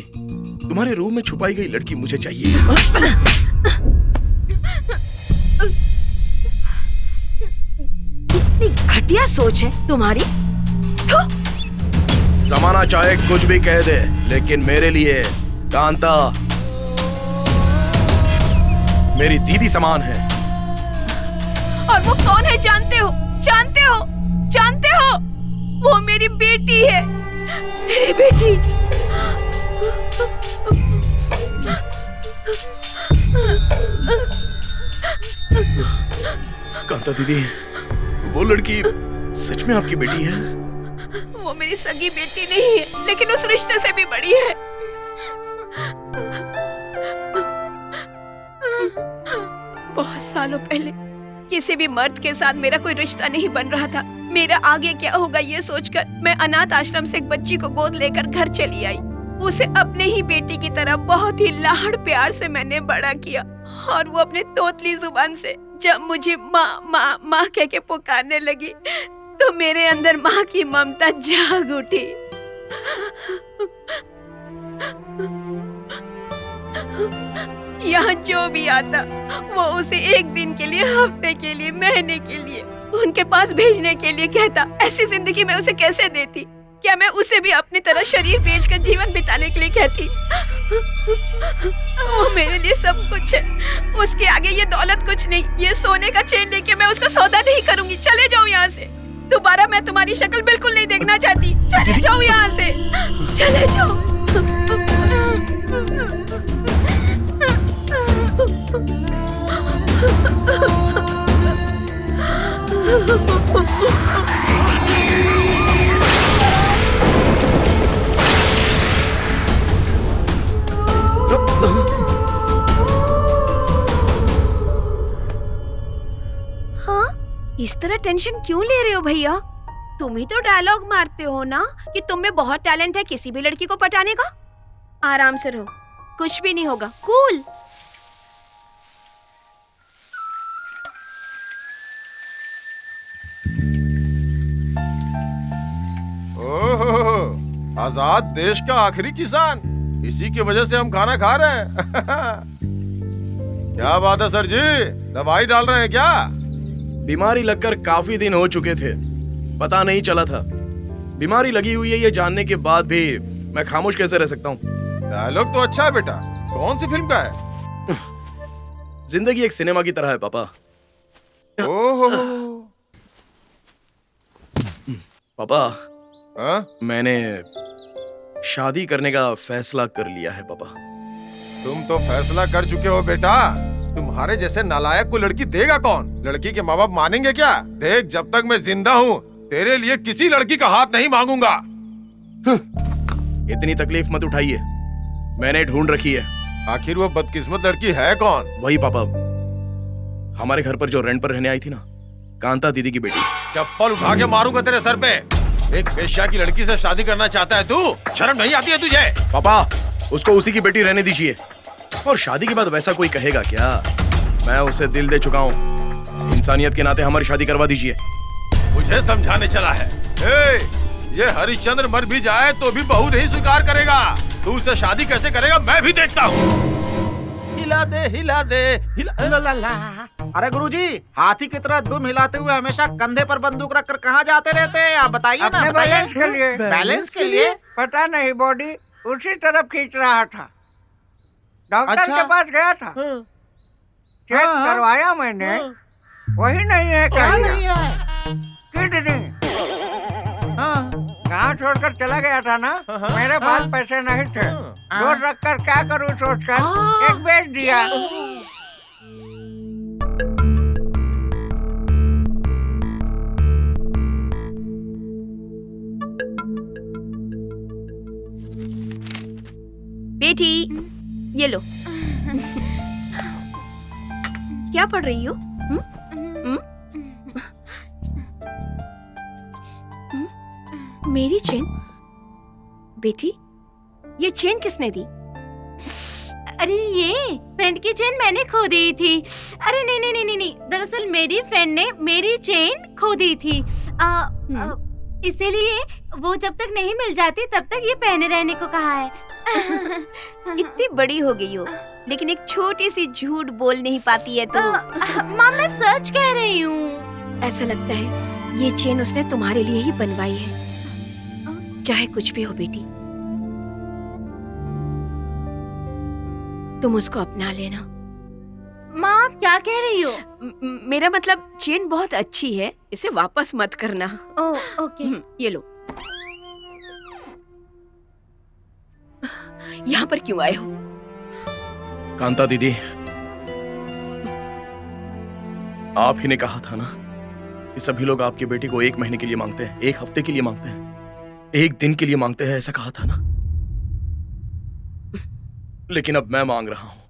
तुम्हारे रूम में छुपाई गई लड़की मुझे चाहिए। कितनी घटिया सोच है तुम्हारी। जमाना चाहे कुछ भी कह दे, लेकिन मेरे लिए कांता मेरी दीदी समान है। और वो कौन है जानते हो? जानते हो? जानते हो? वो मेरी बेटी है, मेरी बेटी। कांता दीदी, वो लड़की सच में आपकी बेटी है? वो मेरी सगी बेटी नहीं है, लेकिन उस रिश्ते से भी बड़ी है। बहुत सालों पहले किसी भी मर्द के साथ मेरा कोई रिश्ता नहीं बन रहा था। मेरा आगे क्या होगा ये सोचकर मैं अनाथ आश्रम से एक बच्ची को गोद लेकर घर चली आई। उसे अपने ही बेटी की तरह बहुत ही लाड़ प्यार से मैंने बड़ा किया, और वो अपने तोतली जुबान से जब मुझे माँ माँ माँ कह के पुकारने लगी तो मेरे अंदर माँ की ममता जाग उठी। यहाँ जो भी आता वो उसे एक दिन के लिए, हफ्ते के लिए, महीने के लिए उनके पास भेजने के लिए कहता। ऐसी जिंदगी मैं उसे कैसे देती? क्या मैं उसे भी अपनी तरह शरीर बेचकर जीवन बिताने के लिए कहती? वो मेरे लिए सब कुछ है, उसके आगे ये दौलत कुछ नहीं। ये सोने का चेन लेके मैं उसका सौदा नहीं करूंगी। चले जाओ यहाँ से, दोबारा मैं तुम्हारी शक्ल बिल्कुल नहीं देखना चाहती। चले जाओ यहाँ से, चले जाओ। हाँ, इस तरह टेंशन क्यों ले रहे हो भैया? तुम ही तो डायलॉग मारते हो ना कि तुम में बहुत टैलेंट है किसी भी लड़की को पटाने का। आराम से रहो, कुछ भी नहीं होगा। कूल। ओहो, आजाद देश का आखिरी किसान, इसी की वजह से हम खाना खा रहे हैं। क्या बात है सर जी, दवाई डाल रहे हैं क्या? बीमारी लगकर काफी दिन हो चुके थे, पता नहीं चला था। बीमारी लगी हुई है ये जानने के बाद भी मैं खामोश कैसे रह सकता हूँ? डायलॉग तो अच्छा है बेटा, कौन सी फिल्म का है? जिंदगी एक सिनेमा की तरह है पापा। ओहो पापा, मैंने शादी करने का फैसला कर लिया है पापा। तुम तो फैसला कर चुके हो बेटा। तुम्हारे जैसे नालायक को लड़की देगा कौन? लड़की के माँ बाप मानेंगे क्या? देख, जब तक मैं जिंदा हूँ तेरे लिए किसी लड़की का हाथ नहीं मांगूंगा। इतनी तकलीफ मत उठाइए, मैंने ढूंढ रखी है। आखिर वो बदकिस्मत लड़की है कौन? वही पापा, हमारे घर पर जो रेंट पर रहने आई थी ना, कांता दीदी की बेटी। चप्पल उठा के मारूंगा तेरे सर पे। एक वेश्या की लड़की से शादी करना चाहता है तू? शर्म नहीं आती है तुझे? पापा, उसको उसी की बेटी रहने दीजिए, और शादी के बाद वैसा कोई कहेगा क्या? मैं उसे दिल दे चुका हूँ, इंसानियत के नाते हमारी शादी करवा दीजिए। मुझे समझाने चला है? ये हरिश्चंद्र मर भी जाए तो भी बहू नहीं स्वीकार करेगा। तू उससे शादी कैसे करेगा मैं भी देखता हूँ। हिला हिला दे ला ला ला। अरे गुरुजी, हाथी की तरह दुम हिलाते हुए हमेशा कंधे पर बंदूक रखकर कहाँ जाते रहते हैं? आप बताइए ना, अपने बताइए। बैलेंस के लिए। बैलेंस के लिए? पता नहीं, बॉडी उसी तरफ खींच रहा था। डॉक्टर अच्छा। के पास गया था, चेक हाँ। करवाया मैंने, वही नहीं है। क्या कहीं नहीं है? किडनी हाँ। गाँव छोड़कर चला गया था ना, मेरे पास पैसे नहीं थे। जोर रखकर क्या करूँ सोचकर एक बेच दिया। बेटी, ये लो। क्या पढ़ रही हो? मेरी चेन? बेटी, ये चेन किसने दी? अरे ये फ्रेंड की चेन मैंने खो दी थी। अरे नहीं नहीं नहीं नहीं, दरअसल मेरी फ्रेंड ने मेरी चेन खो दी थी। इसीलिए वो जब तक नहीं मिल जाती तब तक ये पहने रहने को कहा है। इतनी बड़ी हो गई हो, लेकिन एक छोटी सी झूठ बोल नहीं पाती है तो। माँ मैं सच कह रही हूँ। ऐसा लगता है ये चेन उसने तुम्हारे लिए ही बनवाई है। चाहे कुछ भी हो बेटी, तुम उसको अपना लेना। माँ आप क्या कह रही हो? मेरा मतलब चेन बहुत अच्छी है, इसे वापस मत करना। ओके। ये लो। यहाँ पर क्यों आए हो? कांता दीदी, आप ही ने कहा था ना कि सभी लोग आपकी बेटी को 1 महीने के लिए मांगते हैं, 1 हफ्ते के लिए मांगते हैं, 1 दिन के लिए मांगते हैं, ऐसा कहा था ना। लेकिन अब मैं मांग रहा हूं।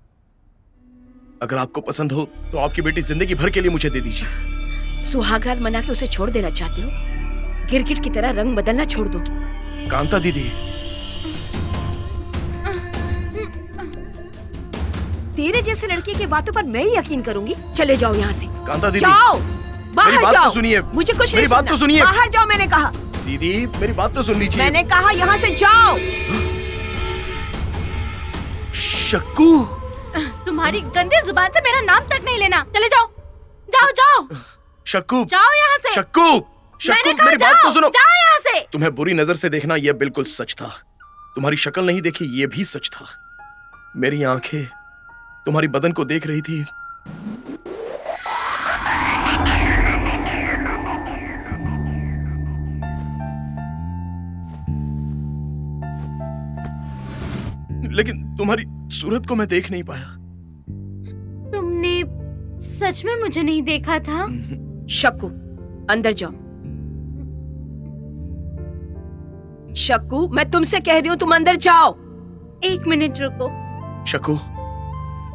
अगर आपको पसंद हो तो आपकी बेटी जिंदगी भर के लिए मुझे दे दीजिए। सुहागरात मना के उसे छोड़ देना चाहते हो? गिरगिट की तरह रंग बदलना छोड़ दो। कांता दीदी, तेरे जैसे लड़के की बातों पर मैं ही यकीन करूंगी? चले जाओ यहाँ से। कांता दीदी, जाओ, बाहर मेरी बात जाओ। तो सुनिए। मुझे कुछ मेरी नहीं बात सुनना। तो सुनिए। बाहर जाओ, मैंने कहा। दीदी मेरी बात तो सुन लीजिए। मैंने कहा यहाँ से जाओ। शक्कू, तुम्हारी गंदी जुबान से मेरा नाम तक नहीं लेना। चले जाओ, जाओ जाओ। शक्कू, जाओ यहाँ से। शक्कू, मैंने शक्कू कहा मेरी बात जाओ, तो सुनो। जाओ यहाँ से। तुम्हें बुरी नजर से देखना यह बिल्कुल सच था। तुम्हारी शक्ल नहीं देखी ये भी सच था। मेरी आंखें तुम्हारी बदन को देख रही थी। लेकिन तुम्हारी सूरत को मैं देख नहीं पाया। तुमने सच में मुझे नहीं देखा था? शक्कू, अंदर जाओ। शक्कू, मैं तुमसे कह रही हूँ, तुम अंदर जाओ। 1 मिनट रुको। शक्कू,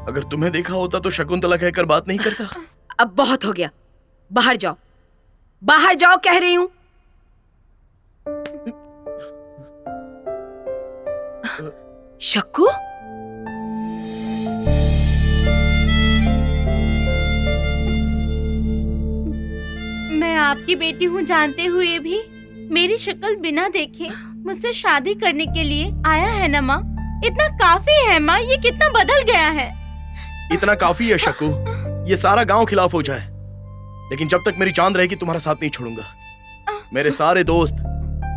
अगर तुम्हें देखा होता तो शकुंतला कहकर बात नहीं करता। अब बहुत हो गया, बाहर जाओ, बाहर जाओ कह रही हूँ। शक्कू, मैं आपकी बेटी हूँ जानते हुए भी मेरी शक्ल बिना देखे मुझसे शादी करने के लिए आया है ना माँ? इतना काफी है माँ, ये कितना बदल गया है। इतना काफी है शक्कू, ये सारा गांव खिलाफ हो जाए, लेकिन जब तक मेरी चांद रहेगी तुम्हारा साथ नहीं छोड़ूंगा। मेरे सारे दोस्त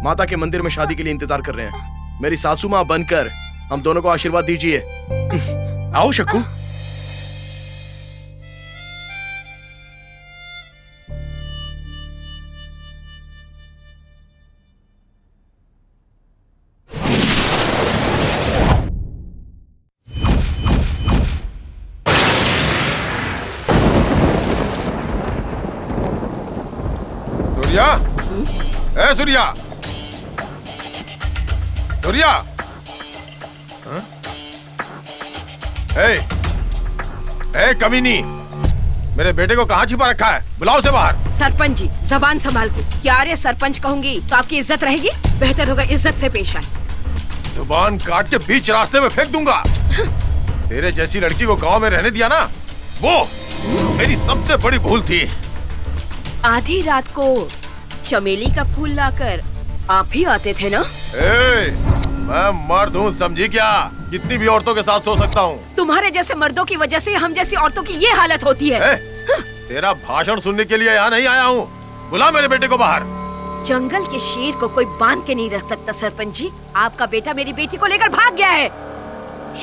माता के मंदिर में शादी के लिए इंतजार कर रहे हैं। मेरी सासू माँ बनकर हम दोनों को आशीर्वाद दीजिए। आओ शक्कू। सूर्या, ए सूर्या, सूर्या, ए कमीनी, मेरे बेटे को कहाँ छिपा रखा है? बुलाओ उसे बाहर। सरपंच जी, जबान संभाल के। क्या रे सरपंच कहूंगी तो आपकी इज्जत रहेगी? बेहतर होगा इज्जत से पेश आए। जुबान काट के बीच रास्ते में फेंक दूंगा। तेरे जैसी लड़की को गांव में रहने दिया ना, वो मेरी सबसे बड़ी भूल थी। आधी रात को चमेली का फूल लाकर आप ही आते थे ना? मैं मर्द हूँ, समझी क्या? कितनी भी औरतों के साथ सो सकता हूँ। तुम तुम्हारे जैसे मर्दों की वजह से हम जैसी औरतों की ये हालत होती है। तेरा भाषण सुनने के लिए यहाँ नहीं आया हूँ। बुला मेरे बेटे को बाहर। जंगल के शेर को कोई बांध के नहीं रख सकता सरपंच जी। आपका बेटा मेरी बेटी को लेकर भाग गया है।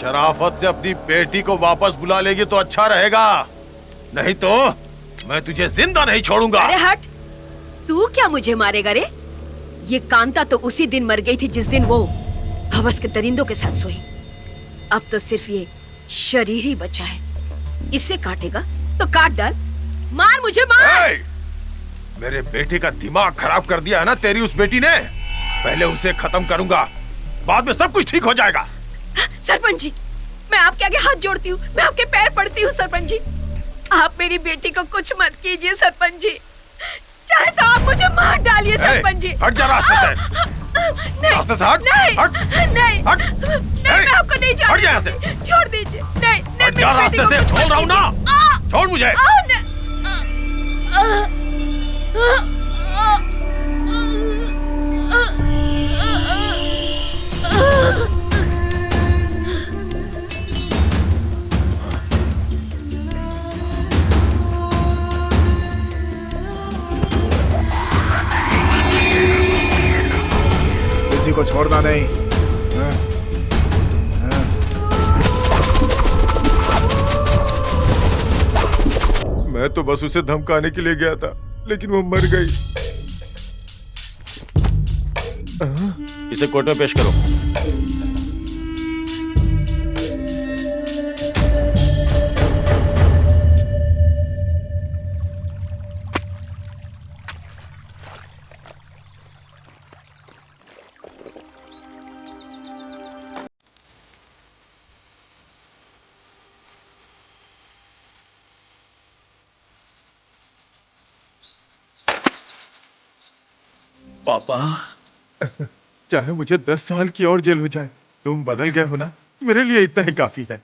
शराफत से अपनी बेटी को वापस बुला लेगी तो अच्छा रहेगा, नहीं तो मैं तुझे जिंदा नहीं छोड़ूंगा। अरे हट, तू क्या मुझे मारेगा रे? ये कांता तो उसी दिन मर गई थी जिस दिन वो हवस के दरिंदों के साथ सोई। अब तो सिर्फ ये शरीर ही बचा है। इसे काटेगा तो काट डाल, मार मुझे मार। मेरे बेटे का दिमाग खराब कर दिया है ना तेरी उस बेटी ने। पहले उसे खत्म करूंगा, बाद में सब कुछ ठीक हो जाएगा। सरपंच जी, मैं आपके आगे हाथ जोड़ती हूँ, मैं आपके पैर पड़ती हूँ सरपंच जी। आप मेरी बेटी को कुछ मत कीजिए सरपंच जी, चाहे तो आप मुझे मार डालिए सरपंच जी। हट जा रास्ते से। नहीं, रास्ते से हट। नहीं, हट। नहीं, हट। नहीं, मैं आपको नहीं हट जा यहाँ जाने से। छोड़ दीजिए। नहीं, नहीं, हट जा रास्ते से, छोड़ रहा हूँ ना। छोड़ मुझे। किसी को छोड़ना नहीं। हाँ, हाँ। मैं तो बस उसे धमकाने के लिए गया था, लेकिन वो मर गई। इसे कोर्ट में पेश करो। पापा, चाहे मुझे 10 साल की और जेल हो जाए, तुम बदल गए हो ना, मेरे लिए इतना ही काफी है।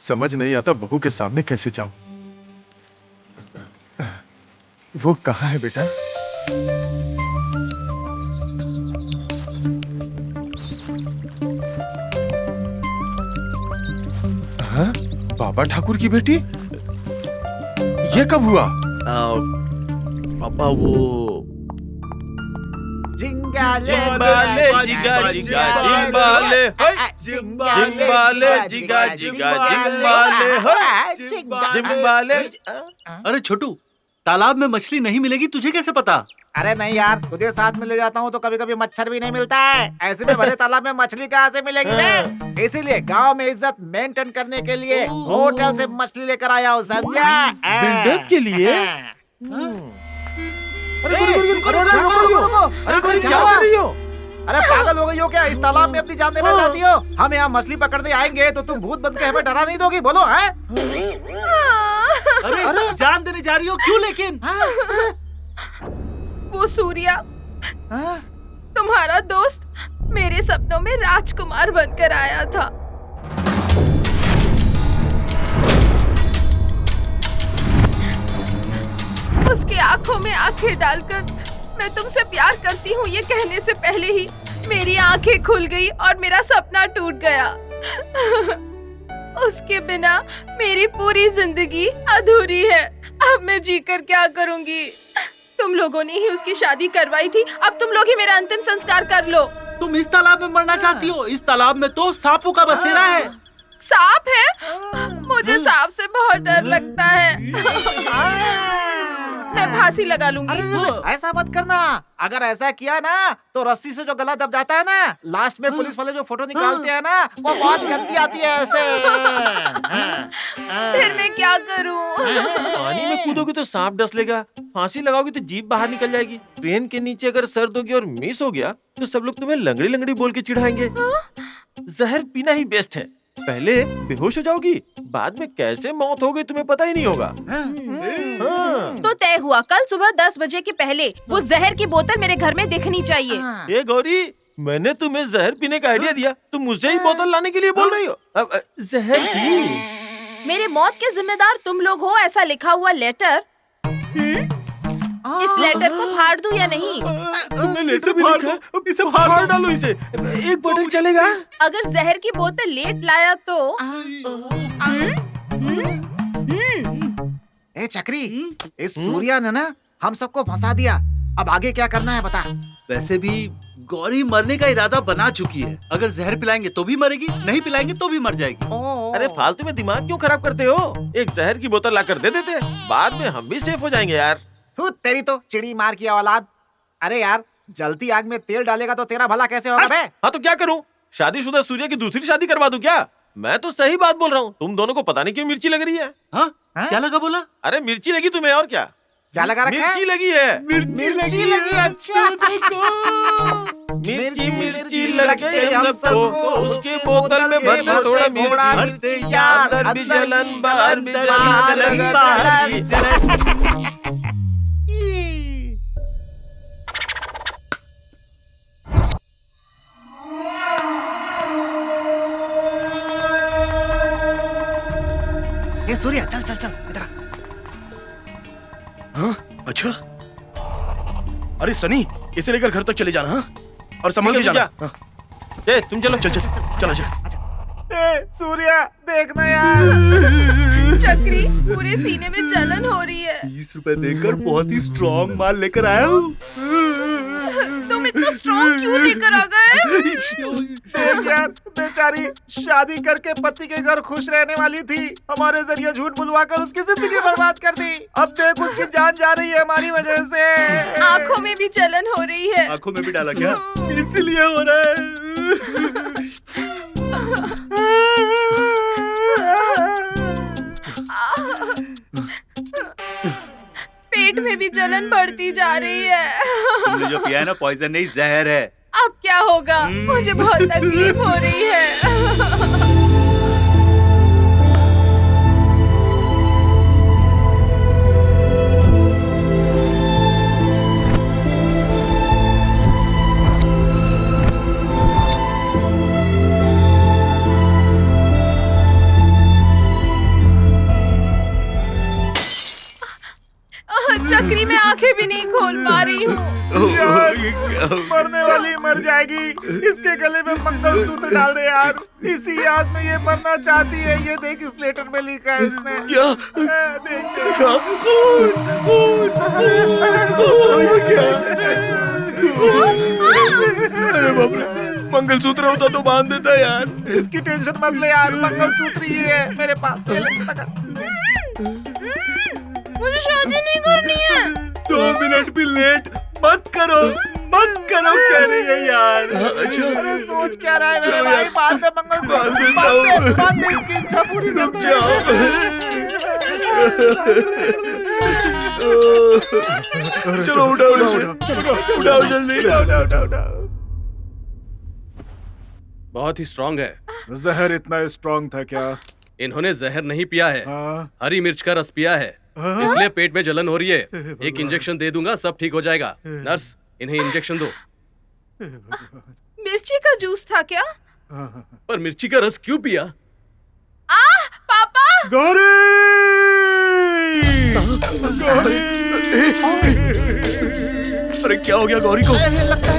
समझ नहीं आता बहू के सामने कैसे जाऊं। वो कहाँ है बेटा? हाँ? बाबा ठाकुर की बेटी? ये कब हुआ? पापा वो जिंगाले जिंगा जिंगा जिंबाले जिंबाले जिंगा जिंगा जिंबाले। अरे छोटू, तालाब में मछली नहीं मिलेगी तुझे कैसे पता? अरे नहीं यार, तुझे साथ में ले जाता हूँ तो कभी कभी मच्छर भी नहीं मिलता है। ऐसे में भरे तालाब में मछली कहाँ से मिलेगी बे? इसीलिए गांव में इज्जत मेंटेन करने के लिए होटल से मछली लेकर आया हूँ, समझा? मेंढक के लिए? अरे क्या कर रही हो? अरे पागल हो गई हो क्या? इस तालाब में अपनी जान देना चाहती हो? हम यहाँ मछली पकड़ने आएंगे तो तुम भूत बन के हमें डरा नहीं दोगी? बोलो है? अरे जान देने जा रही हो क्यों? लेकिन वो सूर्या, तुम्हारा दोस्त मेरे सपनों में राजकुमार बनकर आया था। उसकी आंखों में आंखें डालकर मैं तुमसे प्यार करती हूँ ये कहने से पहले ही मेरी आंखें खुल गई और मेरा सपना टूट गया। उसके बिना मेरी पूरी जिंदगी अधूरी है। अब मैं जीकर क्या करूंगी? तुम लोगों ने ही उसकी शादी करवाई थी, अब तुम लोग ही मेरा अंतिम संस्कार कर लो। तुम इस तालाब में मरना चाहती हो? इस तालाब में तो सांपों का बसेरा है। सांप है? मुझे सांप से बहुत डर लगता है। मैं फांसी लगा लूंगी। ऐसा मत करना। अगर ऐसा किया ना तो रस्सी से जो गला दब जाता है ना, लास्ट में पुलिस वाले जो फोटो निकालते हैं ना, वो बहुत गंदी आती है ऐसे। फिर मैं क्या करूं? पानी में कूदोगी तो सांप डस लेगा, फांसी लगाओगी तो जीभ बाहर निकल जाएगी, ट्रेन के नीचे अगर सर दोगी और मिस हो गया तो सब लोग तुम्हें लंगड़ी लंगड़ी बोल के चिढ़ाएंगे। जहर पीना ही बेस्ट है। पहले बेहोश हो जाओगी, बाद में कैसे मौत हो गई तुम्हें पता ही नहीं होगा। तो तय हुआ, कल सुबह 10 बजे के पहले वो जहर की बोतल मेरे घर में दिखनी चाहिए। ये गौरी, मैंने तुम्हें जहर पीने का आइडिया दिया, तुम मुझे ही बोतल लाने के लिए बोल रही हो? अब जहर की मेरे मौत के जिम्मेदार तुम लोग हो, ऐसा लिखा हुआ लेटर। इस लेटर को फाड़ दूं या नहीं? तुमने लेटर भी लिखा है, इसे फाड़ डालो इसे। एक बटन चलेगा। अगर जहर की बोतल लेट लाया तो ए चक्री, इस सूर्या ने ना हम सबको फंसा दिया। अब आगे क्या करना है बता। वैसे भी गौरी मरने का इरादा बना चुकी है। अगर जहर पिलाएंगे तो भी मरेगी, नहीं पिलाएंगे तो भी मर जाएगी। अरे फालतू में दिमाग क्यों खराब करते हो? एक जहर की बोतल लाकर दे देते, बाद में हम भी सेफ हो जाएंगे यार। तेरी तो चिड़ी मार की औलाद। अरे यार, जलती आग में तेल डालेगा तो तेरा भला कैसे होगा बे? हाँ तो क्या करूँ? शादीशुदा सूर्य की दूसरी शादी करवा दूं क्या? मैं तो सही बात बोल रहा हूँ। तुम दोनों को पता नहीं क्यों मिर्ची लग रही है। हाँ? क्या लगा बोला? अरे मिर्ची लगी तुम्हें, और क्या? क्या लगा रखा है? मिर्ची लगी है। मिर्ची लगी है। अच्छा। मिर्ची लग गई हम सबको, उसके बोतल में भरना थोड़ा मिर्ची, अंदर भी जलन बाहर भी जलन। ये सूर्या, चल चल चल इधर आ। हाँ? अच्छा। अरे सनी, इसे लेकर घर तक चले जाना। हाँ? और संभल के जाना। हाँ? तुम चलो। चल चल चल चल। ए सूर्या, देखना यार। चक्री, पूरे सीने में जलन हो रही है। 20 रुपए देकर बहुत ही स्ट्रॉन्ग माल लेकर आया हूँ। तुम इतना स्ट्रॉन्ग क्यों लेकर आ गए? देख यार, बेचारी शादी करके पति के घर खुश रहने वाली थी, हमारे जरिए झूठ बुलवाकर उसकी जिंदगी बर्बाद कर दी। अब देख उसकी जान जा रही है हमारी वजह से। आंखों में भी जलन हो रही है। आंखों में भी डाला क्या? इसलिए हो रहा है। पेट में भी जलन बढ़ती जा रही है। तुमने जो पिया है ना, पॉइजन नहीं, जहर है। अब क्या होगा? मुझे बहुत तकलीफ हो रही है। चक्री में आंखें भी नहीं खोल पा रही हूँ। मरने वाली मर जाएगी, इसके गले में मंगलसूत्र डाल दे यार। इसी याद में ये मरना चाहती है। ये देख, इस लेटर में लिखा है इसने। क्या? अरे बाप रे, मंगलसूत्र होता तो बांध देता यार। इसकी टेंशन मत ले यार, मंगलसूत्र ही है मेरे पास। मुझे शादी नहीं करनी है। 2 मिनट भी लेट मत करो, कह रही है यार। अच्छा। अरे सोच क्या रहा है मेरे भाई? बांध दे मंगलसूत्र, बांध दे, इसकी इच्छा पूरी कर दे। चलो उठाओ जल्दी। उठाओ। बहुत ही स्ट्रांग है। जहर इतना स्ट्रांग था क्या? इन्होंने जहर नहीं पिया है, हरी मिर्च का रस पिया है, इसलिए पेट में जलन हो रही है। एक इंजेक्शन दे दूंगा, सब ठीक हो जाएगा। नर्स, इन्हें इंजेक्शन दो। मिर्ची का जूस था क्या? पर मिर्ची का रस क्यों पिया? पापा! गौरी! अरे क्या हो गया गौरी को?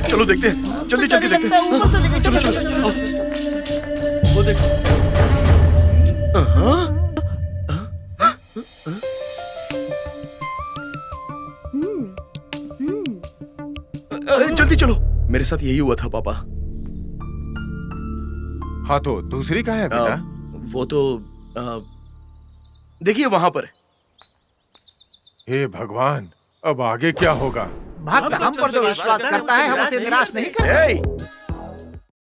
चलो देखते हैं, जल्दी चल के देखते हैं। चलो। वो देखो। जल्दी चलो, मेरे साथ यही हुआ था पापा। हाँ तो दूसरी कहाँ है बेटा? वो तो देखिए वहां पर। हे भगवान, अब आगे क्या होगा? भक्त हम पर जो विश्वास करता है, हम उसे निराश नहीं करते।